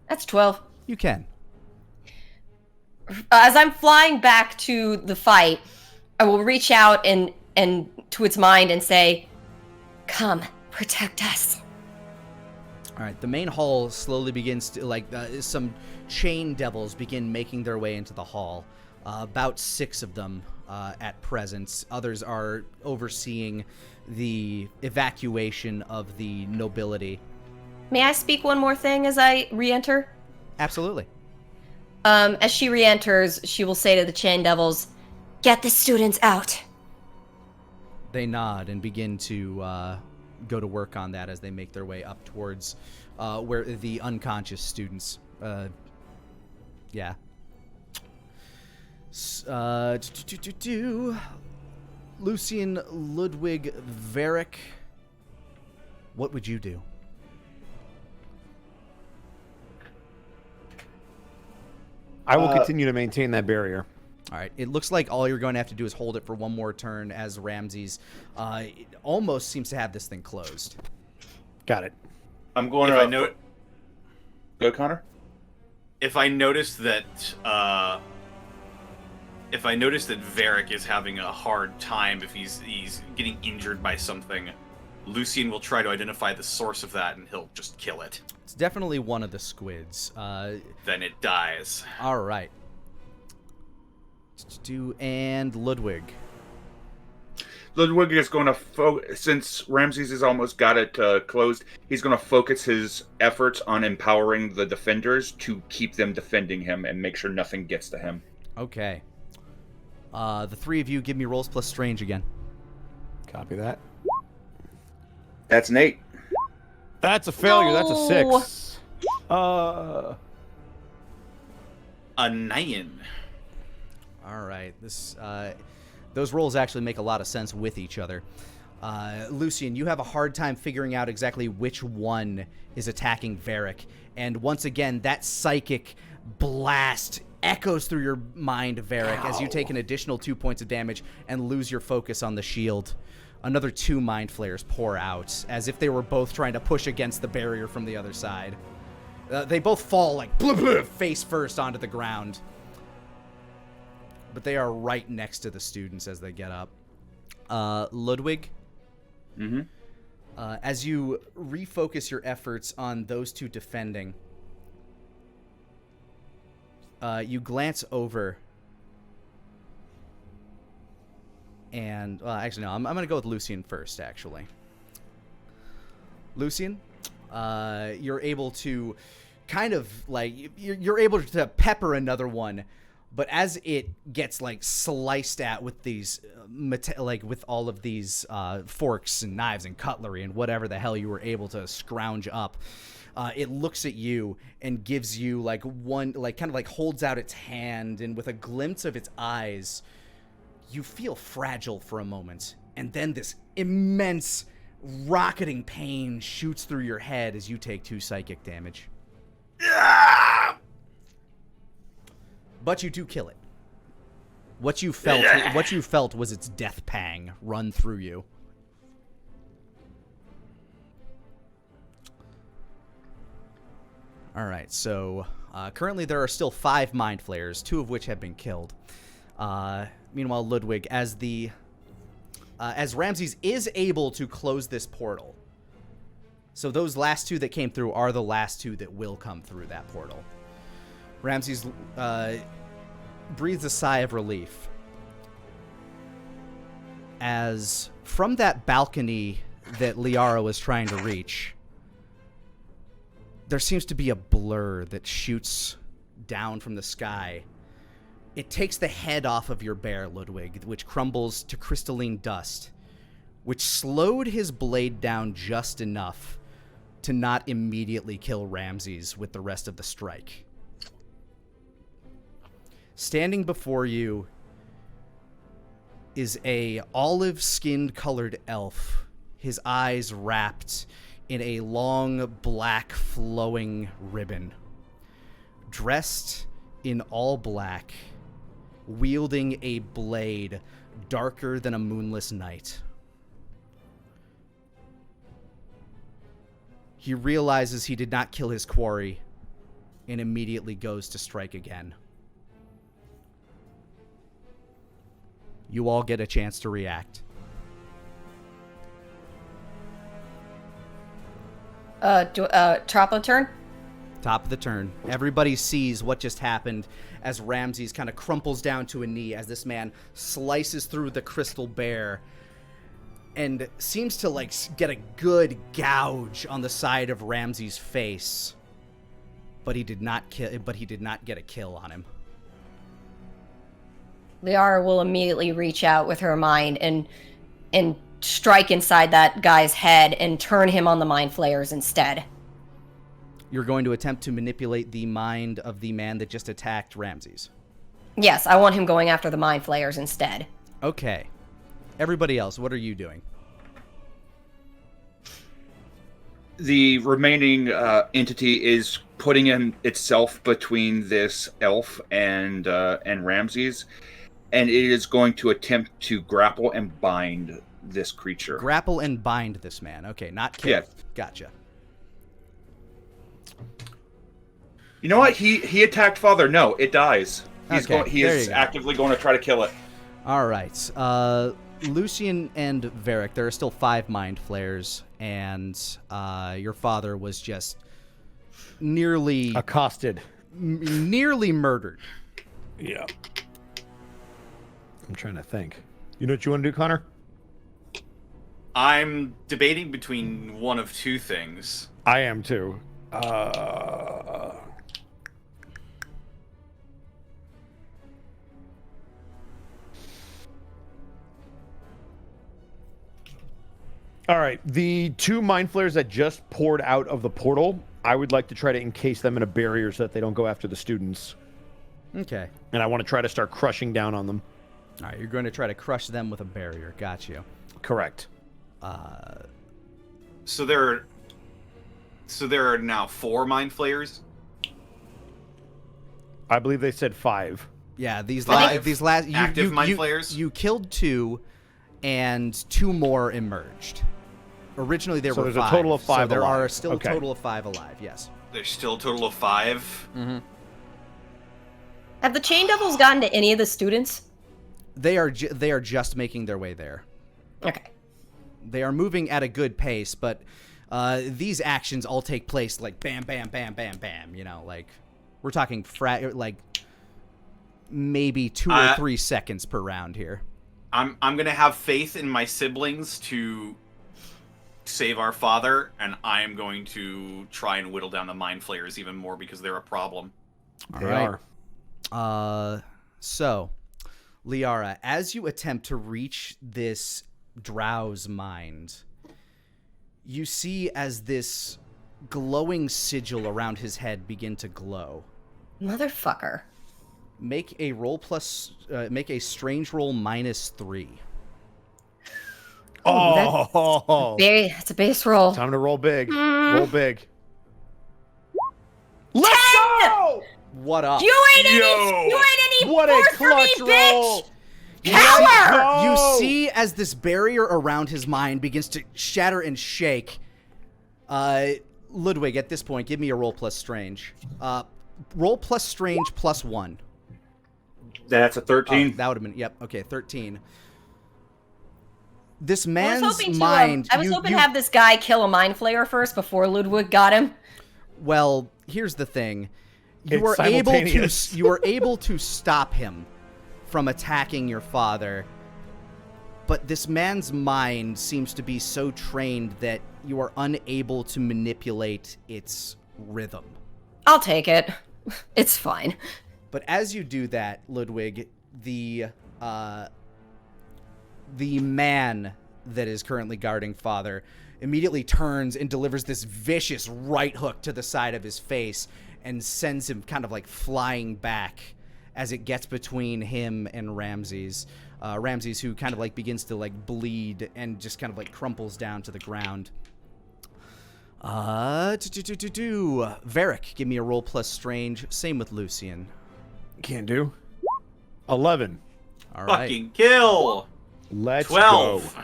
That's 12. You can. As I'm flying back to the fight, I will reach out and to its mind and say, "Come, protect us." All right, the main hall slowly begins to, some chain devils begin making their way into the hall. About 6 of them at present. Others are overseeing the evacuation of the nobility. May I speak one more thing as I re-enter? Absolutely. As she re-enters, she will say to the chain devils, "Get the students out." They nod and begin to go to work on that as they make their way up towards where the unconscious students. Yeah. Lucian, Ludwig, Varric, what would you do? I will continue to maintain that barrier. All right. It looks like all you're going to have to do is hold it for one more turn as Ramses almost seems to have this thing closed. Got it. I'm going If to... I know it. Go, Connor. If I notice that Varric is having a hard time, if he's getting injured by something, Lucian will try to identify the source of that, and he'll just kill it. It's definitely one of the squids. Then it dies. All right. And Ludwig. Ludwig is going to since Ramses has almost got it closed, he's going to focus his efforts on empowering the defenders to keep them defending him and make sure nothing gets to him. Okay. The three of you give me rolls plus strange again. Copy that. That's an 8. That's a failure. That's a 6. A 9. All right. Those rolls actually make a lot of sense with each other. Lucian, you have a hard time figuring out exactly which one is attacking Varric. And once again, that psychic blast echoes through your mind, Varric, as you take an additional 2 points of damage and lose your focus on the shield. Another 2 mind flares pour out, as if they were both trying to push against the barrier from the other side. They both fall like face first onto the ground. But they are right next to the students as they get up. Ludwig? Mm-hmm. As you refocus your efforts on those two defending, you glance over and... actually, no, I'm going to go with Lucian first, actually. Lucian, you're able to kind of, like... You're able to pepper another one, but as it gets, like, sliced at with these... with all of these forks and knives and cutlery and whatever the hell you were able to scrounge up, it looks at you and gives you like one, like kind of like holds out its hand, and with a glimpse of its eyes, you feel fragile for a moment, and then this immense rocketing pain shoots through your head as you take 2 psychic damage. But you do kill it. What you felt was its death pang run through you. All right, so currently there are still 5 mind flayers, 2 of which have been killed. Meanwhile, Ludwig, as Ramses is able to close this portal, so those last 2 that came through are the last 2 that will come through that portal. Ramses breathes a sigh of relief as from that balcony that Liara was trying to reach, there seems to be a blur that shoots down from the sky. It takes the head off of your bear, Ludwig, which crumbles to crystalline dust, which slowed his blade down just enough to not immediately kill Ramses with the rest of the strike. Standing before you is a olive-skinned colored elf, his eyes wrapped in a long black flowing ribbon, dressed in all black, wielding a blade darker than a moonless night. He realizes he did not kill his quarry and immediately goes to strike again. You all get a chance to react. Top of turn? Top of the turn. Everybody sees what just happened as Ramses kind of crumples down to a knee as this man slices through the crystal bear and seems to like get a good gouge on the side of Ramses' face. But he did not get a kill on him. Liara will immediately reach out with her mind and strike inside that guy's head and turn him on the mind flayers instead. You're going to attempt to manipulate the mind of the man that just attacked Ramses. Yes, I want him going after the mind flayers instead. Okay. Everybody else, what are you doing? The remaining entity is putting itself between this elf and Ramses, and it is going to attempt to grapple and bind this creature. Grapple and bind this man. Okay, not kill. Yeah. Gotcha. You know what? He attacked Father. No, it dies. He is actively going to try to kill it. All right. Lucian and Varric, there are still 5 mind flayers, and your father was just nearly accosted, nearly murdered. Yeah. I'm trying to think. You know what you want to do, Connor? I'm debating between one of 2 things. I am too. All right, the 2 mind flayers that just poured out of the portal, I would like to try to encase them in a barrier so that they don't go after the students. Okay. And I want to try to start crushing down on them. All right, you're going to try to crush them with a barrier. Got you. Correct. So there are now 4 mind flayers. I believe they said 5. Yeah, these 5 last active mind flayers. You killed 2, and 2 more emerged. Originally there were 5. So there's a total of 5 so there alive. are still a total of 5 alive. Yes. There's still a total of 5. Mm-hmm. Have the chain devils gotten to any of the students? They are just making their way there. Okay. They are moving at a good pace, but these actions all take place like bam, bam, bam, bam, bam. You know, like we're talking like maybe 2 or 3 seconds per round here. I'm gonna have faith in my siblings to save our father, and I am going to try and whittle down the mind flayers even more because they're a problem. They are. So, Liara, as you attempt to reach this drow's mind, you see as this glowing sigil around his head begin to glow. Motherfucker. Make a strange roll -3. Oh, that's a base roll. Time to roll big. Roll big. Let's go! What up? You ain't any what a force for me, clutch roll! bitch! Coward! You see as this barrier around his mind begins to shatter and shake. Ludwig, at this point, give me a roll plus strange. Roll plus strange +1. That's a 13. That would have been, yep, okay, 13. This man's mind... I was hoping to have this guy kill a mind flayer first before Ludwig got him. Well, here's the thing. You It's were able to stop him from attacking your father, but this man's mind seems to be so trained that you are unable to manipulate its rhythm. I'll take it. It's fine. But as you do that, Ludwig, the man that is currently guarding Father immediately turns and delivers this vicious right hook to the side of his face and sends him kind of like flying back as it gets between him and Ramses. Ramses, who kind of like begins to like bleed and just kind of like crumples down to the ground. Varric, give me a roll plus strange. Same with Lucian. Can't do. 11. All right. Fucking kill! Let's 12. go.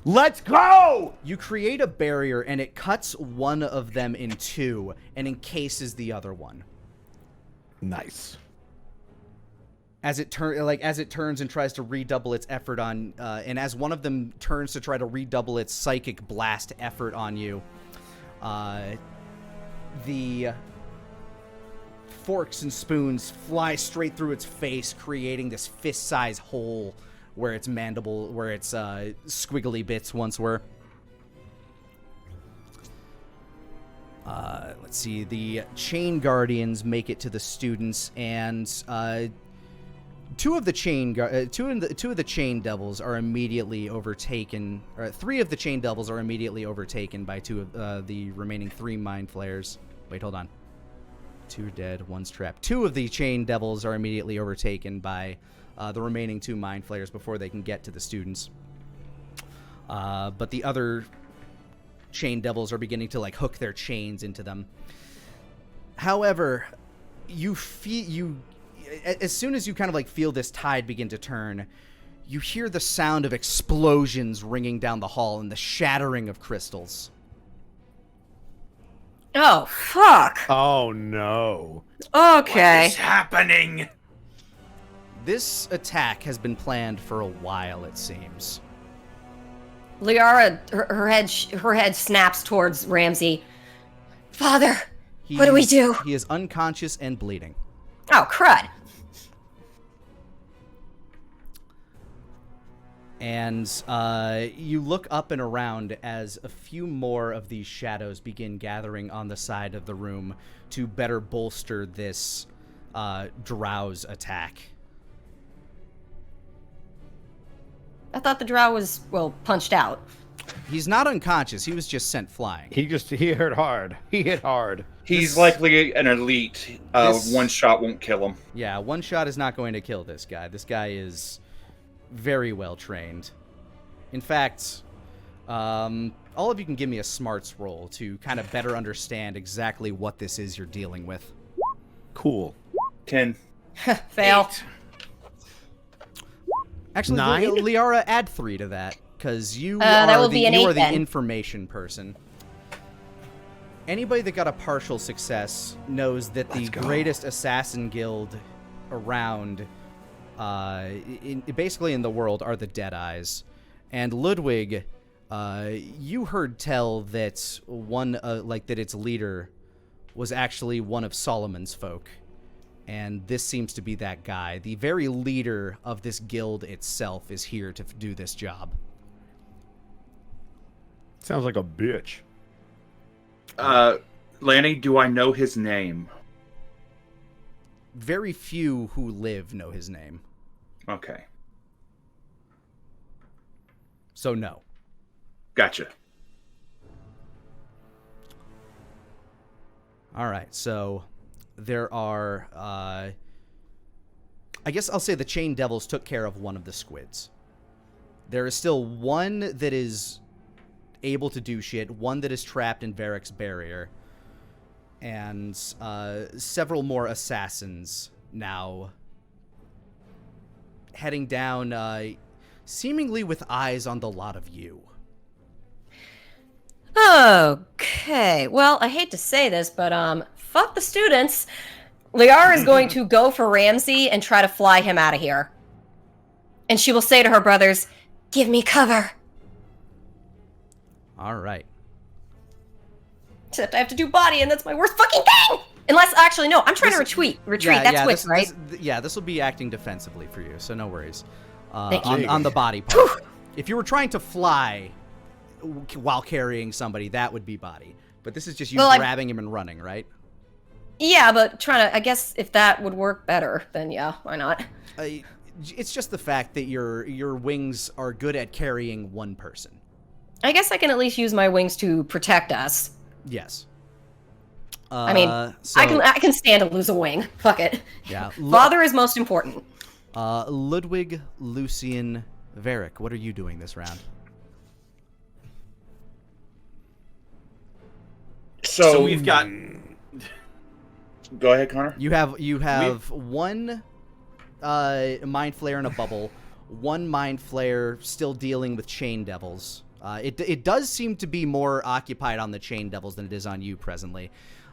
Let's go! You create a barrier, and it cuts one of them in 2 and encases the other one. Nice. As it turns and tries to redouble its effort on, and as one of them turns to try to redouble its psychic blast effort on you, the forks and spoons fly straight through its face, creating this fist-sized hole where its mandible, where its squiggly bits once were. Let's see. The chain guardians make it to the students, and two of the chain devils are immediately overtaken. Or 3 of the chain devils are immediately overtaken by 2 of the remaining 3 mind flayers. Wait, hold on. 2 dead, 1's trapped. 2 of the chain devils are immediately overtaken by the remaining 2 mind flayers before they can get to the students. But the other chain devils are beginning to like hook their chains into them. However, as soon as you kind of like feel this tide begin to turn, you hear the sound of explosions ringing down the hall and the shattering of crystals. Oh, fuck. Oh, no. Okay. What is happening? This attack has been planned for a while, it seems. Liara, her head snaps towards Ramsey. Father, what do we do? He is unconscious and bleeding. Oh, crud. And you look up and around as a few more of these shadows begin gathering on the side of the room to better bolster this drow's attack. I thought the drow was, well, punched out. He's not unconscious. He was just sent flying. He hit hard. He hit hard. He's likely an elite. One shot won't kill him. Yeah, one shot is not going to kill this guy. This guy is very well trained. In fact, all of you can give me a smarts roll to kind of better understand exactly what this is you're dealing with. Cool. 10. Fail. 8. Actually, 9? Liara, add 3 to that, because you that are will be an 8 the then. information person. Anybody that got a partial success knows that the greatest assassin guild around, basically in the world, are the Deadeyes. And Ludwig, you heard tell that that its leader was actually one of Solomon's folk. And this seems to be that guy. The very leader of this guild itself is here to do this job. Sounds like a bitch. Lani, do I know his name? Very few who live know his name. Okay. So no. Gotcha. All right, so there are, I guess I'll say the Chain Devils took care of one of the squids. There is still one that is able to do shit, one that is trapped in Varric's barrier, and several more assassins now heading down, seemingly with eyes on the lot of you. Okay. Well, I hate to say this, but fuck the students. Liara is going to go for Ramsey and try to fly him out of here. And she will say to her brothers, "Give me cover." All right. Except I have to do body, and that's my worst fucking thing! Unless, actually, no, I'm trying to retreat. That's quick, right? This will be acting defensively for you, so no worries. Thank you. On the body part. If you were trying to fly while carrying somebody, that would be body. But this is just you grabbing him and running, right? Yeah, but trying to, I guess if that would work better, then yeah, why not? It's just the fact that your wings are good at carrying one person. I guess I can at least use my wings to protect us. Yes. I mean, I can stand to lose a wing. Fuck it. Yeah. Father is most important. Ludwig, Lucian, Varric, what are you doing this round? So we've got. Go ahead, Connor. You have one Mind Flayer in a bubble, one Mind Flayer still dealing with Chain Devils. It does seem to be more occupied on the Chain Devils than it is on you presently.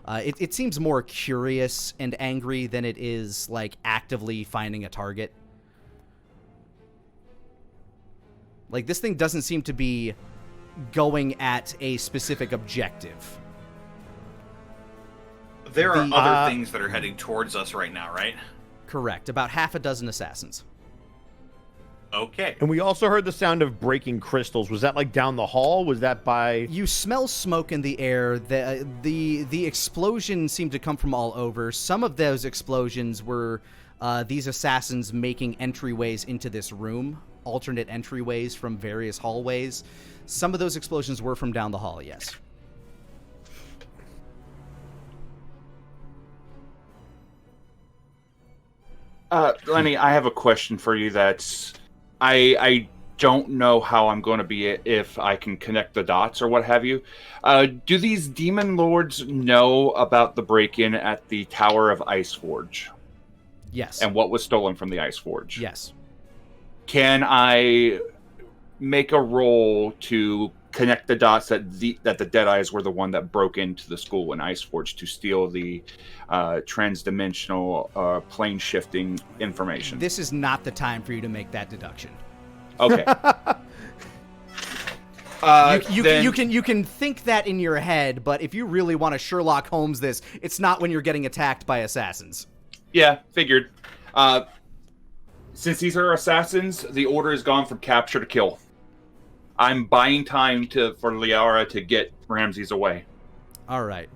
It seems more curious and angry than it is, like, actively finding a target. Like, this thing doesn't seem to be going at a specific objective. There are other things that are heading towards us right now, right? Correct. About half a dozen assassins. Okay. And we also heard the sound of breaking crystals. Was that like down the hall? Was that by... You smell smoke in the air. The explosion seemed to come from all over. Some of those explosions were these assassins making entryways into this room, alternate entryways from various hallways. Some of those explosions were from down the hall, yes. Lenny, I have a question for you. I don't know how I'm going to be if I can connect the dots or what have you. Do these demon lords know about the break-in at the Tower of Iceforge? Yes. And what was stolen from the Iceforge? Yes. Can I make a roll to connect the dots that the Deadeyes were the one that broke into the school in Iceforge to steal the transdimensional plane shifting information? This is not the time for you to make that deduction. Okay. You can think that in your head, but if you really want to Sherlock Holmes this, it's not when you're getting attacked by assassins. Yeah, figured. Since these are assassins, the order has gone from capture to kill. I'm buying time for Liara to get Ramses away. All right.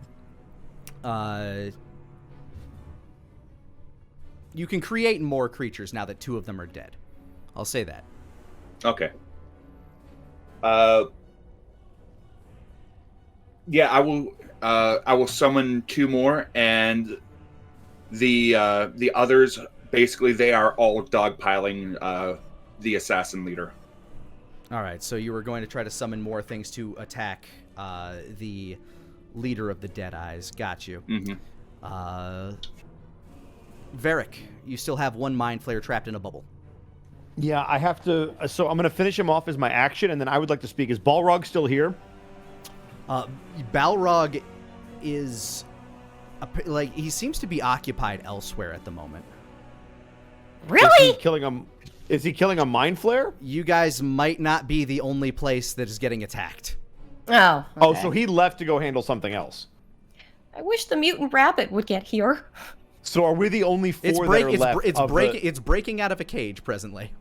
You can create more creatures now that 2 of them are dead. I'll say that. Okay. Yeah, I will summon 2 more, and the others, basically, they are all dogpiling the assassin leader. All right, so you were going to try to summon more things to attack the leader of the Deadeyes. Got you. Mm-hmm. Varric, you still have 1 Mind Flayer trapped in a bubble. Yeah, I have to... So I'm going to finish him off as my action, and then I would like to speak. Is Balrog still here? Balrog is... he seems to be occupied elsewhere at the moment. Really? Is he killing a Mind Flayer? You guys might not be the only place that is getting attacked. Oh. Okay. Oh, so he left to go handle something else. I wish the mutant rabbit would get here. So are we the only 4 that are left? It's breaking out of a cage presently.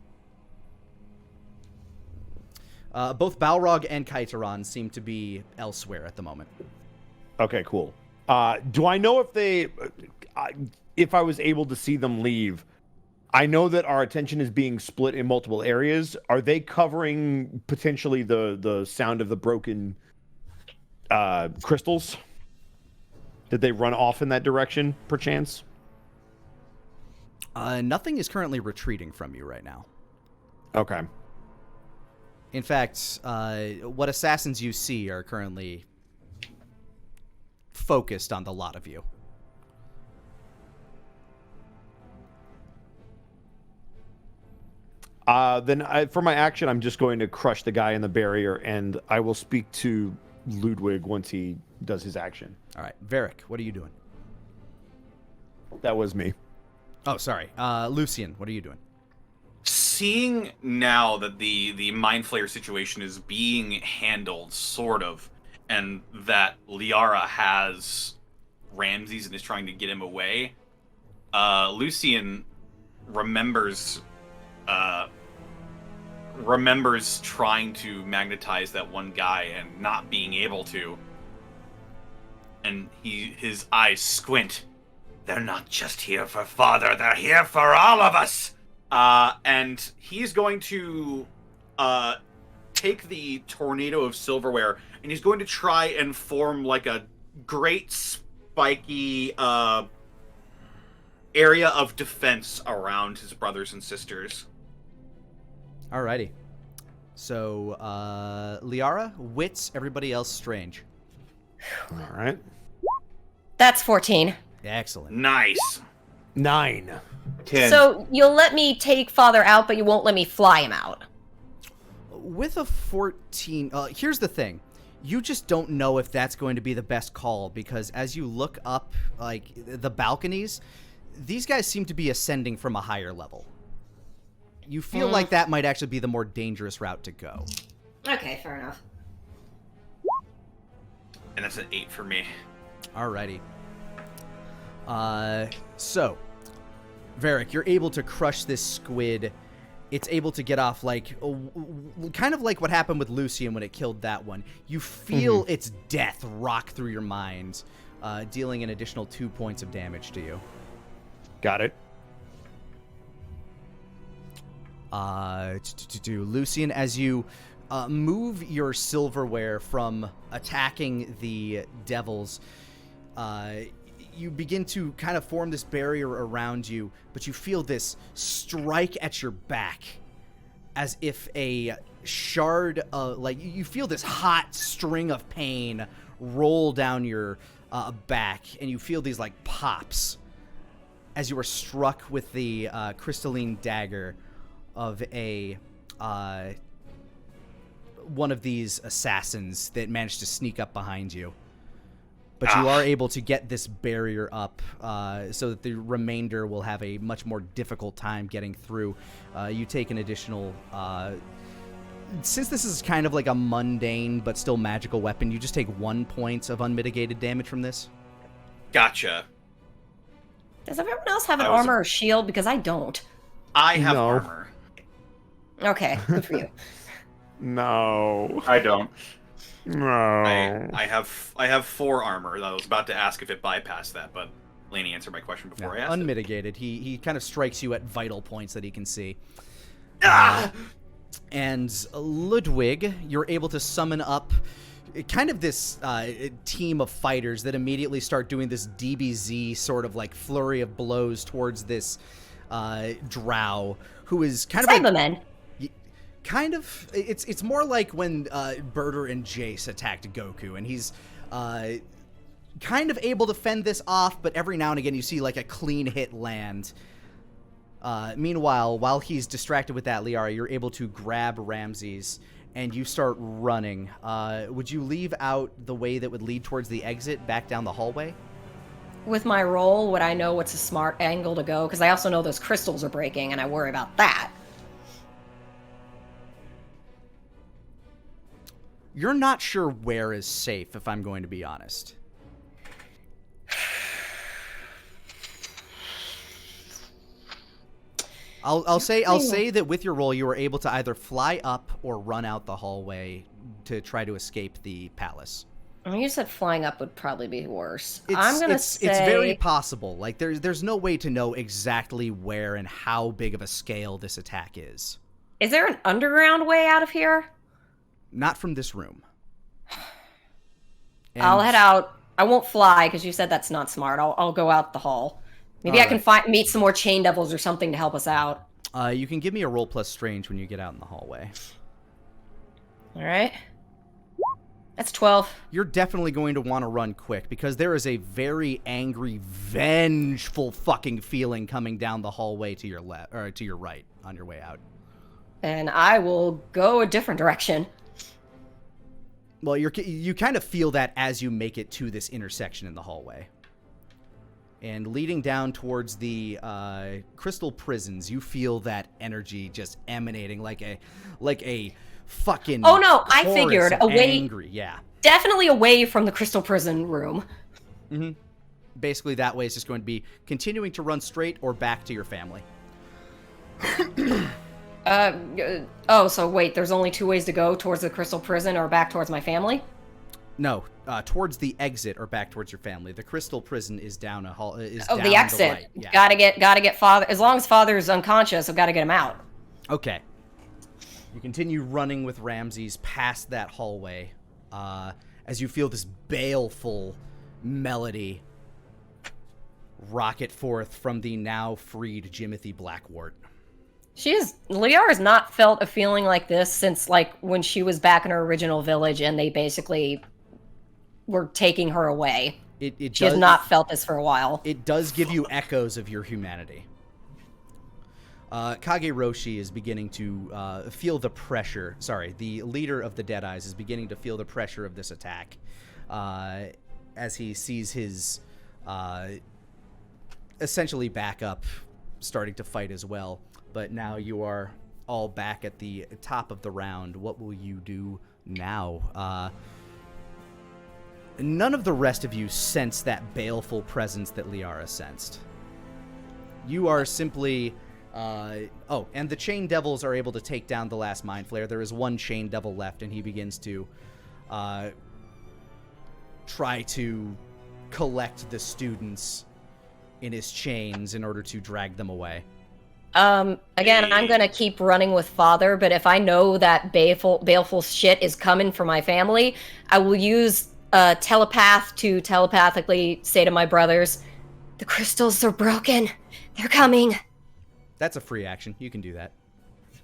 Both Balrog and Kaitaron seem to be elsewhere at the moment. Okay, cool. Do I know if I was able to see them leave? I know that our attention is being split in multiple areas. Are they covering potentially the sound of the broken crystals? Did they run off in that direction, perchance? Nothing is currently retreating from you right now. Okay. In fact, what assassins you see are currently focused on the lot of you. Then for my action, I'm just going to crush the guy in the barrier, and I will speak to Ludwig once he does his action. All right. Varric, what are you doing? That was me. Oh, sorry. Lucian, what are you doing? Seeing now that the Mind Flayer situation is being handled, sort of, and that Liara has Ramses and is trying to get him away, Lucian remembers trying to magnetize that one guy and not being able to. And his eyes squint. They're not just here for Father, they're here for all of us! And he's going to take the tornado of silverware, and he's going to try and form like a great spiky area of defense around his brothers and sisters. Alrighty. So, Liara, Wits, everybody else Strange. All right. That's 14. Excellent. Nice. 9. 10. So you'll let me take Father out, but you won't let me fly him out. With a 14, here's the thing. You just don't know if that's going to be the best call, because as you look up, like, the balconies, these guys seem to be ascending from a higher level. You feel like that might actually be the more dangerous route to go. Okay, fair enough. And that's an 8 for me. Alrighty. So, Varric, you're able to crush this squid. It's able to get off, like, kind of like what happened with Lucian when it killed that one. You feel its death rock through your mind, dealing an additional 2 points of damage to you. Got it. Lucian, as you move your silverware from attacking the devils, you begin to kind of form this barrier around you, but you feel this strike at your back as if a shard, like you feel this hot string of pain roll down your back, and you feel these like pops as you are struck with the crystalline dagger of a one of these assassins that managed to sneak up behind you. But you are able to get this barrier up so that the remainder will have a much more difficult time getting through. You take an additional... since this is kind of like a mundane but still magical weapon, you just take 1 point of unmitigated damage from this. Gotcha. Does everyone else have an armor or shield? Because I don't. I have armor. Okay, good for you. No. I don't. No. I have 4 armor. I was about to ask if it bypassed that, but Lani answered my question before I asked. Unmitigated. He kind of strikes you at vital points that he can see. And Ludwig, you're able to summon up kind of this team of fighters that immediately start doing this DBZ sort of like flurry of blows towards this drow, who is kind of Cybermen. Kind of, it's more like when Berter and Jace attacked Goku, and he's kind of able to fend this off, but every now and again you see like a clean hit land. Meanwhile, while he's distracted with that, Liara, you're able to grab Ramses, and you start running. Would you leave out the way that would lead towards the exit back down the hallway? With my roll, would I know what's a smart angle to go? Because I also know those crystals are breaking, and I worry about that. You're not sure where is safe, if I'm going to be honest. I'll say that with your roll, you were able to either fly up or run out the hallway to try to escape the palace. I mean, you said flying up would probably be worse. I'm gonna say it's very possible. Like there's no way to know exactly where and how big of a scale this attack is. Is there an underground way out of here? Not from this room. And I'll head out. I won't fly because you said that's not smart. I'll go out the hall. Maybe I can meet some more chain devils or something to help us out. You can give me a roll plus strange when you get out in the hallway. All right. That's 12. You're definitely going to want to run quick because there is a very angry, vengeful fucking feeling coming down the hallway to your left or to your right on your way out. And I will go a different direction. Well, you kind of feel that as you make it to this intersection in the hallway. And leading down towards the crystal prisons, you feel that energy just emanating like a fucking Oh no, I figured away. Angry, yeah. Definitely away from the crystal prison room. Mm-hmm. Basically, that way is just going to be continuing to run straight or back to your family. So wait, there's only 2 ways to go, towards the crystal prison or back towards my family? No, towards the exit or back towards your family. The crystal prison is down a hall. Down the exit. The right. Yeah. Gotta get father. As long as father's unconscious, I've got to get him out. Okay. You continue running with Ramses past that hallway, as you feel this baleful melody rocket forth from the now freed Jimothy Blackwart. Liara has not felt a feeling like this since, like, when she was back in her original village and they basically were taking her away. She has not felt this for a while. It does give you echoes of your humanity. Kage Roshi is beginning to feel the pressure. Sorry, the leader of the Deadeyes is beginning to feel the pressure of this attack as he sees his essentially backup starting to fight as well. But now you are all back at the top of the round. What will you do now? None of the rest of you sense that baleful presence that Liara sensed. You are simply... and the Chain Devils are able to take down the last Mind Flayer. There is one Chain Devil left, and he begins to try to collect the students in his chains in order to drag them away. Again, I'm gonna keep running with father, but if I know that baleful shit is coming for my family, I will use telepath to telepathically say to my brothers, "The crystals are broken. They're coming." That's a free action. You can do that.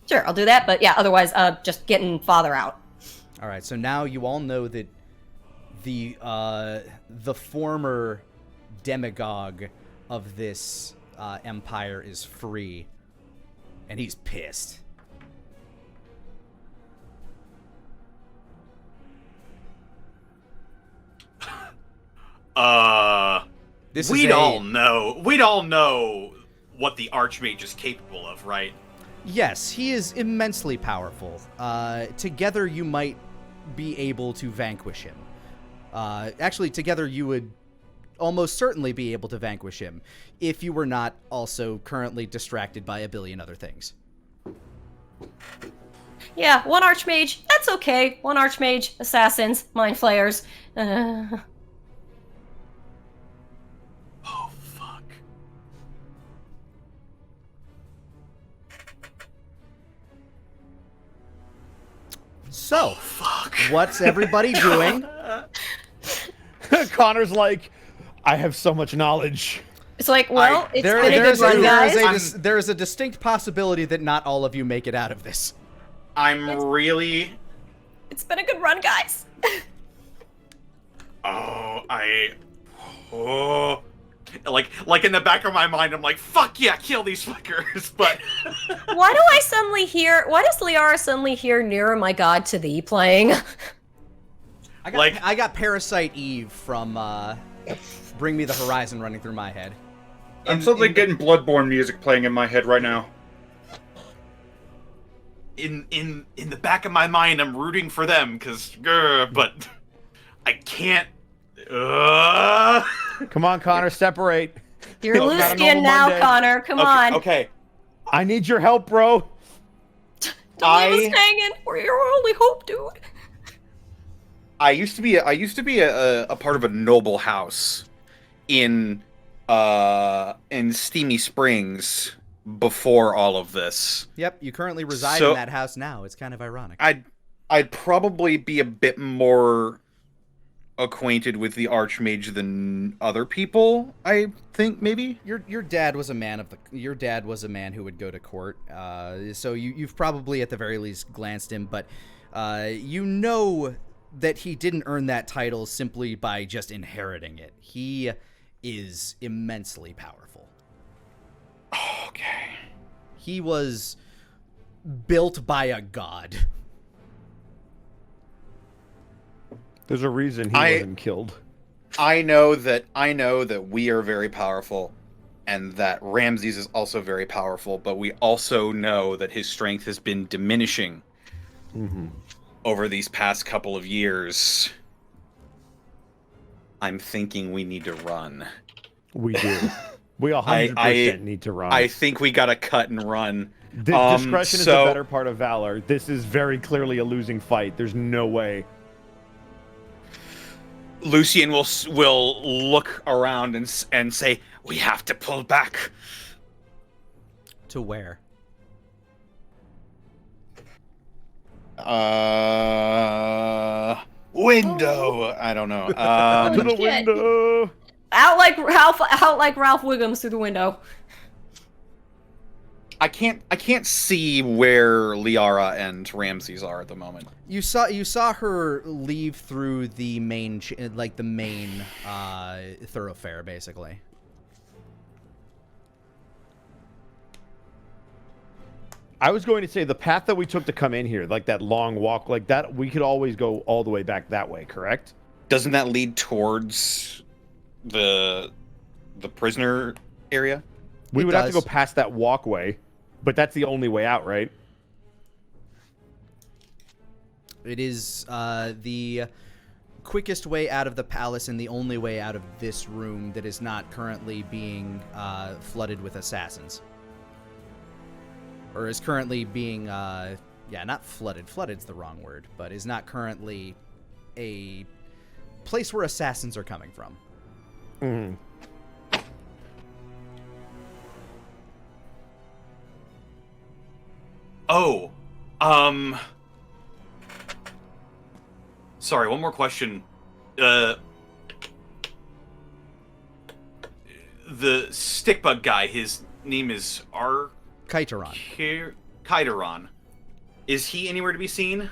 Sure, I'll do that. But yeah, otherwise, just getting Father out. All right. So now you all know that the former demagogue of this empire is free, and he's pissed. We'd all know what the Archmage is capable of, right? Yes, he is immensely powerful. Together you might be able to vanquish him. Actually, together you would almost certainly be able to vanquish him if you were not also currently distracted by a billion other things. Yeah, one Archmage, that's okay. One Archmage, assassins, mind flayers. Oh, fuck. So, Fuck. what's everybody doing? Connor's like, I have so much knowledge. It's like, well, it's been a good run, guys. There is a distinct possibility that not all of you make it out of this. It's been a good run, guys. Like in the back of my mind, I'm like, fuck yeah, kill these fuckers, but... Why does Liara suddenly hear Nearer My God to Thee playing? I got Parasite Eve from Bring Me the Horizon running through my head. I'm suddenly getting Bloodborne music playing in my head right now. In the back of my mind, I'm rooting for them, but I can't... Come on, Connor, separate. You're loose skin now, Monday. Connor. Come on. Okay. I need your help, bro. Don't leave us hanging. We're your only hope, dude. I used to be a part of a noble house in Steamy Springs before all of this. Yep, you currently reside in that house now. It's kind of ironic. I'd probably be a bit more acquainted with the Archmage than other people, I think, maybe. Your dad was a man who would go to court. So you've probably at the very least glanced him, but you know that he didn't earn that title simply by just inheriting it. He is immensely powerful. Okay. He was built by a god. There's a reason he wasn't killed. I know that we are very powerful, and that Ramses is also very powerful, but we also know that his strength has been diminishing over these past couple of years. I'm thinking we need to run. We do. We 100% need to run. I think we gotta cut and run. Discretion is the better part of valor. This is very clearly a losing fight. There's no way. Lucian will look around and say, "We have to pull back." To where? Window. I don't know. To the window. Out like Ralph Wiggums through the window. I can't see where Liara and Ramses are at the moment. You saw her leave through the main thoroughfare, basically. I was going to say the path that we took to come in here, like that long walk, like that, we could always go all the way back that way, correct? Doesn't that lead towards the prisoner area? We would have to go past that walkway, but that's the only way out, right? It is the quickest way out of the palace and the only way out of this room that is not currently being flooded with assassins. Or is currently being, not flooded. Flooded's the wrong word, but is not currently a place where assassins are coming from. Mm-hmm. Oh, sorry, one more question. the stickbug guy, his name is Kaiteron. Kaiteron. Is he anywhere to be seen?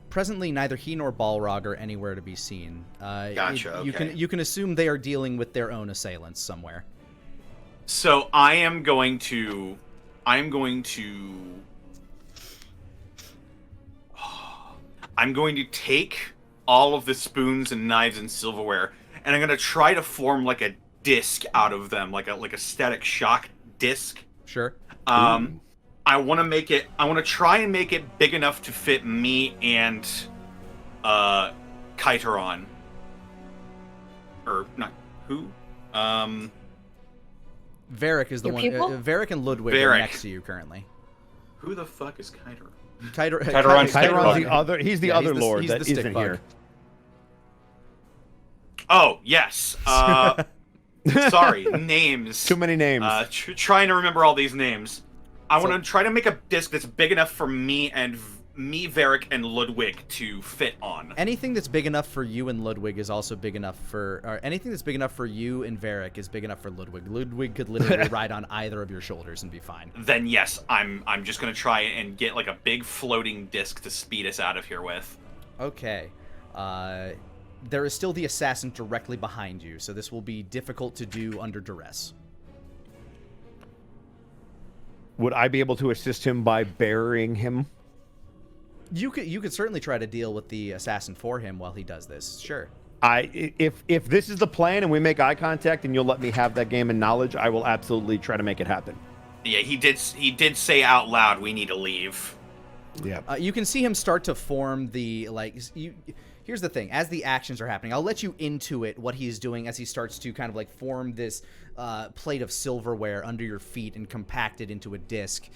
Presently, neither he nor Balrog are anywhere to be seen. Gotcha. You can assume they are dealing with their own assailants somewhere. So I'm going to take all of the spoons and knives and silverware, and I'm gonna try to form like a disc out of them, like a static shock disc. Sure. I want to try and make it big enough to fit me and Kaiteron. Or not who? Varric is the one. Varric and Ludwig are next to you currently. Who the fuck is Kaiteron? Kaiteron's the other. He's the other lord he's that the isn't stickbug. here. Oh yes. Sorry, names. Too many names. Trying to remember all these names. I want to try to make a disc that's big enough for me, Varric, and Ludwig to fit on. Anything that's big enough for you and Ludwig is also big enough for... Or anything that's big enough for you and Varric is big enough for Ludwig. Ludwig could literally ride on either of your shoulders and be fine. Then yes, I'm just going to try and get like a big floating disc to speed us out of here with. Okay. There is still the assassin directly behind you, so this will be difficult to do under duress. Would I be able to assist him by burying him? You could certainly try to deal with the assassin for him while he does this. Sure. If this is the plan and we make eye contact and you'll let me have that game and knowledge, I will absolutely try to make it happen. Yeah, he did say out loud, "We need to leave." Yeah. You can see him start to form the Here's the thing: as the actions are happening, I'll let you intuit what he's doing as he starts to kind of like form this plate of silverware under your feet and compact it into a disc.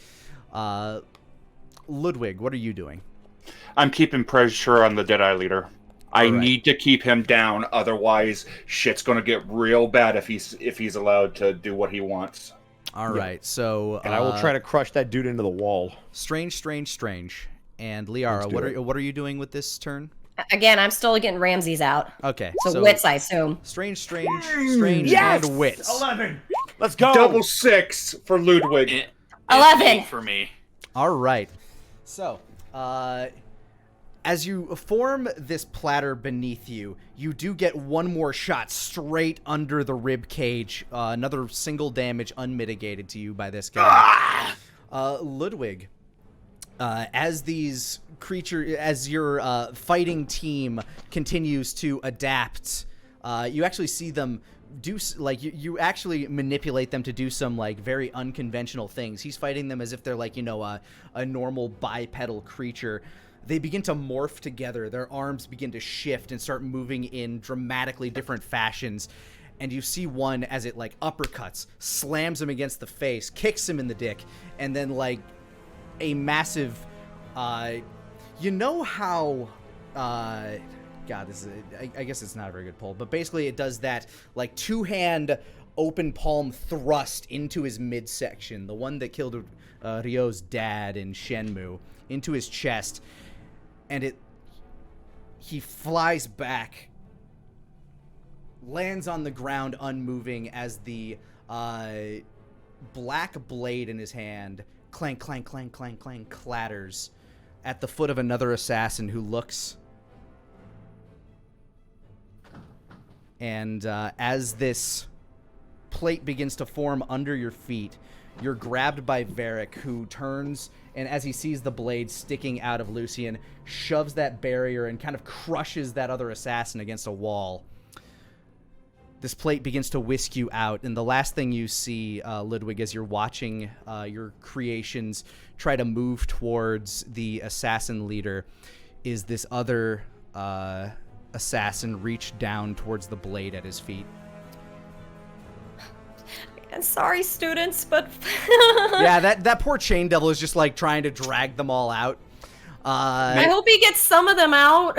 Ludwig, what are you doing? I'm keeping pressure on the Deadeye leader. I need to keep him down, otherwise shit's gonna get real bad if he's allowed to do what he wants. All right, so and I will try to crush that dude into the wall. Strange. And Liara, what are you doing with this turn? Again, I'm still getting Ramses out. Okay. So wits, I assume. Strange, yes! and wits. 11. Let's go. Double 6 for Ludwig. 11 for me. All right. So, as you form this platter beneath you, you do get one more shot straight under the rib cage. Another single damage unmitigated to you by this guy. Ludwig, as your fighting team continues to adapt, you actually see them do you actually manipulate them to do some very unconventional things. He's fighting them as if they're a normal bipedal creature. They begin to morph together. Their arms begin to shift and start moving in dramatically different fashions. And you see one as it uppercuts, slams him against the face, kicks him in the dick, and then a massive you know how God, this is I guess it's not a very good pull, but basically it does that two-hand open palm thrust into his midsection, the one that killed Ryo's dad in Shenmue, into his chest, and he flies back, lands on the ground unmoving as the black blade in his hand clank, clank, clank, clank, clank clatters at the foot of another assassin who looks. And as this plate begins to form under your feet, you're grabbed by Varric, who turns, and as he sees the blade sticking out of Lucian, shoves that barrier and kind of crushes that other assassin against a wall. This plate begins to whisk you out, and the last thing you see, Ludwig, as you're watching your creations try to move towards the assassin leader, is this other assassin reach down towards the blade at his feet. And sorry, students, but yeah, that poor chain devil is just trying to drag them all out. I hope he gets some of them out.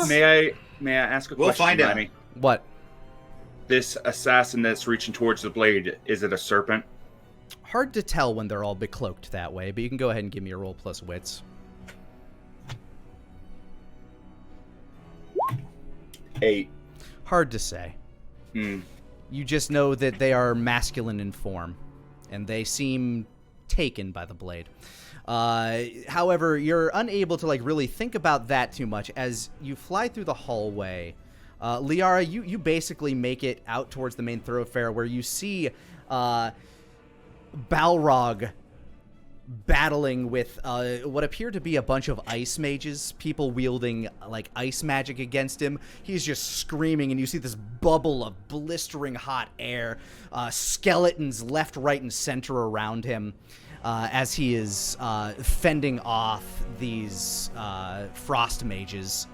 May I ask a question? We'll find out. Lani? What? This assassin that's reaching towards the blade, is it a serpent? Hard to tell when they're all becloaked that way, but you can go ahead and give me a roll plus wits. 8. Hard to say. You just know that they are masculine in form, and they seem taken by the blade. However, you're unable to really think about that too much as you fly through the hallway. Liara, you basically make it out towards the main thoroughfare where you see Balrog battling with what appear to be a bunch of ice mages, people wielding ice magic against him. He's just screaming, and you see this bubble of blistering hot air, skeletons left, right, and center around him as he is fending off these frost mages.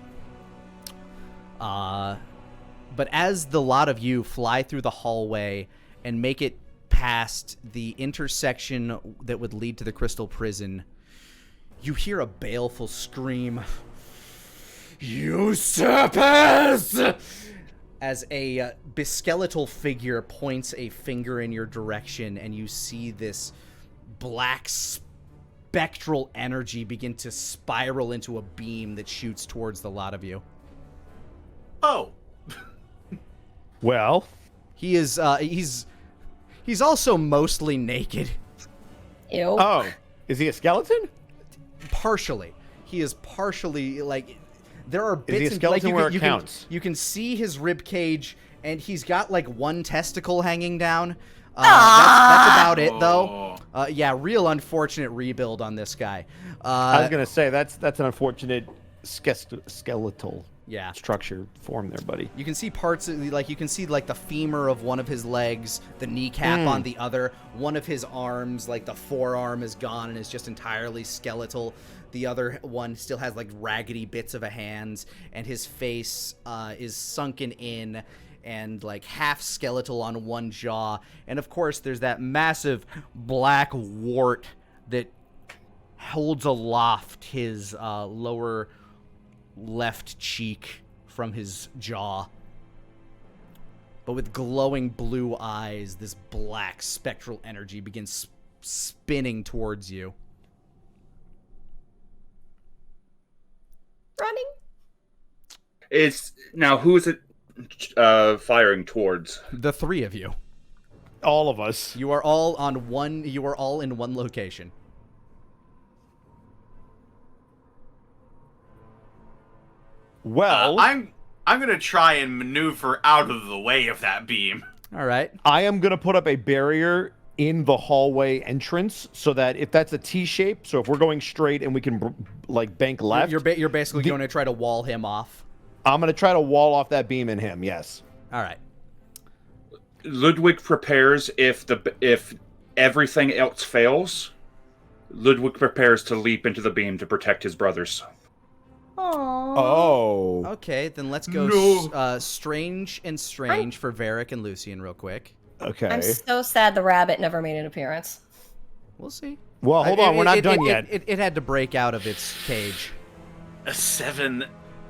But as the lot of you fly through the hallway and make it past the intersection that would lead to the Crystal Prison, you hear a baleful scream. Usurpers! As a skeletal figure points a finger in your direction, and you see this black spectral energy begin to spiral into a beam that shoots towards the lot of you. Oh. Well, he is he's also mostly naked. Ew. Oh, is he a skeleton? Partially. He is partially there are bits. Is he a skeleton where it counts? You can see his rib cage, and he's got one testicle hanging down. That's about it, though. Yeah, real unfortunate rebuild on this guy. I was gonna say that's an unfortunate skeletal. Yeah. Structure form there, buddy. You can see parts of you can see the femur of one of his legs, the kneecap on the other, one of his arms, the forearm is gone and is just entirely skeletal. The other one still has raggedy bits of a hand, and his face is sunken in and half skeletal on one jaw. And of course there's that massive black wart that holds aloft his lower left cheek from his jaw. But with glowing blue eyes, this black spectral energy begins spinning towards you. Running. Now who is it firing towards? The three of you. All of us. You are all in one location. Well, I'm gonna try and maneuver out of the way of that beam. All right. I am gonna put up a barrier in the hallway entrance so that if that's a T shape, so if we're going straight and we can bank left, you're basically going to try to wall him off. I'm gonna try to wall off that beam and him. Yes. All right. Ludwig prepares if everything else fails. Ludwig prepares to leap into the beam to protect his brothers. Oh. Okay, then let's go strange for Varric and Lucian real quick. Okay. I'm so sad the rabbit never made an appearance. We'll see. Well, hold on, we're not done yet. It had to break out of its cage. A 7.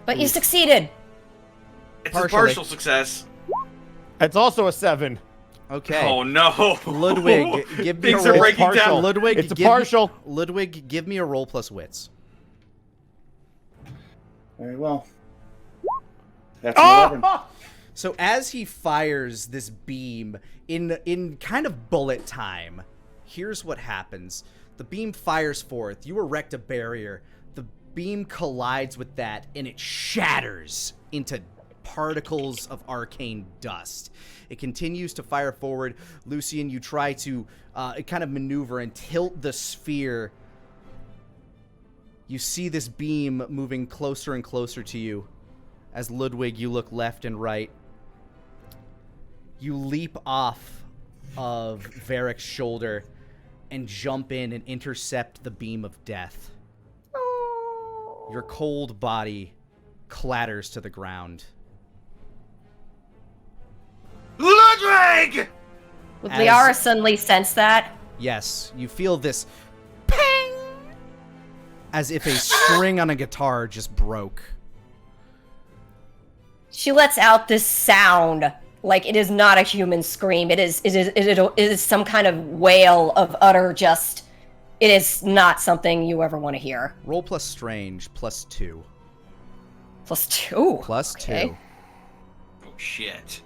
But you succeeded. It's a partial success. It's also a 7. Okay. Oh no. Ludwig, give me Things a roll. are breaking down. Ludwig, it's a partial. Ludwig, give me a roll plus wits. Very well. That's an 11. So as he fires this beam in kind of bullet time, here's what happens. The beam fires forth. You erect a barrier. The beam collides with that, and it shatters into particles of arcane dust. It continues to fire forward. Lucian, you try to kind of maneuver and tilt the sphere. You see this beam moving closer and closer to you. As Ludwig, you look left and right. You leap off of Varric's shoulder and jump in and intercept the beam of death. Your cold body clatters to the ground. Ludwig! Would Liara suddenly sense that? Yes, you feel this ping! As if a string on a guitar just broke. She lets out this sound like it is not a human scream. It is some kind of wail of utter just. It is not something you ever want to hear. Roll plus strange plus 2. Plus 2. Plus okay. 2. shit.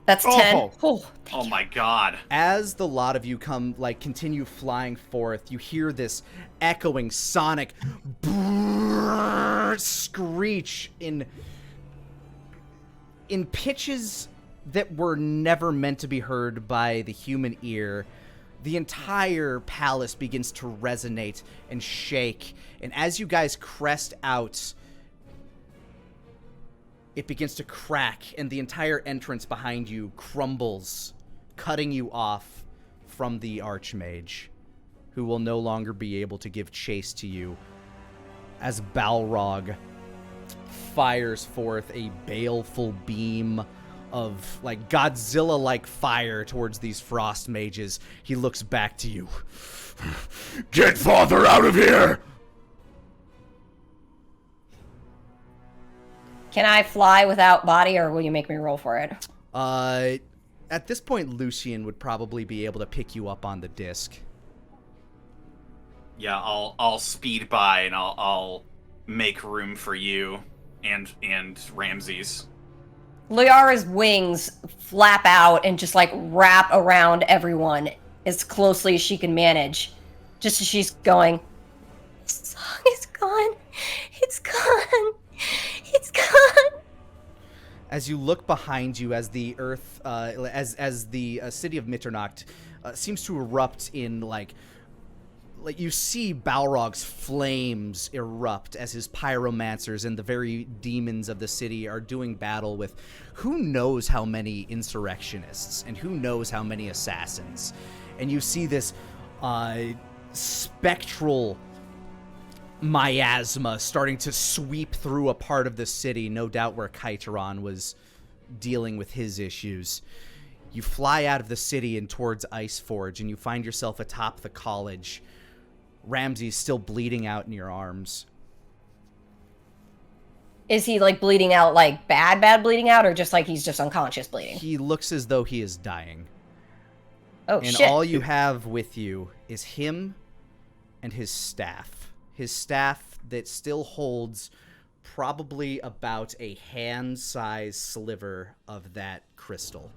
That's 10. Oh my god. As the lot of you continue flying forth, you hear this echoing sonic screech in pitches that were never meant to be heard by the human ear. The entire palace begins to resonate and shake, and as you guys crest out, it begins to crack, and the entire entrance behind you crumbles, cutting you off from the Archmage, who will no longer be able to give chase to you, as Balrog fires forth a baleful beam of, Godzilla-like fire towards these frost mages. He looks back to you. Get father out of here! Can I fly without body, or will you make me roll for it? At this point, Lucian would probably be able to pick you up on the disc. Yeah, I'll speed by and I'll make room for you and Ramses. Liara's wings flap out and just wrap around everyone as closely as she can manage. Just as she's going, This song is gone. It's gone. It's gone. As you look behind you, as the earth, as the city of Mitternacht seems to erupt in you see Balrog's flames erupt as his pyromancers and the very demons of the city are doing battle with who knows how many insurrectionists and who knows how many assassins. And you see this spectral miasma starting to sweep through a part of the city, no doubt where Kaiteron was dealing with his issues. You fly out of the city and towards Iceforge, and you find yourself atop the college. Ramsey's still bleeding out in your arms. Is he bleeding out, bad bleeding out, or just he's just unconscious bleeding? He looks as though he is dying. Oh, and shit. And all you have with you is him and his staff. His staff that still holds probably about a hand-sized sliver of that crystal.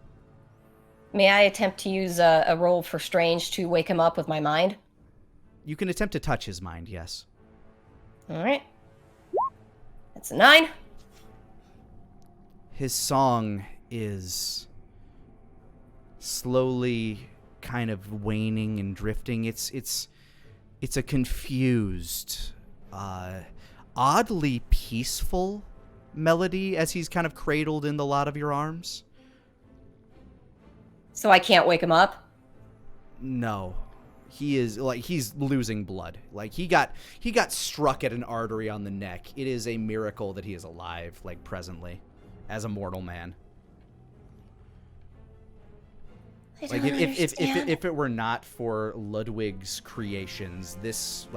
May I attempt to use a roll for Strange to wake him up with my mind? You can attempt to touch his mind, yes. All right. That's a 9. His song is slowly kind of waning and drifting. It's a confused, oddly peaceful melody as he's kind of cradled in the lot of your arms. So I can't wake him up? No. He is he's losing blood. He got struck at an artery on the neck. It is a miracle that he is alive, presently, as a mortal man. I don't understand. If it were not for Ludwig's creations, this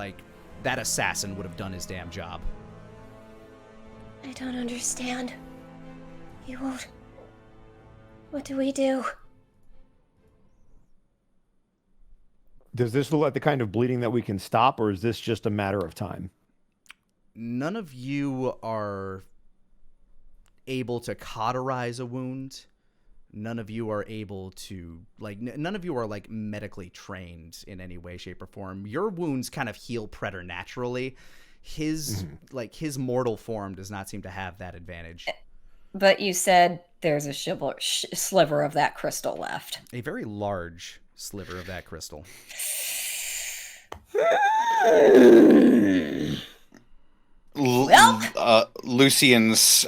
that assassin would have done his damn job. I don't understand. You won't. What do we do? Does this look like the kind of bleeding that we can stop, or is this just a matter of time? None of you are able to cauterize a wound. None of you are able to, none of you are, medically trained in any way, shape, or form. Your wounds kind of heal preternaturally. His, his mortal form does not seem to have that advantage. But you said there's a sliver of that crystal left. A very large sliver of that crystal. Lucian's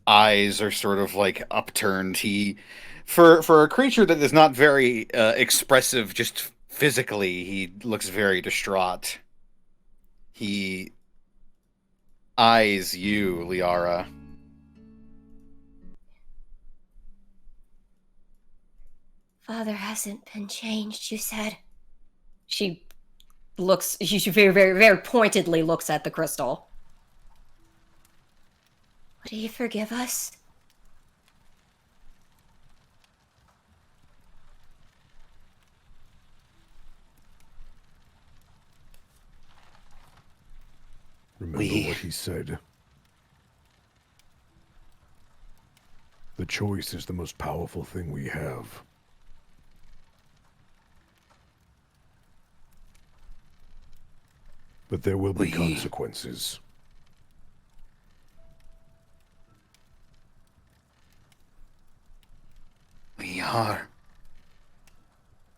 eyes are sort of upturned. He, for a creature that is not very expressive, just physically, he looks very distraught. He eyes you, Liara. Father hasn't been changed, you said. She very, very, very pointedly looks at the crystal. Would he forgive us? Remember what he said. The The choice is the most powerful thing we have. But there will be consequences. We are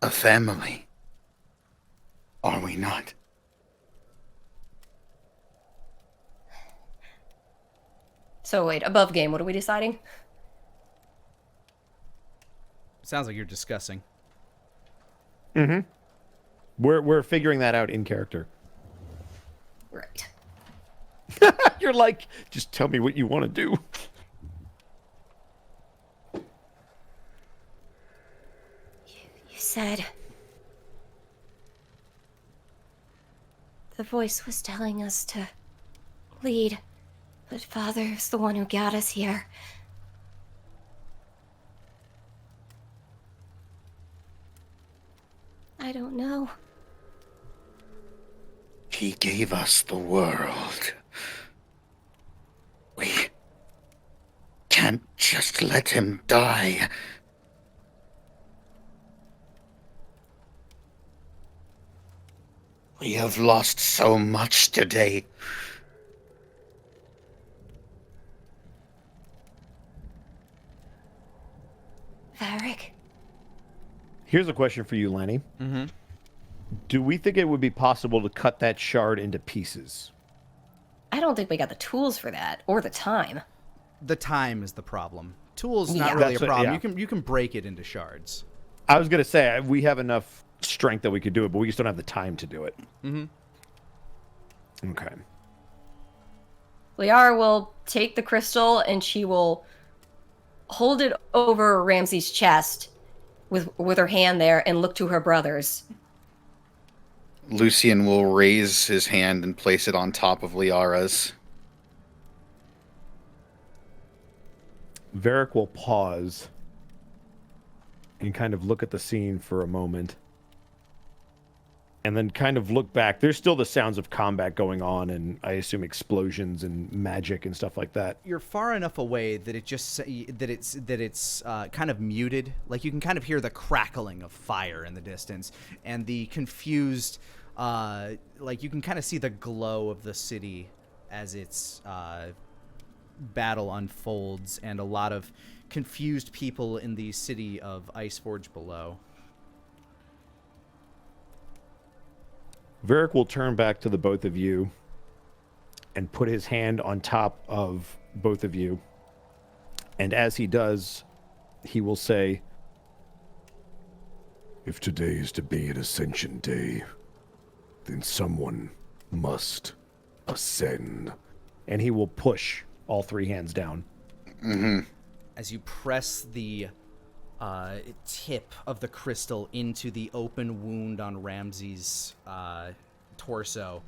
a family. Are we not? So wait, above game, what are we deciding? Sounds like you're discussing. Mm-hmm. We're figuring that out in character. Right. You're like, just tell me what you want to do. You said... The voice was telling us to lead, but Father is the one who got us here. I don't know. He gave us the world. We can't just let him die. We have lost so much today. Varric? Here's a question for you, Lani. Mm-hmm. Do we think it would be possible to cut that shard into pieces? I don't think we got the tools for that, or the time. The time is the problem. Tools not Yeah. really That's a what- problem. yeah. You can break it into shards. I was gonna say we have enough strength that we could do it, but we just don't have the time to do it. Mm-hmm. Okay. Liara will take the crystal and she will hold it over Ramsey's chest with her hand there and look to her brothers. Lucian will raise his hand and place it on top of Liara's. Varric will pause and kind of look at the scene for a moment. And then kind of look back. There's still the sounds of combat going on, and I assume explosions and magic and stuff like that. You're far enough away that it's kind of muted. Like you can kind of hear the crackling of fire in the distance, and the confused, like you can kind of see the glow of the city as its battle unfolds, and a lot of confused people in the city of Iceforge below. Varric will turn back to the both of you and put his hand on top of both of you. And as he does, he will say, If today is to be an Ascension day, then someone must ascend. and he will push all three hands down. Mm-hmm. As you press the tip of the crystal into the open wound on Ramsey's torso,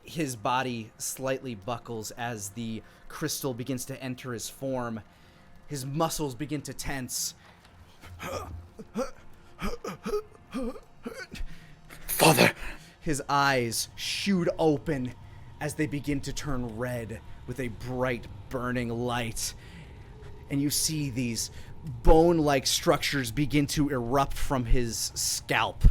his body slightly buckles as the crystal begins to enter his form. His muscles begin to tense. Father! His eyes shoot open as they begin to turn red with a bright, burning light. And you see these bone-like structures begin to erupt from his scalp.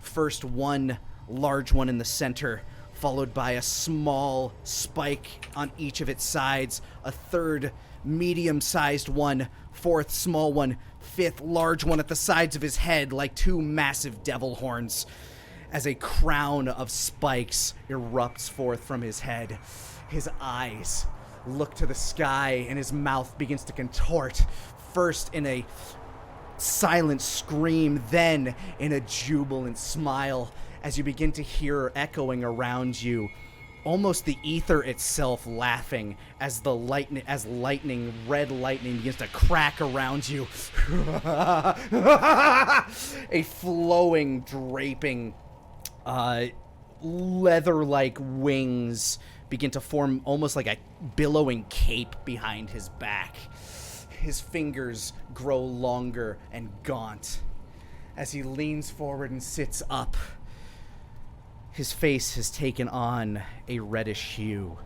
First one large one in the center, followed by a small spike on each of its sides, a third medium-sized one, fourth small one, fifth large one at the sides of his head like two massive devil horns, as a crown of spikes erupts forth from his head. His eyes look to the sky and his mouth begins to contort, first in a silent scream, then in a jubilant smile, as you begin to hear echoing around you almost the ether itself laughing as the lightning, red lightning begins to crack around you. A flowing, draping, leather-like wings begin to form almost like a billowing cape behind his back. His fingers grow longer and gaunt as he leans forward and sits up. His face has taken on a reddish hue.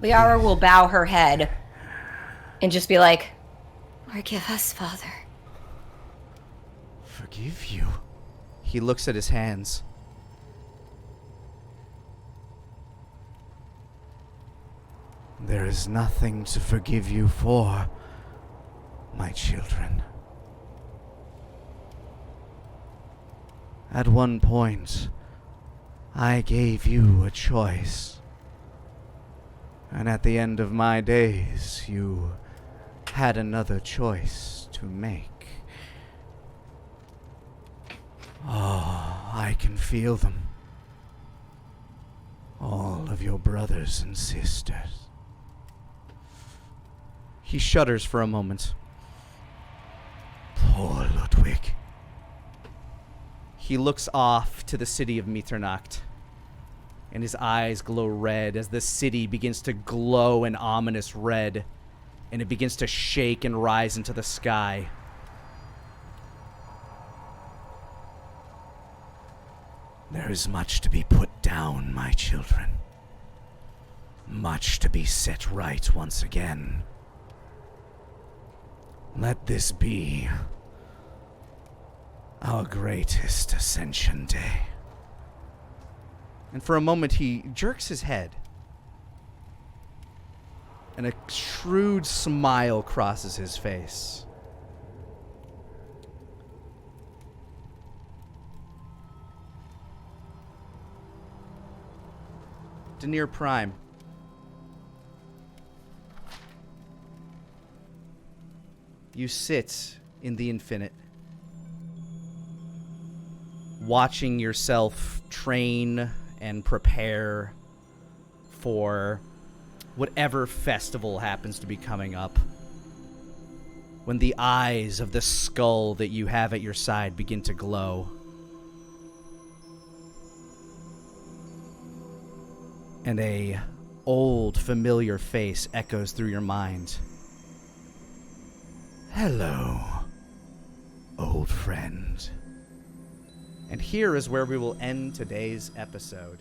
Liara will bow her head and just be like, Forgive us, Father. Forgive you? He looks at his hands. There is nothing to forgive you for, my children. At one point, I gave you a choice. And at the end of my days, you had another choice to make. Oh, I can feel them. All of your brothers and sisters. He shudders for a moment. Poor Ludwig. He looks off to the city of Mitternacht, and his eyes glow red as the city begins to glow an ominous red, and it begins to shake and rise into the sky. There is much to be put down, my children. Much to be set right once again. Let this be our greatest Ascension Day. And for a moment he jerks his head, and a shrewd smile crosses his face. Denier Prime. You sit in the infinite, watching yourself train and prepare for whatever festival happens to be coming up. When the eyes of the skull that you have at your side begin to glow, and a old familiar face echoes through your mind. Hello, old friend. And here is where we will end today's episode.